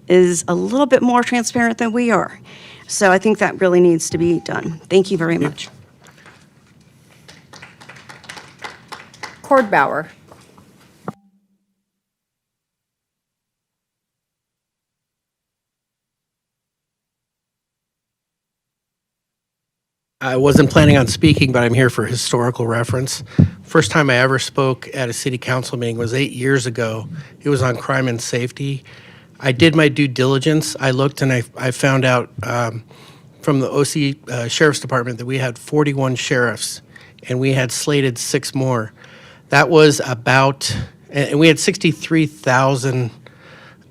Speaker 20: is a little bit more transparent than we are. So I think that really needs to be done. Thank you very much.
Speaker 6: Cordbauer.
Speaker 21: I wasn't planning on speaking, but I'm here for historical reference. First time I ever spoke at a city council meeting was 8 years ago. It was on crime and safety. I did my due diligence. I looked and I found out from the OC Sheriff's Department that we had 41 sheriffs and we had slated 6 more. That was about, and we had 63,000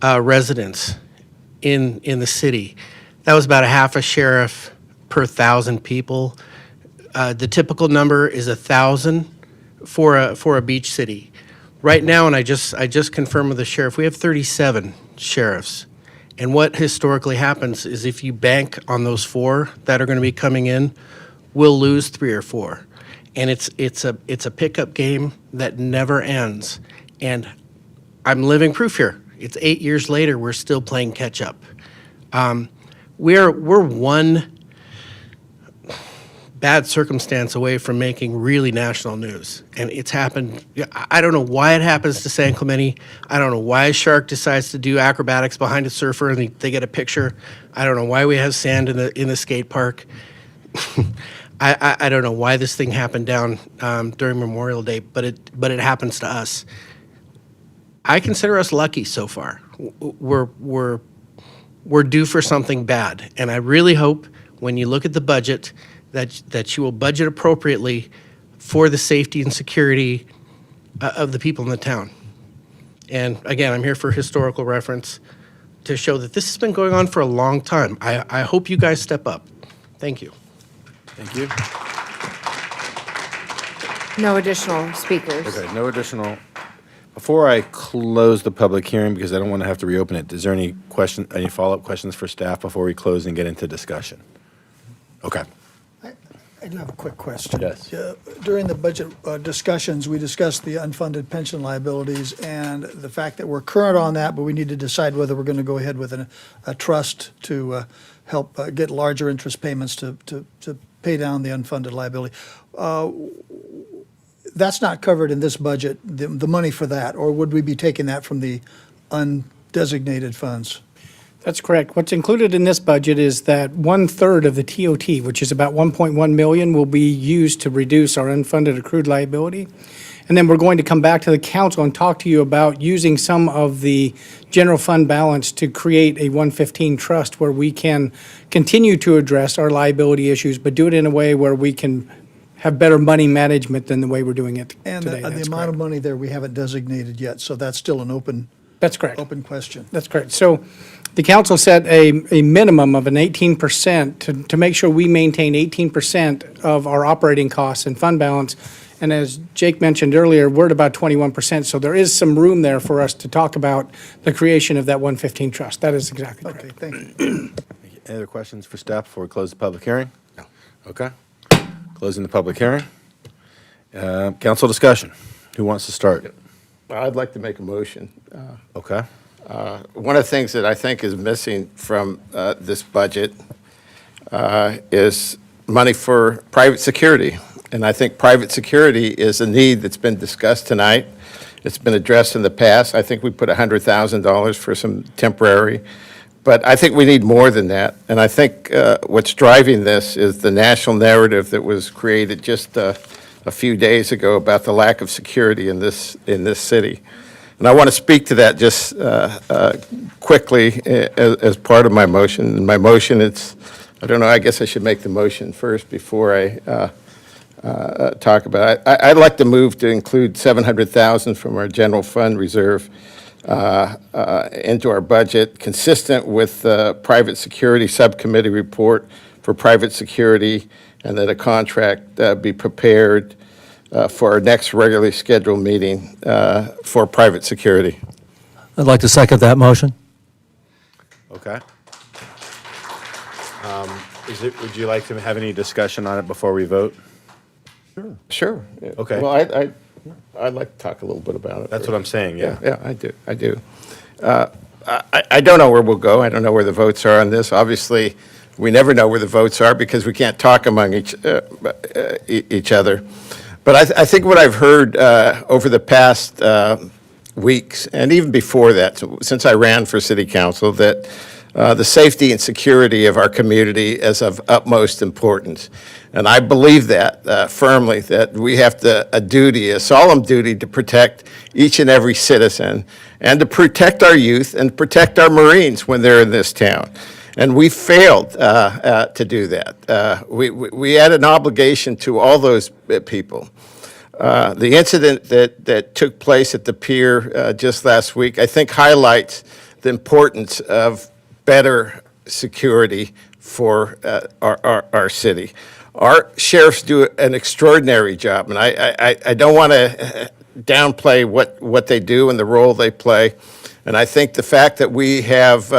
Speaker 21: residents in the city. That was about a half a sheriff per 1,000 people. The typical number is 1,000 for a beach city. Right now, and I just confirmed with the sheriff, we have 37 sheriffs. And what historically happens is if you bank on those 4 that are going to be coming in, we'll lose 3 or 4. And it's a pickup game that never ends. And I'm living proof here. It's 8 years later, we're still playing catch up. We're one bad circumstance away from making really national news. And it's happened. I don't know why it happens to San Clemente. I don't know why a shark decides to do acrobatics behind a surfer and they get a picture. I don't know why we have sand in the skate park. I don't know why this thing happened down during Memorial Day, but it happens to us. I consider us lucky so far. We're due for something bad, and I really hope when you look at the budget that you will budget appropriately for the safety and security of the people in the town. And again, I'm here for historical reference to show that this has been going on for a long time. I hope you guys step up. Thank you.
Speaker 2: Thank you.
Speaker 6: No additional speakers.
Speaker 2: Okay, no additional. Before I close the public hearing, because I don't want to have to reopen it, is there any follow-up questions for staff before we close and get into discussion? Okay.
Speaker 10: I do have a quick question.
Speaker 2: Yes.
Speaker 10: During the budget discussions, we discussed the unfunded pension liabilities and the fact that we're current on that, but we need to decide whether we're going to go ahead with a trust to help get larger interest payments to pay down the unfunded liability. That's not covered in this budget, the money for that, or would we be taking that from the undesignated funds?
Speaker 13: That's correct. What's included in this budget is that 1/3 of the TOT, which is about 1.1 million, will be used to reduce our unfunded accrued liability. And then we're going to come back to the council and talk to you about using some of the general fund balance to create a 115 trust where we can continue to address our liability issues, but do it in a way where we can have better money management than the way we're doing it
Speaker 10: And
Speaker 13: today.
Speaker 10: the
Speaker 13: That's
Speaker 10: amount
Speaker 13: correct.
Speaker 10: of money there, we haven't designated yet, so that's still an open
Speaker 13: That's correct.
Speaker 10: question.
Speaker 13: That's correct. So the council set a minimum of an 18% to make sure we maintain 18% of our operating costs and fund balance. And as Jake mentioned earlier, we're at about 21%. So there is some room there for us to talk about the creation of that 115 trust. That is exactly correct.
Speaker 10: Okay, thank you.
Speaker 2: Any other questions for staff before we close the public hearing? No. Okay. Closing the public hearing. Council discussion. Who wants to start?
Speaker 9: I'd like to make a motion.
Speaker 2: Okay.
Speaker 9: One of the things that I think is missing from this budget is money for private security. And I think private security is a need that's been discussed tonight. It's been addressed in the past. I think we put $100,000 for some temporary. But I think we need more than that. And I think what's driving this is the national narrative that was created just a few days ago about the lack of security in this city. And I want to speak to that just quickly as part of my motion. And my motion, I don't know, I guess I should make the motion first before I talk about. I'd like to move to include $700,000 from our general fund reserve into our budget, consistent with the Private Security Subcommittee report for private security, and that a contract be prepared for our next regularly scheduled meeting for private security.
Speaker 5: I'd like to second that motion.
Speaker 2: Okay. Would you like to have any discussion on it before we vote?
Speaker 9: Sure.
Speaker 2: Okay.
Speaker 9: Well, I'd like to talk a little bit about it.
Speaker 2: That's what I'm saying, yeah.
Speaker 9: Yeah, I do. I don't know where we'll go. I don't know where the votes are on this. Obviously, we never know where the votes are because we can't talk among each other. But I think what I've heard over the past weeks, and even before that, since I ran for city council, that the safety and security of our community is of utmost importance. And I believe that firmly, that we have a solemn duty to protect each and every citizen, and to protect our youth and protect our Marines when they're in this town. And we failed to do that. We had an obligation to all those people. The incident that took place at the pier just last week, I think, highlights the importance of better security for our city. Our sheriffs do an extraordinary job, and I don't want to downplay what they do and the role they play. And I think the fact that we have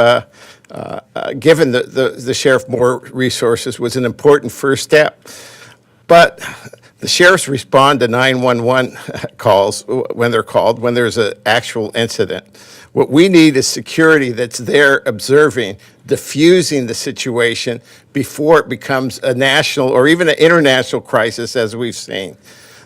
Speaker 9: given the sheriff more resources was an important first step. But the sheriffs respond to 911 calls when they're called, when there's an actual incident. What we need is security that's there observing, diffusing the situation before it becomes a national or even an international crisis, as we've seen.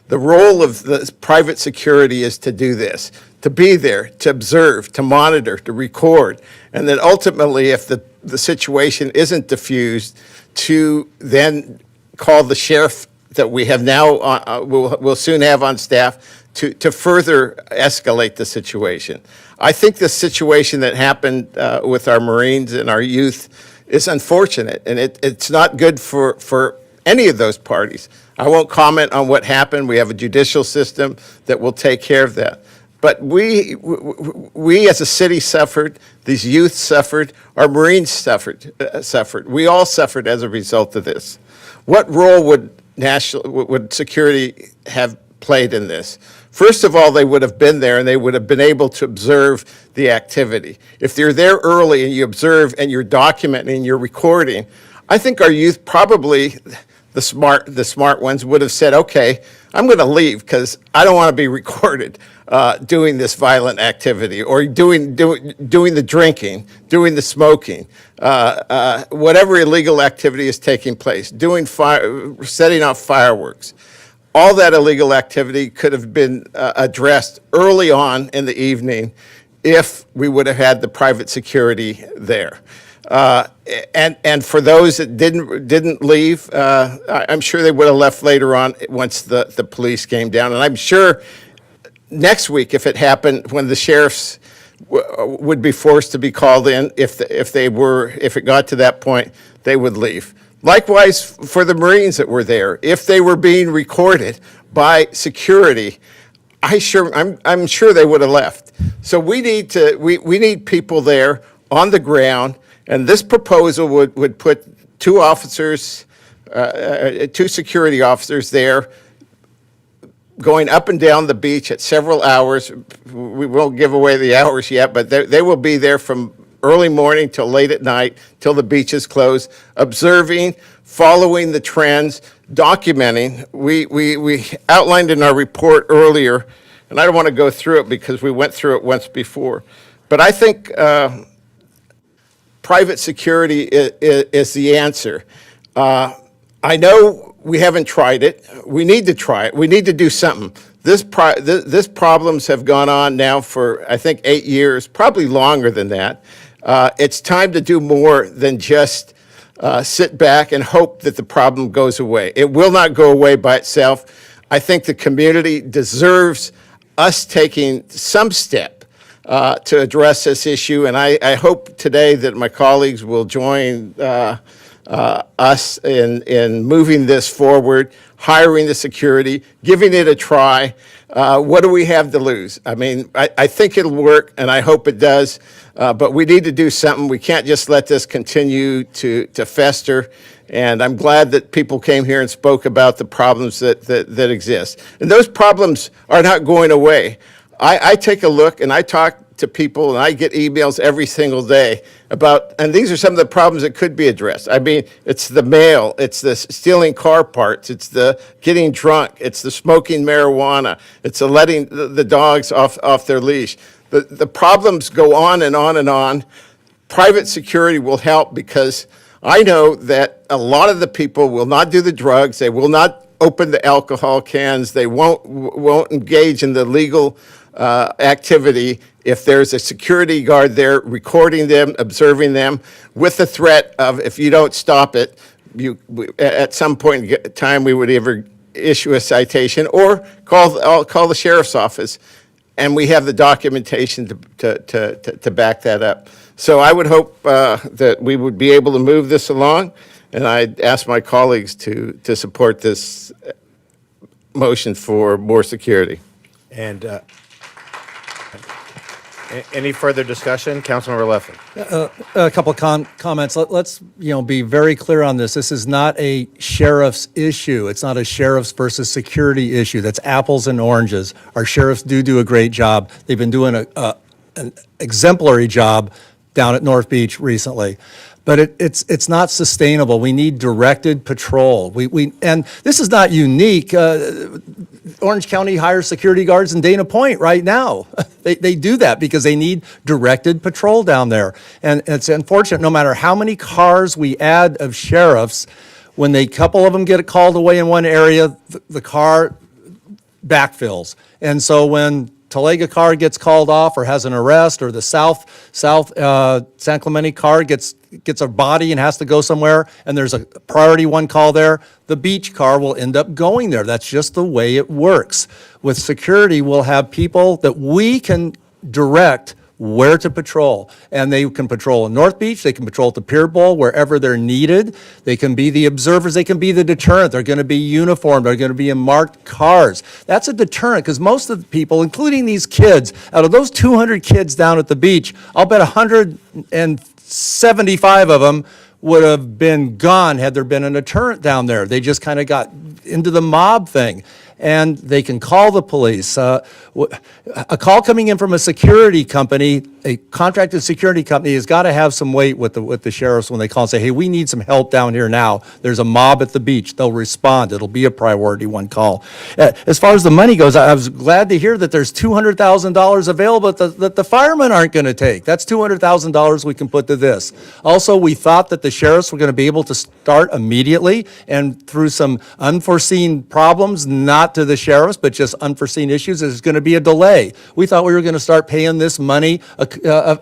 Speaker 9: The role of the private security is to do this, to be there, to observe, to monitor, to record, and then ultimately, if the situation isn't diffused, to then call the sheriff that we have now, we'll soon have on staff, to further escalate the situation. I think the situation that happened with our Marines and our youth is unfortunate, and it's not good for any of those parties. I won't comment on what happened. We have a judicial system that will take care of that. But we as a city suffered, these youth suffered, our Marines suffered. We all suffered as a result of this. What role would security have played in this? First of all, they would have been there and they would have been able to observe the activity. If they're there early and you observe and you're documenting and you're recording, I think our youth, probably the smart ones, would have said, okay, I'm going to leave because I don't want to be recorded doing this violent activity, or doing the drinking, doing the smoking, whatever illegal activity is taking place, setting off fireworks. All that illegal activity could have been addressed early on in the evening if we would have had the private security there. And for those that didn't leave, I'm sure they would have left later on once the police came down. And I'm sure next week, if it happened, when the sheriffs would be forced to be called in, if it got to that point, they would leave. Likewise, for the Marines that were there, if they were being recorded by security, I'm sure they would have left. So we need people there on the ground, and this proposal would put two security officers there, going up and down the beach at several hours. We won't give away the hours yet, but they will be there from early morning till late at night, till the beach is closed, observing, following the trends, documenting. We outlined in our report earlier, and I don't want to go through it because we went through it once before, but I think private security is the answer. I know we haven't tried it. We need to try it. We need to do something. This problems have gone on now for, I think, 8 years, probably longer than that. It's time to do more than just sit back and hope that the problem goes away. It will not go away by itself. I think the community deserves us taking some step to address this issue, and I hope today that my colleagues will join us in moving this forward, hiring the security, giving it a try. What do we have to lose? I mean, I think it'll work, and I hope it does, but we need to do something. We can't just let this continue to fester, and I'm glad that people came here and spoke about the problems that exist. And those problems are not going away. I take a look, and I talk to people, and I get emails every single day about, and these are some of the problems that could be addressed. I mean, it's the mail, it's the stealing car parts, it's the getting drunk, it's the smoking marijuana, it's the letting the dogs off their leash. The problems go on and on and on. Private security will help because I know that a lot of the people will not do the drugs, they will not open the alcohol cans, they won't engage in the legal activity if there's a security guard there recording them, observing them, with the threat of if you don't stop it, at some point in time we would either issue a citation or call the sheriff's office, and we have the documentation to back that up. So I would hope that we would be able to move this along, and I'd ask my colleagues to support this motion for more security.
Speaker 2: And any further discussion? Councilmember Leffler.
Speaker 5: A couple of comments. Let's, be very clear on this. This is not a sheriff's issue. It's not a sheriff's versus security issue. That's apples and oranges. Our sheriffs do a great job. They've been doing an exemplary job down at North Beach recently. But it's not sustainable. We need directed patrol. And this is not unique. Orange County hires security guards in Dana Point right now. They do that because they need directed patrol down there. And it's unfortunate, no matter how many cars we add of sheriffs, when a couple of them get called away in one area, the car backfills. And so when Talega car gets called off or has an arrest, or the South San Clemente car gets a body and has to go somewhere, and there's a priority one call there, the beach car will end up going there. That's just the way it works. With security, we'll have people that we can direct where to patrol. And they can patrol in North Beach, they can patrol at the Pier Bowl, wherever they're needed. They can be the observers, they can be the deterrent. They're going to be uniformed, they're going to be in marked cars. That's a deterrent, because most of the people, including these kids, out of those 200 kids down at the beach, I'll bet 175 of them would have been gone had there been a deterrent down there. They just kind of got into the mob thing. And they can call the police. A call coming in from a security company, a contracted security company, has got to have some weight with the sheriffs when they call and say, hey, we need some help down here now. There's a mob at the beach. They'll respond. It'll be a priority one call. As far as the money goes, I was glad to hear that there's $200,000 available that the firemen aren't going to take. That's $200,000 we can put to this. Also, we thought that the sheriffs were going to be able to start immediately, and through some unforeseen problems, not to the sheriffs, but just unforeseen issues, there's going to be a delay. We thought we were going to start paying this money a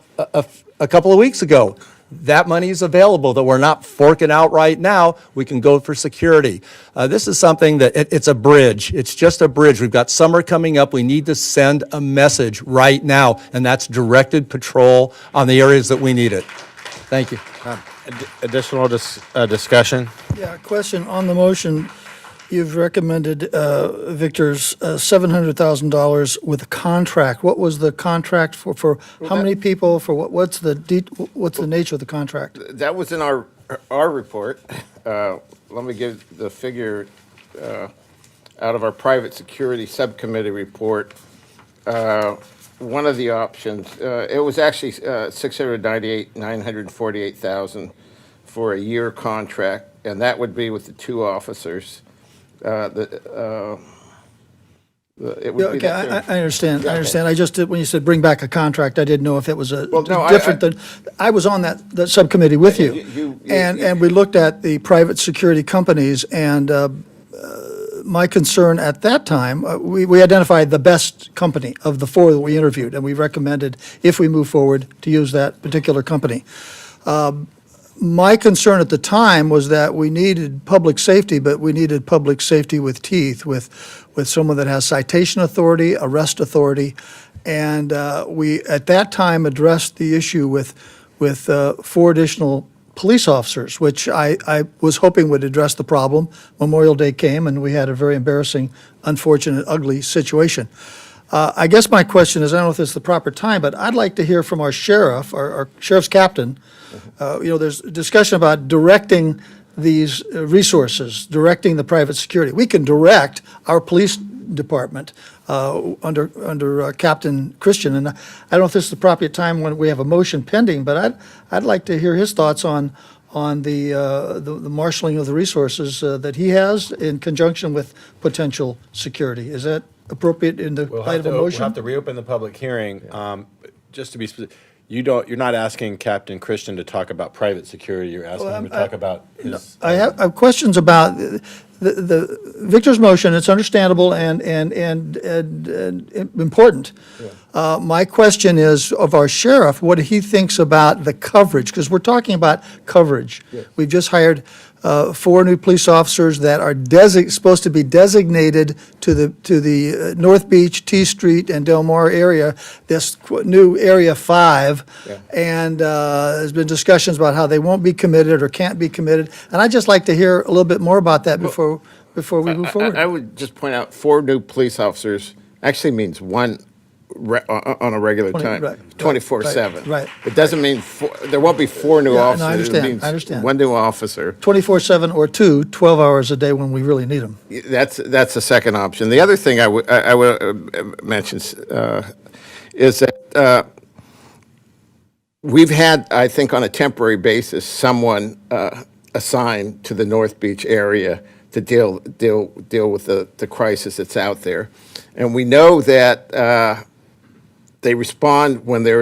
Speaker 5: couple of weeks ago. That money is available, that we're not forking out right now. We can go for security. This is something that it's a bridge. It's just a bridge. We've got summer coming up. We need to send a message right now, and that's directed patrol on the areas that we need it. Thank you.
Speaker 2: Additional discussion?
Speaker 10: Yeah, question on the motion. You've recommended Victor's $700,000 with a contract. What was the contract for how many people, for what's the nature of the contract?
Speaker 9: That was in our report. Let me give the figure out of our private security subcommittee report. One of the options, it was actually $698,948,000 for a year contract, and that would be with the two officers. It would be
Speaker 10: Okay,
Speaker 9: that
Speaker 10: I understand,
Speaker 9: Yeah,
Speaker 10: I
Speaker 9: okay.
Speaker 10: understand. I just, when you said bring back a contract, I didn't know if it was
Speaker 9: Well, no,
Speaker 10: different than, I was on that subcommittee with you. And we looked at the private security companies, and my concern at that time, we identified the best company of the four that we interviewed, and we recommended, if we move forward, to use that particular company. My concern at the time was that we needed public safety, but we needed public safety with teeth, with someone that has citation authority, arrest authority, and we, at that time, addressed the issue with 4 additional police officers, which I was hoping would address the problem. Memorial Day came, and we had a very embarrassing, unfortunate, ugly situation. I guess my question is, I don't know if this is the proper time, but I'd like to hear from our sheriff, our sheriff's captain. There's discussion about directing these resources, directing the private security. We can direct our police department under Captain Christian, and I don't know if this is the proper time when we have a motion pending, but I'd like to hear his thoughts on the marshaling of the resources that he has in conjunction with potential security. Is that appropriate in the light of a motion?
Speaker 2: We'll have to reopen the public hearing. Just to be specific, you're not asking Captain Christian to talk about private security, you're asking him to talk about his.
Speaker 10: I have questions about the Victor's motion. It's understandable and important. My question is of our sheriff, what he thinks about the coverage, because we're talking about coverage. We've just hired 4 new police officers that are supposed to be designated to the North Beach, T Street, and Del Mar area, this new Area 5. And there's been discussions about how they won't be committed or can't be committed. And I'd just like to hear a little bit more about that before we move forward.
Speaker 9: I would just point out 4 new police officers actually means 1 on a regular
Speaker 10: 20
Speaker 9: time,
Speaker 10: right,
Speaker 9: 24/7.
Speaker 10: right.
Speaker 9: It doesn't mean there won't be 4 new
Speaker 10: Yeah, no,
Speaker 9: officers.
Speaker 10: I understand,
Speaker 9: It means
Speaker 10: I understand.
Speaker 9: 1 new officer.
Speaker 10: 24/7 or 12 hours a day when we really need them.
Speaker 9: That's the second option. The other thing I would mention is that we've had, I think, on a temporary basis, someone assigned to the North Beach area to deal with the crisis that's out there, and we know that they respond when there is